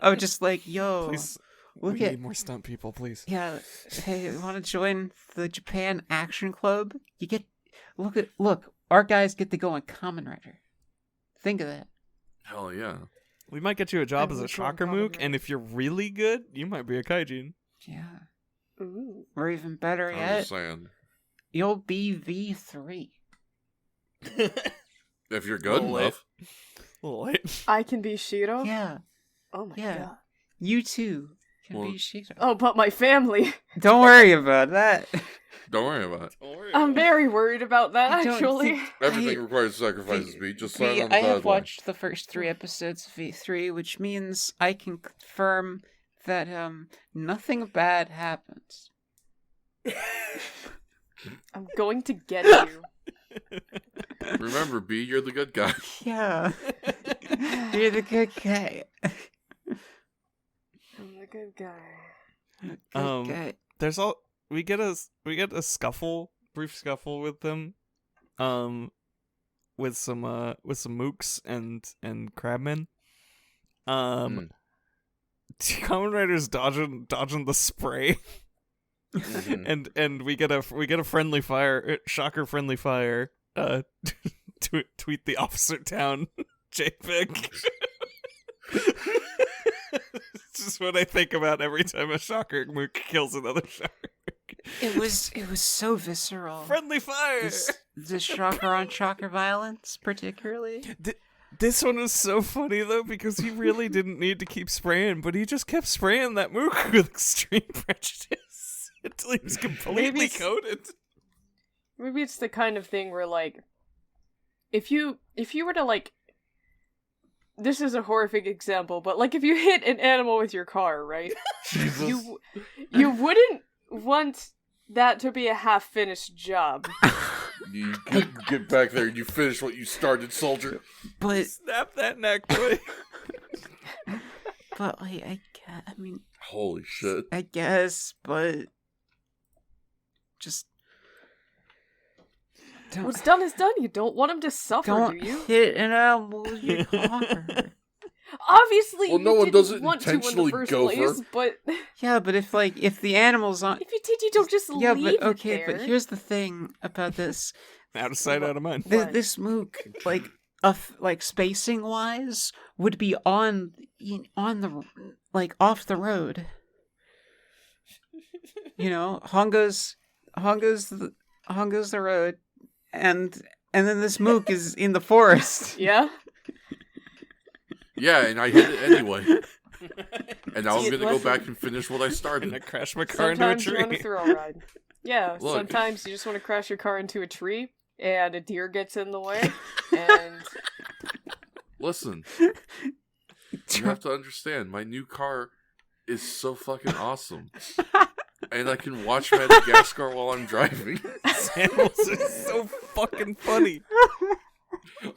of just like, yo, Please, look we at need more stunt people, please. yeah. Hey, you want to join the Japan Action Club? You get look. Our guys get to go on Kamen Rider. Think of that. Hell yeah. We might get you a job I as a would go shocker on Kamen mook, Rider. and if you're really good, you might be a kaijin. Yeah. Ooh. Or even better I'm yet, just saying. you'll be V3. If you're good Little enough. A little late. I can be Shiro? Yeah. Oh my Yeah. god. You too can Well- be Shiro. Oh, but my family. Don't worry about that. Don't worry about it. I'm very worried about that, I don't actually. think- Everything I- requires sacrifices, B. Just sign V, on the I have dotted line. watched the first 3 episodes of V3, which means I can confirm that nothing bad happens. I'm going to get you. Remember, B, you're the good guy. Yeah. You're the good guy. I'm the good guy. Good guy. There's all we get a brief scuffle with them, with some mooks and crabmen. Kamen Rider's dodging the spray. Mhm. and we get a friendly fire, shocker friendly fire. Tweet the officer town JPEG. It's just what I think about every time a shocker mook kills another shocker. It was so visceral. Friendly fire. The shocker on shocker violence, particularly. This one was so funny though because he really didn't need to keep spraying, but he just kept spraying that mook with extreme prejudice until he was completely it's- coated. Maybe it's the kind of thing where, like, if you were to, like, this is a horrific example, but, like, if you hit an animal with your car, right? Jesus. You wouldn't want that to be a half-finished job. You get back there and you finish what you started, soldier. But Snap that neck, boy. like I mean, Holy shit. I guess, but just What's done is done. You don't want him to suffer, don't do you? hit an animal with your car. Obviously, Well, you no one didn't does it want to in the intentionally, first Gopher. place, but Yeah, but if the animal's on. if you did, you don't just Yeah, leave but okay, it but there. here's the thing about this. Out of sight, out of mind. What? This mook, like, spacing wise, would be on the off the road. You know, Honga's the road, and then this mook is in the forest. Yeah? Yeah, and I hit it anyway. And now I'm See, gonna go listen. back and finish what I And I started. crashed my car into a Sometimes you want a tree. thrill ride. Yeah, Look. sometimes you just want to crash your car into a tree, and a deer gets in the way, and Listen, you have to understand, my new car is so fucking awesome. And I can watch Madagascar while I'm driving. Animals are so fucking funny.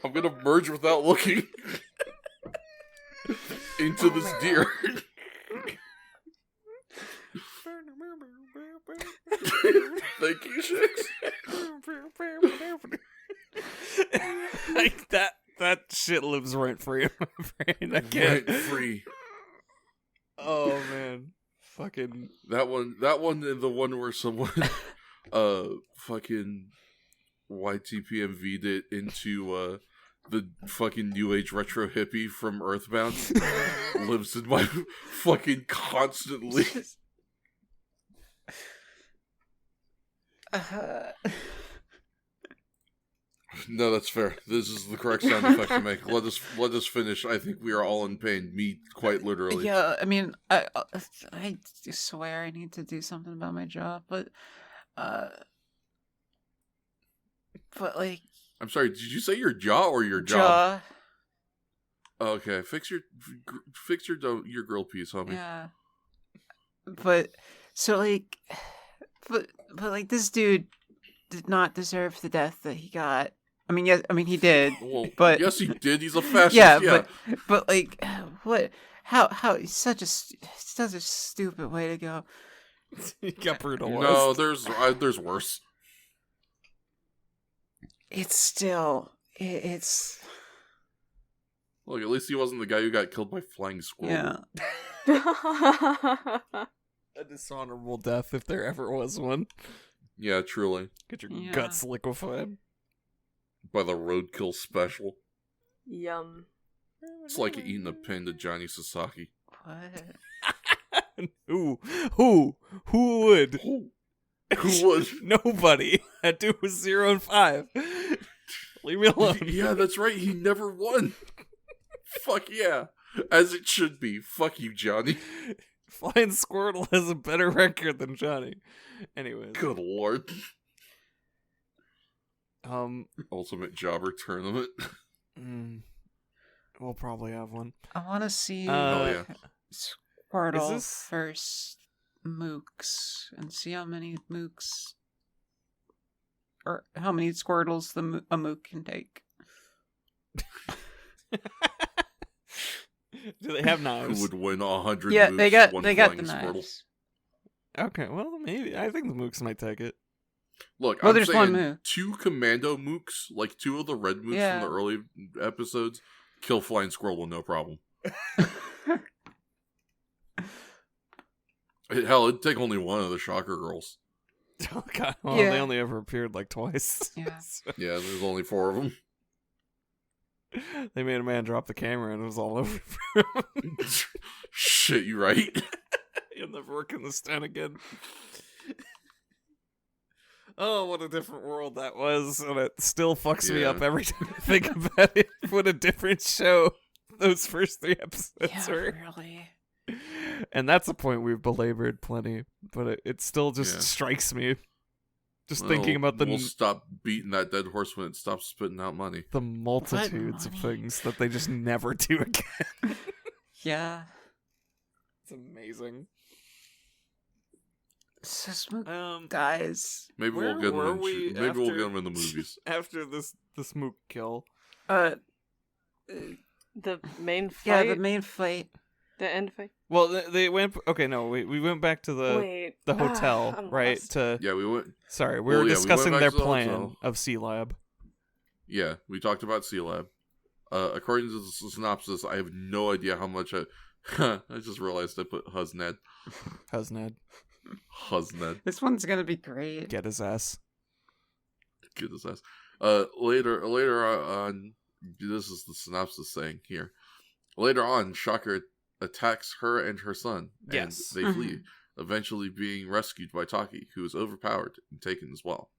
I'm gonna merge without looking into this deer. Thank you, Shix. Like that shit lives rent free in my brain. I can't. Rent free. Oh man, fucking That one, and the one where someone, fucking YTPMV'd it into the fucking new age retro hippie from Earthbound lives in my fucking constantly. No, that's fair. This is the correct sound effect to make. Let us finish. I think we are all in pain. Me, quite literally. Yeah, I mean, I swear I need to do something about my jaw, but like I'm sorry. Did you say your jaw or your job? jaw. Okay, fix your girl piece, homie. Yeah, but so like, but like this dude did not deserve the death that he got. I mean, yes, I mean he did. Well, but yes, he did. He's a fascist. yeah, but like, what? How? It's such a stupid way to go. he got brutalized. No, there's worse. It's still it's Look, at least he wasn't the guy who got killed by flying squirrel. yeah. A dishonorable death if there ever was one. Yeah, truly. Get your Yeah. guts liquefied. By the roadkill special. Yum. It's like eating a pin to Johnny Sasaki. What? Who would? Who would? Nobody. That dude was 0 and 5. Leave me alone. Yeah, that's right. He never won. Fuck yeah. As it should be. Fuck you, Johnny. Flying Squirtle has a better record than Johnny. Anyways. Good lord. Ultimate Jobber Tournament. We'll probably have one. I want to see Oh, yeah. Squirtle Is this- versus Mooks and see how many Mooks or how many Squirtles a Mook can take. Do they have knives? Who would win 100 Yeah, moves, they got one the flying knives. Squirtle? Okay, well, maybe. I think the Mooks might take it. Look, Well, I'm there's one saying Mook. 2 Commando Mooks, like 2 of the red Mooks Yeah. from the early episodes, kill Flying Squirtle no problem. Hell, it'd take only one of the Shocker Girls. Oh, God. Well, Yeah. they only ever appeared like twice. Yeah. So Yeah, there's only 4 of them. they made a man drop the camera and it was all over. Shit, you right? You'll never work in this town again. Oh, what a different world that was, and it still fucks me Yeah. up every time I think about it. What a different show those first 3 episodes Yeah, were. really. And that's a point we've belabored plenty, but it still just Yeah. strikes me. Just Well, thinking about we'll stop beating that dead horse when it stops spitting out money. the multitudes of money? things that they just never do again. Yeah. It's amazing. So Smook Um, guys. Maybe we'll Where get were them. we Maybe we'll after- get them in the movies. after this Mook kill. Uh, The main fight? yeah, the main fight. The end fight? Well, they went. Okay, no, we went back to Wait. the hotel, I'm right? lost. To Yeah, we went. sorry, we Well, were yeah, we discussing went back their to the plan hotel. of C Lab. Yeah, we talked about C Lab. According to the synopsis, I have no idea how much I just realized I put Huzned. Huzned, Huzned. This one's gonna be great. get his ass. Get his ass. Later on, this is the synopsis saying here. Later on, Shocker attacks her and her son, Yes. and they flee, eventually being rescued by Taki, who is overpowered and taken as well.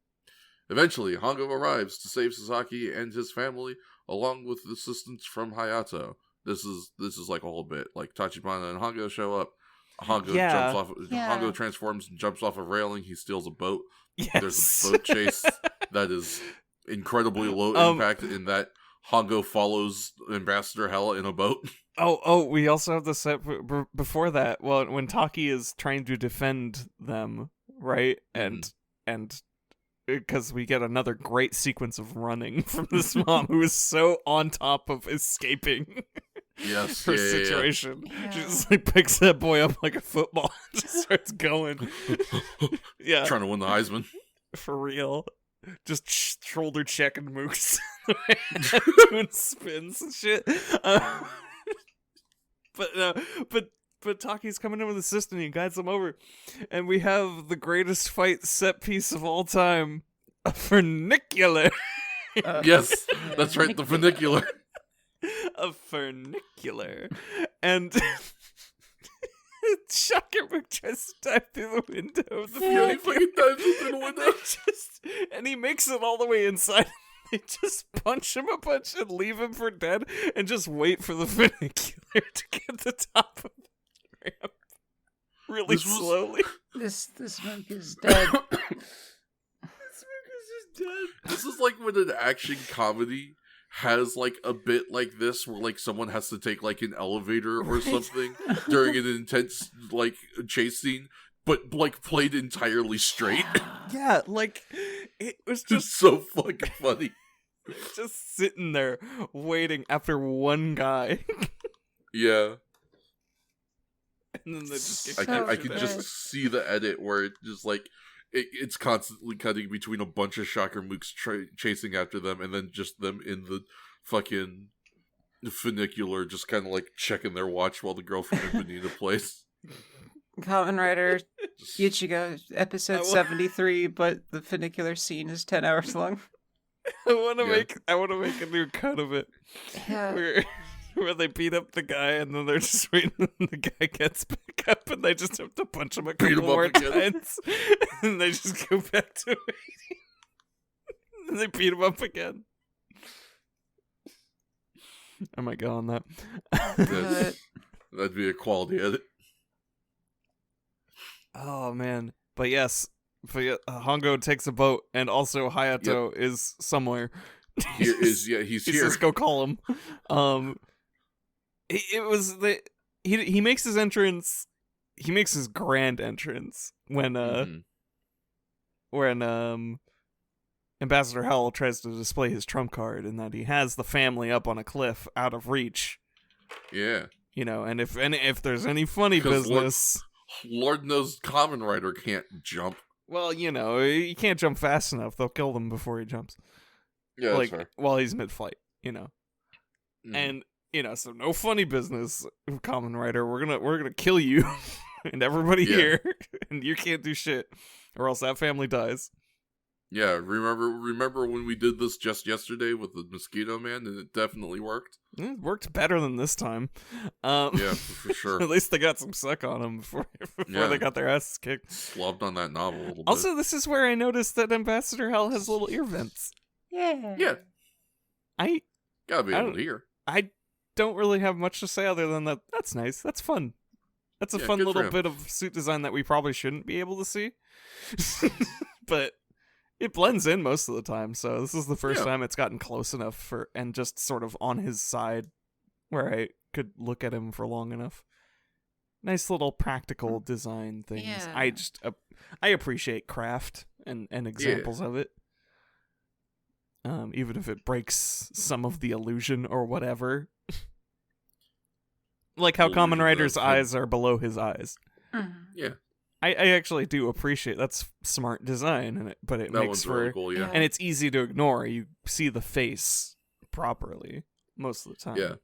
Eventually, Hongo arrives to save Sasaki and his family, along with assistance from Hayato. This is like a whole bit. Like Tachibana and Hongo show up. Hongo Yeah. jumps off. Yeah. Hongo transforms and jumps off a railing. He steals a boat. Yes. There's a boat chase that is incredibly low impact in that Hongo follows Ambassador Hella in a boat. Oh, we also have the set before that. Well, when Taki is trying to defend them, right? And because we get another great sequence of running from this mom who is so on top of escaping Yes, her yeah. situation. Yeah. She just like picks that boy up like a football and just starts going. Yeah, Trying to win the Heisman. for real. Just shoulder checking mooks, doing spins and shit. But Taki's coming in with assist and he guides them over, and we have the greatest fight set piece of all time: a funicular. Yes, that's right, the funicular. A funicular, and Shakamook tries to dive through the window of the Yeah, he funicular. fucking dives through the window. And he makes it all the way inside. They just punch him a bunch and leave him for dead, and just wait for the funicular to get to the top of the ramp really This was- slowly. This smoke is dead. This is like when an action comedy has like a bit like this where like someone has to take like an elevator or something during an intense like chase scene, but like played entirely straight. Yeah, like it was It's just so fucking funny. sitting there waiting after one guy, Yeah. and then they just get I can captured there. just see the edit where it just like it's constantly cutting between a bunch of Shocker Mooks chasing after them, and then just them in the fucking funicular, just kind of like checking their watch while the girl from Benita plays. Kamen Rider Just- Ichigo, episode I wa- 73, but the funicular scene is 10 hours long. I want to Yeah. make a new cut of it. Yeah. Where they beat up the guy and then they're just waiting and the guy gets back up and they just have to punch him a Beat him couple up more again. times and they just go back to waiting. And they beat him up again. I might go on that. That's- That'd be a quality edit. Oh man. But yes, Hongo takes a boat and also Hayato is somewhere. He's He here. says, "Go call him." It was he makes his entrance. He makes his grand entrance when Mhm. Ambassador Howell tries to display his trump card, and that he has the family up on a cliff out of reach. Yeah. You know, and if there's any funny 'Cause business, Lord knows Kamen Rider can't jump. well, you know, he can't jump fast enough. They'll kill him before he jumps. Yeah, that's like fair. while he's mid-flight, you know. Mhm. And you know, so no funny business, Kamen Rider. We're gonna kill you and everybody Yeah. here, and you can't do shit, or else that family dies. Yeah, remember when we did this just yesterday with the Mosquito Man, and it definitely worked. It worked better than this time. Yeah, for sure. At least they got some suck on them before Yeah. they got their asses kicked. Slobbed on that novel a little bit. Also, this is where I noticed that Ambassador Hell has little ear vents. Yeah. Yeah, I gotta be I able don't- to hear. don't really have much to say other than that. That's nice. That's fun. That's a Yeah, fun good for little him. bit of suit design that we probably shouldn't be able to see. But it blends in most of the time, so this is the first Yeah. time it's gotten close enough for and just sort of on his side where I could look at him for long enough. Nice little practical design things. Yeah. I appreciate craft and examples of it. Even if it breaks some of the illusion or whatever. Like how Illusion Kamen Rider's of- eyes are below his eyes. Mhm. Yeah, I actually do appreciate that's smart design in it, but it that makes one's for really cool. Yeah, and it's easy to ignore. You see the face properly most of the time. yeah.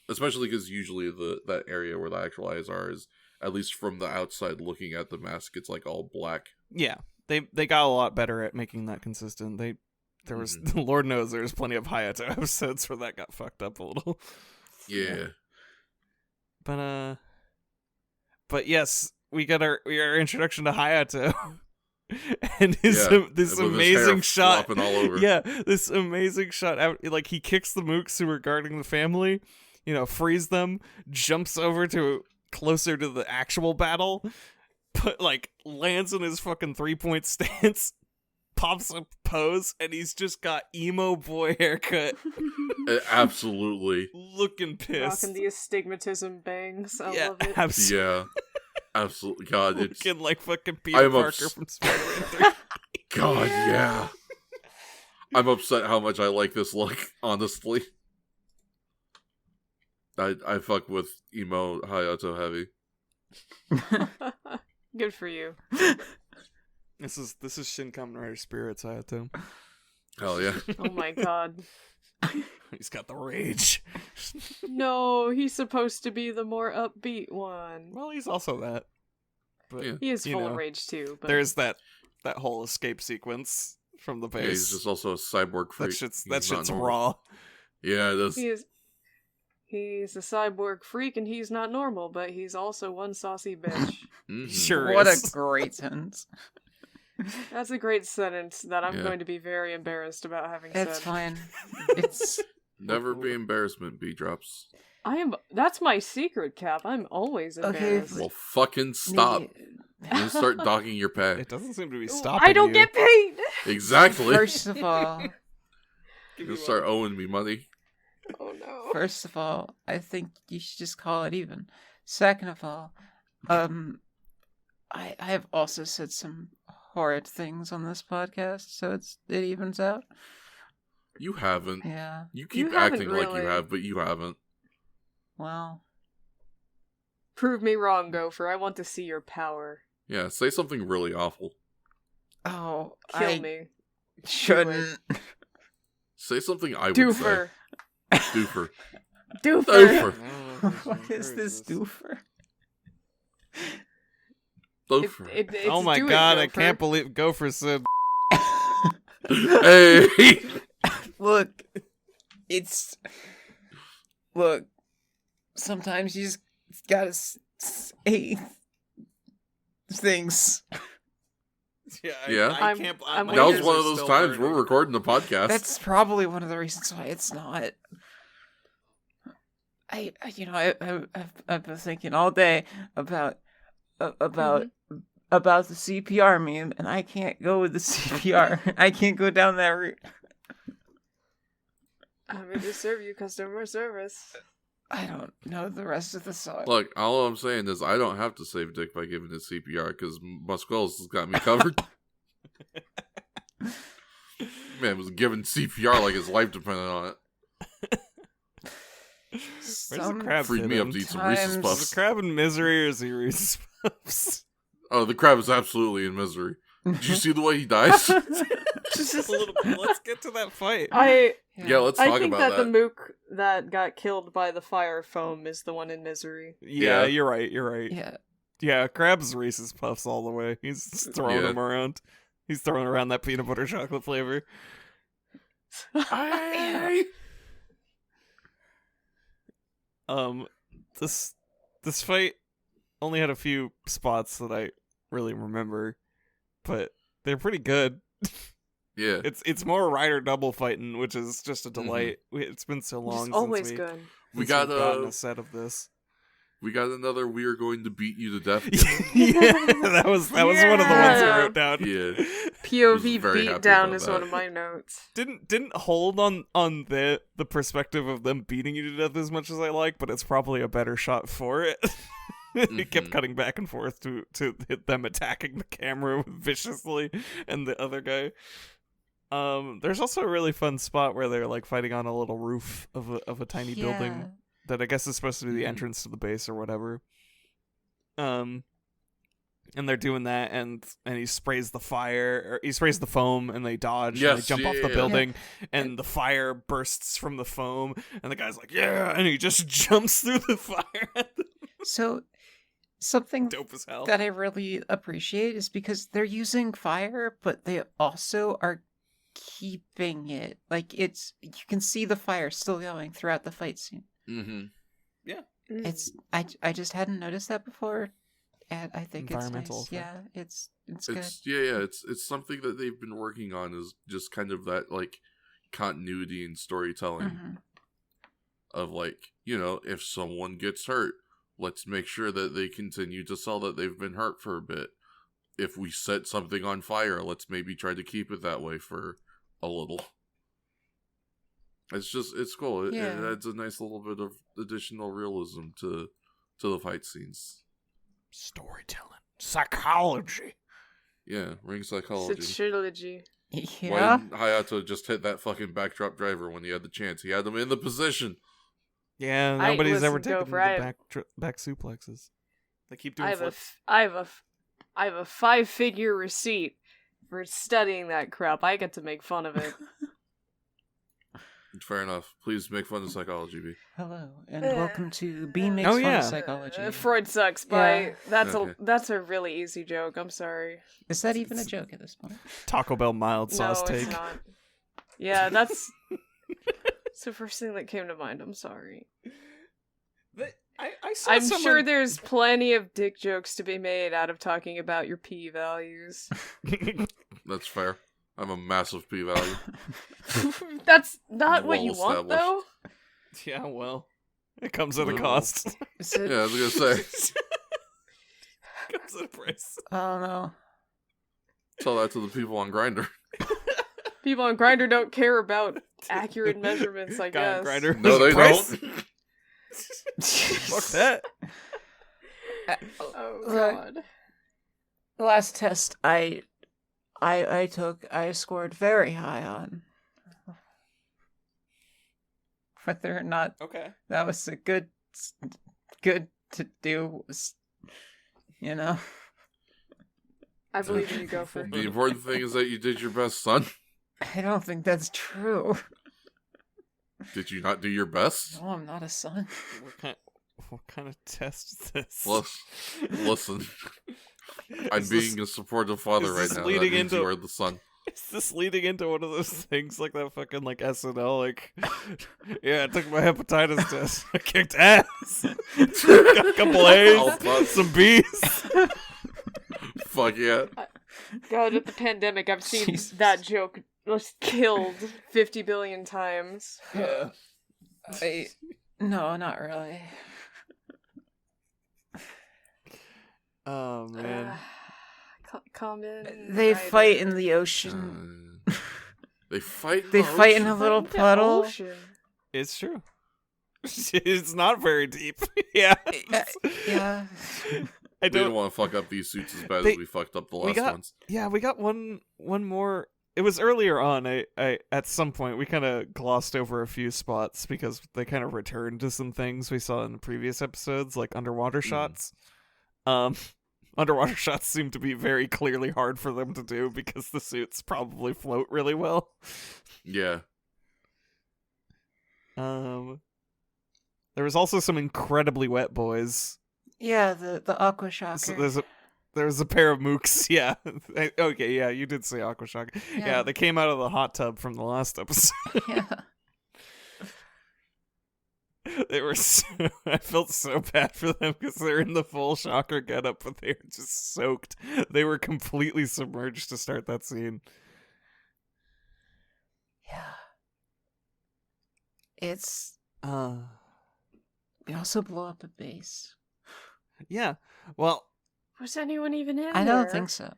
Especially because usually that area where the actual eyes are is, at least from the outside looking at the mask, it's like all black. Yeah. They got a lot better at making that consistent. There was Lord knows there was plenty of Hayato episodes where that got fucked up a little. Yeah, But yes, we got our introduction to Hayato. And this Yeah, with this his hair amazing shot flopping all over. Yeah, this amazing shot out like he kicks the mooks who are guarding the family, you know, frees them, jumps over to closer to the actual battle, but like lands in his fucking 3-point stance, pops up pose, and he's just got emo boy haircut, Absolutely. looking pissed. Rocking the astigmatism bangs. I yeah, love it. absolutely. Yeah. Absolutely. God, it's... Looking like fucking Peter Parker from Spider-Man 3. God, yeah. I'm upset how much I like this look, honestly. I fuck with emo Hayato heavy. Good for you. This is Shin Kamen Rider Spirits, Hayato. Hell yeah. Oh my god. He's got the rage. No, he's supposed to be the more upbeat one. Well, he's also that. But Yeah. He is you full know, of rage too. But there's that whole escape sequence from the Yeah, base. he's just also a cyborg freak. That He's not shit's normal. raw. Yeah, it is. He's a cyborg freak and he's not normal, but he's also one saucy bitch. Mhm. Sure What is. a great sentence. That's a great sentence that I'm Yeah. going to be very embarrassed about having It's said. fine. It's Never be embarrassment, B-drops. That's my secret, Cap. I'm always Okay, embarrassed. Well, fucking stop. And start docking your pay. It doesn't seem to be stopping I don't you. get paid! Exactly. First of all, You'll start owing me money. Oh no. First of all, I think you should just call it even. Second of all, I have also said some horrid things on this podcast, so it evens out. You haven't. Yeah. You keep You haven't acting like you really. have, but you haven't. Well, Prove me wrong, Gopher. I want to see your power. Yeah, say something really awful. oh, Kill I me. shouldn't. Say something I would Doofer. say. Doofer. Doofer. Doofer. What is this doofer? Doofer. It's Oh my do it, god, I Gopher. can't believe Gopher said. Hey! Look, look. Sometimes you just gotta say things. Yeah, Yeah? I I'm- can't. I'm my That was ears one are of those still times burning. we're recording the podcast. That's probably one of the reasons why it's not. I've been thinking all day about the CPR meme, and I can't go with the CPR. I can't go down that route. I'm going to serve you customer service. I don't know the rest of the song. Look, all I'm saying is I don't have to save Dick by giving it CPR because Musquels has got me covered. Man was giving CPR like his life depended on it. Where's the crab Freed fit me up in? to eat some Reese's Sometimes- Is Puffs. the crab in misery or is he Reese's Puffs? Oh, the crab is absolutely in misery. Did you see the way he dies? Just a little bit. Let's get to that fight. Yeah, let's I talk think about that the mook that got killed by the fire foam is the one in misery. Yeah, Yeah. you're right. You're right. Yeah. Yeah, Crab's Reese's Puffs all the way. He's just throwing Yeah. them around. He's throwing around that peanut butter chocolate flavor. This fight only had a few spots that I really remember, but they're pretty good. Yeah. It's more rider double fighting, which is just a delight. It's been so long It's always since good. We since got we've gotten a set of this. we got another "We are going to beat you to death." Yeah, that was one of the ones I wrote down. Yeah. POV very happy beatdown about is that. one of my notes. Didn't hold on the perspective of them beating you to death as much as I like, but it's probably a better shot for it. It kept Mhm. cutting back and forth to hit them attacking the camera viciously and the other guy. There's also a really fun spot where they're like fighting on a little roof of a tiny building that I guess is supposed to be the entrance to the base or whatever. And they're doing that, and he sprays the fire, or he sprays the foam, and they dodge, and Yes, they jump off the yeah. building, and the fire bursts from the foam, and the guy's like, "Yeah!" and he just jumps through the fire. So, something Dope as hell. that I really appreciate is because they're using fire, but they also are keeping it. Like, you can see the fire still going throughout the fight scene. Mm-hmm. It's I just hadn't noticed that before, and I think it's Environmental nice. effect. Yeah, it's good. It's something that they've been working on, is just kind of that like continuity and storytelling Mhm. of like, you know, if someone gets hurt, let's make sure that they continue to sell that they've been hurt for a bit. if we set something on fire, let's maybe try to keep it that way for a little. It's cool. It adds a nice little bit of additional realism to the fight scenes. Storytelling. Psychology. Yeah, ring psychology. It's a trilogy. Yeah. Why didn't Hayato just hit that fucking backdrop driver when he had the chance? He had him in the position. Yeah, I- nobody's ever listen, taken Gopher, the back suplexes. They keep doing I have flips. I have a 5-figure receipt for studying that crap. I get to make fun of it. Fair enough. Please make fun of psychology, B. Hello, and welcome to B Makes Oh, Fun yeah. of Psychology. Freud sucks. Yeah. That's a really easy joke. I'm sorry. Is that even a joke at this point? Taco Bell mild sauce no, take. it's not. Yeah, that's it's the first thing that came to mind. I'm sorry. I saw I'm someone... sure there's plenty of dick jokes to be made out of talking about your p values. That's fair. I'm a massive p-value. That's not what Well you want, established. though. Yeah, well, it comes at a Well. cost. Is it? Yeah, I was gonna say. Comes at a price. I don't know. Tell that to the people on Grindr. People on Grindr don't care about accurate measurements, I guess. Grindr. No, they Price? don't. Fuck that. Oh Look. god. The last test I took, I scored very high on. Whether or not Okay. that was a good to do was, you know. I believe in you, Gopher. The important thing is that you did your best, son. I don't think that's true. Did you not do your best? No, I'm not a son. What kind of test is this? Listen. I'm Is being this- a supportive father is right this now. leading That means into- you are the son. Is this leading into one of those things like that fucking like SNL like yeah, I took my hepatitis test. I kicked ass. Got a couple I'll fuck. A's, some B's. Fuck yeah. God, with the pandemic, I've seen Jesus. that joke was killed 50 billion times. Yeah. No, not really. Oh man. Kamen. They Rider. fight in the ocean. They fight. They fight in ocean? a little Fight in the puddle. ocean. It's true. It's not very deep. Yeah. Yeah. I We don't don't want to fuck up these suits as bad They- as we fucked up the we last got- ones. Yeah, we got one more. It was earlier on. I at some point we kind of glossed over a few spots because they kind of returned to some things we saw in the previous episodes, like underwater shots. Underwater shots seem to be very clearly hard for them to do because the suits probably float really well. Yeah. There was also some incredibly wet boys. Yeah, the aqua So shocker. there's a pair of mooks. Yeah. Okay. Yeah, you did say aqua shock. Yeah, they came out of the hot tub from the last episode. Yeah. They were I felt so bad for them because they're in the full shocker getup, but they were just soaked. They were completely submerged to start that scene. Yeah. It's Uh, we also blow up a base. yeah. Well, Was anyone even in I there? don't think so.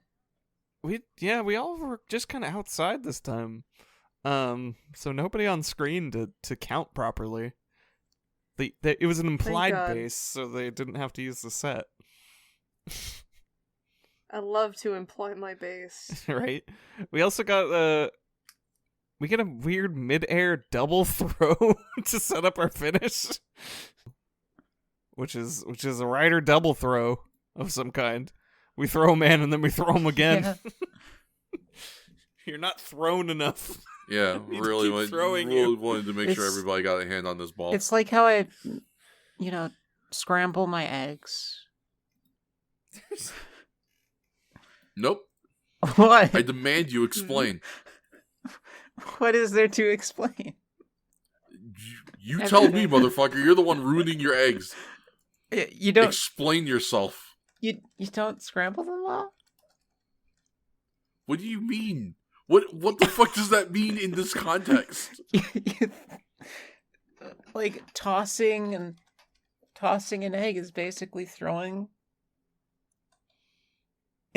we all were just kind of outside this time. So nobody on screen to count properly. It was an implied God. base, so they didn't have to use the set. I love to employ my base. Right? We also got we get a weird mid-air double throw to set up our finish. Which is a rider double throw of some kind. We throw him in and then we throw him again. Yeah. You're not thrown enough. Yeah, Need to really, keep throwing you. wanted to make sure It's- everybody got a hand on this ball. It's like how I, scramble my eggs. Nope. What? I demand you explain. What is there to explain? You tell me, motherfucker. You're the one ruining your eggs. You don't. Explain yourself. You don't scramble them well. What do you mean? What the fuck does that mean in this context? Like tossing an egg is basically throwing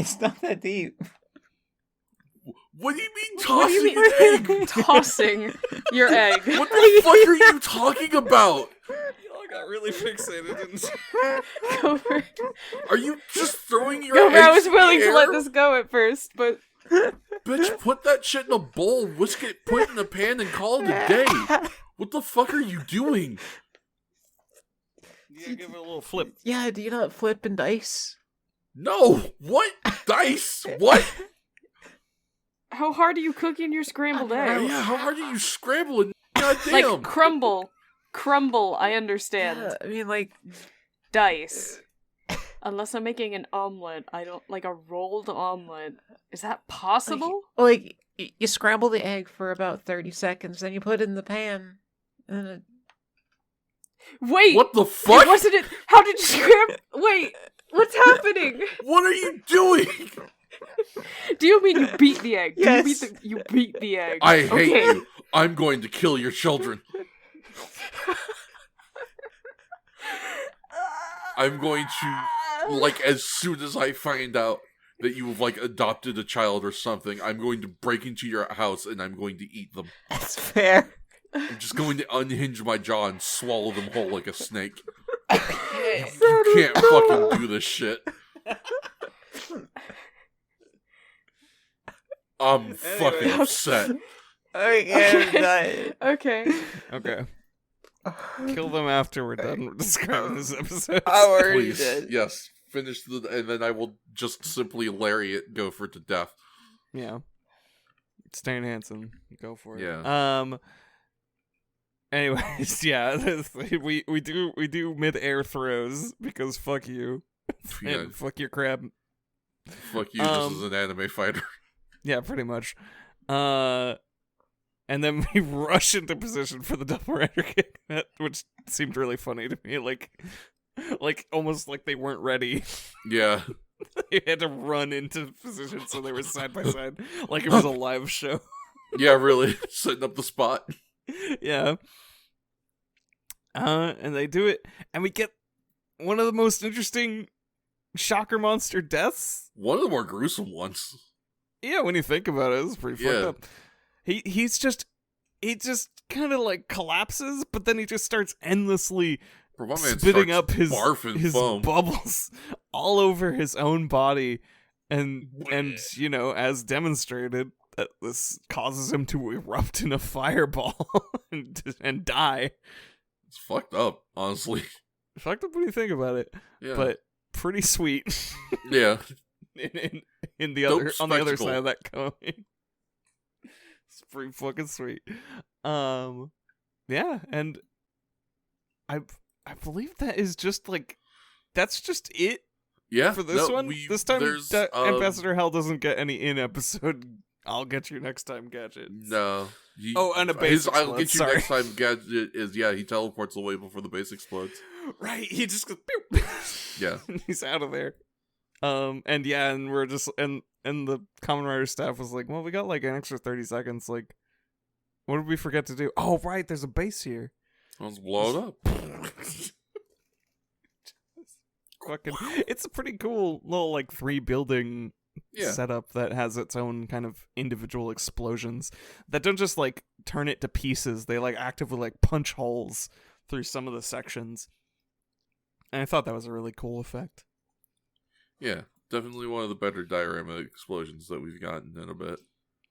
It's not that deep. What do you mean What do tossing you an mean egg? tossing your egg? What the fuck are you talking about? Y'all got really fixated, didn't you? Gopher, Are you just throwing your Gopher, eggs I was in the willing to let air? this go at first, but Bitch, put that shit in a bowl, whisk it, put it in a pan, and call it a day. What the fuck are you doing? Yeah, give it a little flip. Yeah, do you not flip and dice? No! What? Dice? What? how hard are you cooking your scrambled eggs? Yeah, how hard do you scramble it? Goddamn! Like crumble, I understand. Yeah, I mean, like, Dice. Unless I'm making an omelet, I don't like a rolled omelet. Is that possible? you scramble the egg for about 30 seconds, then you put it in the pan, and then Wait, What the fuck? wasn't it? How did you scramble? Wait, what's happening? What are you doing? Do you mean you beat the egg? Do Yes. you beat the egg? I hate Okay. you. I'm going to kill your children. I'm going to, like, as soon as I find out that you've, like, adopted a child or something, I'm going to break into your house and I'm going to eat them. that's fair. I'm just going to unhinge my jaw and swallow them whole like a snake. Okay. You can't fucking do this shit. I'm fucking upset. Okay. Okay. Okay. Kill them after we're done describing this episode. I already Please, did. yes. Finish and then I will just simply lariat Gopher to death. Yeah. Stan Hansen, go for it. Yeah. Anyways, yeah, we do mid-air throws because fuck you. Yeah. And fuck your crab. Fuck you, this is an anime fighter. Yeah, pretty much. And then we rush into position for the double rider kick, which seemed really funny to me. Like almost like they weren't ready. Yeah. They had to run into position so they were side by side, like it was a live show. Yeah, really. Setting up the spot. Yeah. And they do it, and we get one of the most interesting shocker monster deaths. One of the more gruesome ones. Yeah, when you think about it, it's pretty fucked Yeah. up. He just kind of like collapses, but then he just starts endlessly Bro, my man spitting starts up his barfing foam. bubbles all over his own body, and you know, as demonstrated, that this causes him to erupt in a fireball and die. It's fucked up, honestly. Fucked up when you think about it, Yeah. but pretty sweet. Yeah. in the Dope other on the other spectacle. side of that coin. It's pretty fucking sweet. Yeah, and I believe that is just like that's just it Yeah. for this one. This time, there's, Ambassador Hell doesn't get any in-episode. I'll get you next time gadgets. No. And a base his I'll explodes, get you sorry. next time gadget is, yeah, he teleports away before the base explodes. Right, he just goes pew! Yeah. He's out of there. And yeah, and we're just and the Kamen Rider staff was like, well, we got like an extra 30 seconds. Like, what did we forget to do? Oh, right, there's a base here. Let's blow it up. Fucking, it's a pretty cool little like 3-building Yeah. setup that has its own kind of individual explosions that don't just like turn it to pieces. They like actively like punch holes through some of the sections. And I thought that was a really cool effect. Yeah. Definitely one of the better diorama explosions that we've gotten in a bit.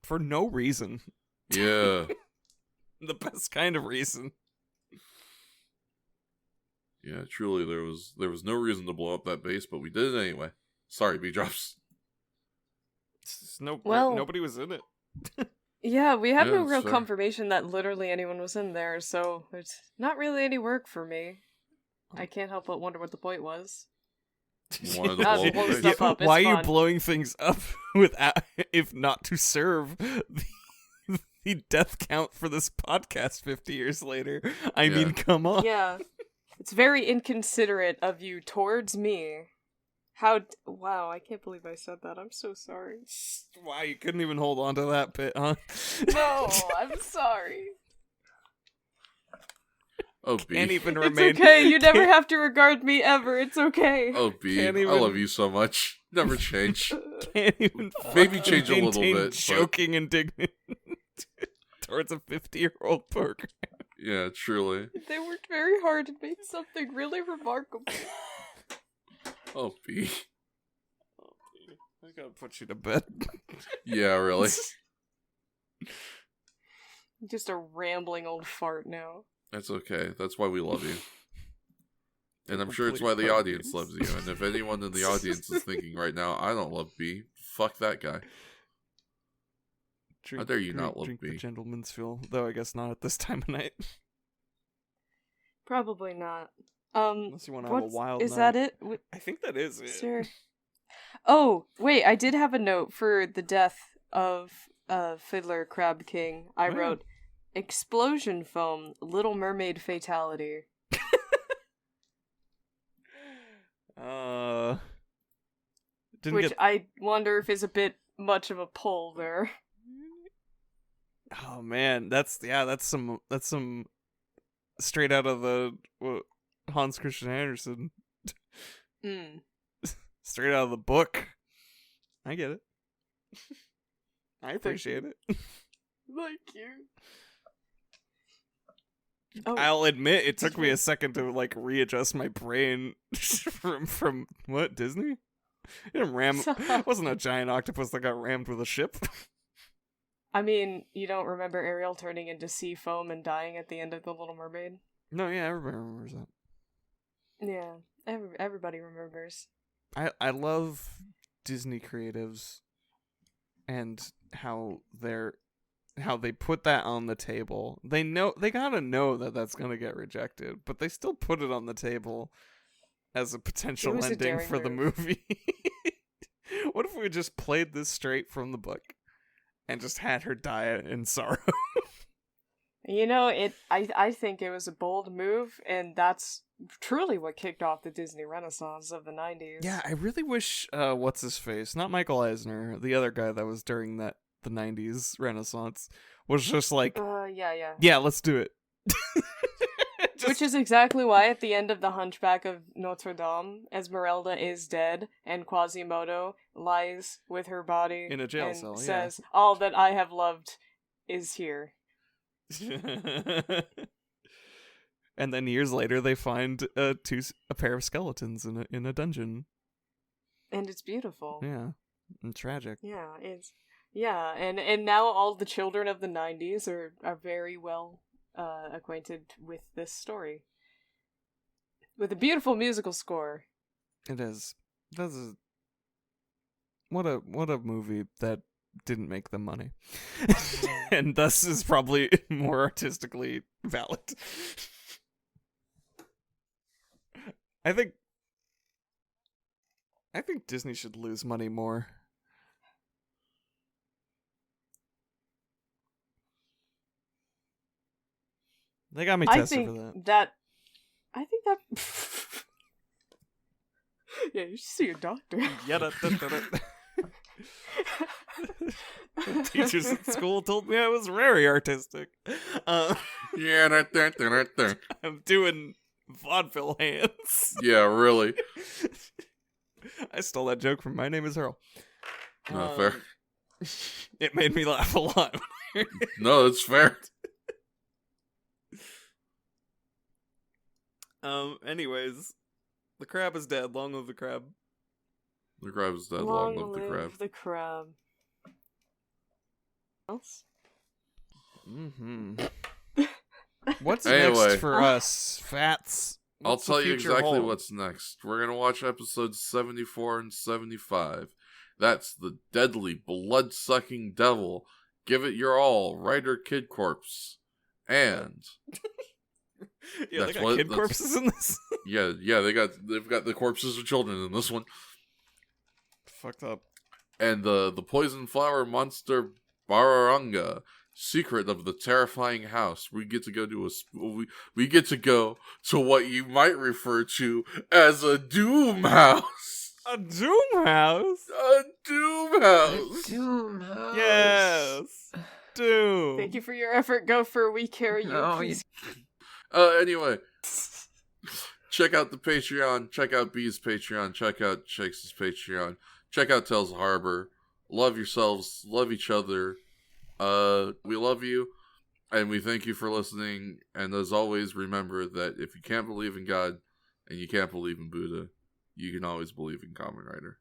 For no reason. Yeah. The best kind of reason. Yeah, truly there was no reason to blow up that base, but we did it anyway. Sorry, B-Drops. Well- Nobody was in it. Yeah, we have Yeah, no that's real fair. confirmation that literally anyone was in there, so there's not really any work for me. I can't help but wonder what the point was. Wanted to I'll blow up blow the base. stuff up. It's Why are you fun. blowing things up if not to serve the death count for this podcast 50 years later? I Yeah. mean, come on. Yeah. It's very inconsiderate of you towards me. Wow, I can't believe I said that. I'm so sorry. Wow, you couldn't even hold on to that bit, huh? No, I'm sorry. Oh, B. Can't even It's remain. okay, you never have to regard me ever. It's okay. Oh, B. Can't I even- love you so much. Never change. Can't even Maybe change a little maintain bit, but- joking indignant towards a 50-year-old program. Yeah, truly. They worked very hard and made something really remarkable. Oh, B. I gotta put you to bed. Yeah, really. Just a rambling old fart now. That's okay. That's why we love you. And I'm sure it's Complete why the audience cartoons. loves you. And if anyone in the audience is thinking right now, I don't love B, fuck that guy. Drink, dare you not love drink me? the gentleman's fill, though I guess not at this time of night. Probably not. Unless you want to have a wild is night. that it? I think that is it. Sir. Oh, wait, I did have a note for the death of Fiddler Crab King. I Oh. wrote, explosion foam, Little Mermaid fatality. Didn't Which get. I wonder if is a bit much of a pull there. Oh man, that's some straight out of the Hans Christian Andersen, Mm. straight out of the book. I get it. I appreciate it. Thank you. Oh, I'll admit it took me a second to like readjust my brain from what, Disney? It didn't ram. It wasn't a giant octopus that got rammed with a ship. I mean, you don't remember Ariel turning into sea foam and dying at the end of The Little Mermaid? No, yeah, everybody remembers that. Yeah, everybody remembers. I love Disney creatives and how they put that on the table. They gotta know that that's gonna get rejected, but they still put it on the table as a potential It was a ending daring for the move. movie. What if we just played this straight from the book and just had her die in sorrow? You know, I think it was a bold move, and that's truly what kicked off the Disney Renaissance of the 90s. Yeah, I really wish what's his face, not Michael Eisner, the other guy that was during the 90s Renaissance, was just like, yeah. yeah, let's do it. Which is exactly why at the end of The Hunchback of Notre Dame, Esmeralda is dead, and Quasimodo lies with her body In a jail and cell, yeah. says, "All that I have loved is here." And then years later, they find a pair of skeletons in a dungeon. And it's beautiful. Yeah, and tragic. Yeah, and now all the children of the 90s are very well acquainted with this story. With a beautiful musical score. It is. What a movie that didn't make them money, and thus is probably more artistically valid. I think Disney should lose money more. They got me tested for that. I think that yeah, you should see a doctor. The teachers at school told me I was very artistic. Yeah, I'm doing vaudeville hands. yeah, really. I stole that joke from My Name is Earl. No, fair. It made me laugh a lot. No, that's fair. Anyways, the crab is dead. Long live the crab. The crab is dead. Long Long live the live crab. the crab. Else? Mm-hmm. What's Anyway. next for us, Fats? I'll What's the tell you future exactly hold? what's next. We're going to watch episodes 74 and 75. That's the deadly, blood-sucking devil. Give it your all, Ryder Kid Corpse. And Yeah, they That's got what- kid that's- corpses in this. yeah, they've got the corpses of children in this one. Fucked up. And the poison flower monster Bararanga, secret of the terrifying house. We get to go to we get to go to what you might refer to as a doom house. A doom house. A doom house. Doom House. Yes. Doom. Thank you for your effort, Gopher. We carry you. No, Please. Anyway, check out the Patreon. Check out B's Patreon. Check out Shakes' Patreon. check out Tales of Harbor. Love yourselves. Love each other. We love you. And we thank you for listening. And as always, remember that if you can't believe in God and you can't believe in Buddha, you can always believe in Kamen Rider.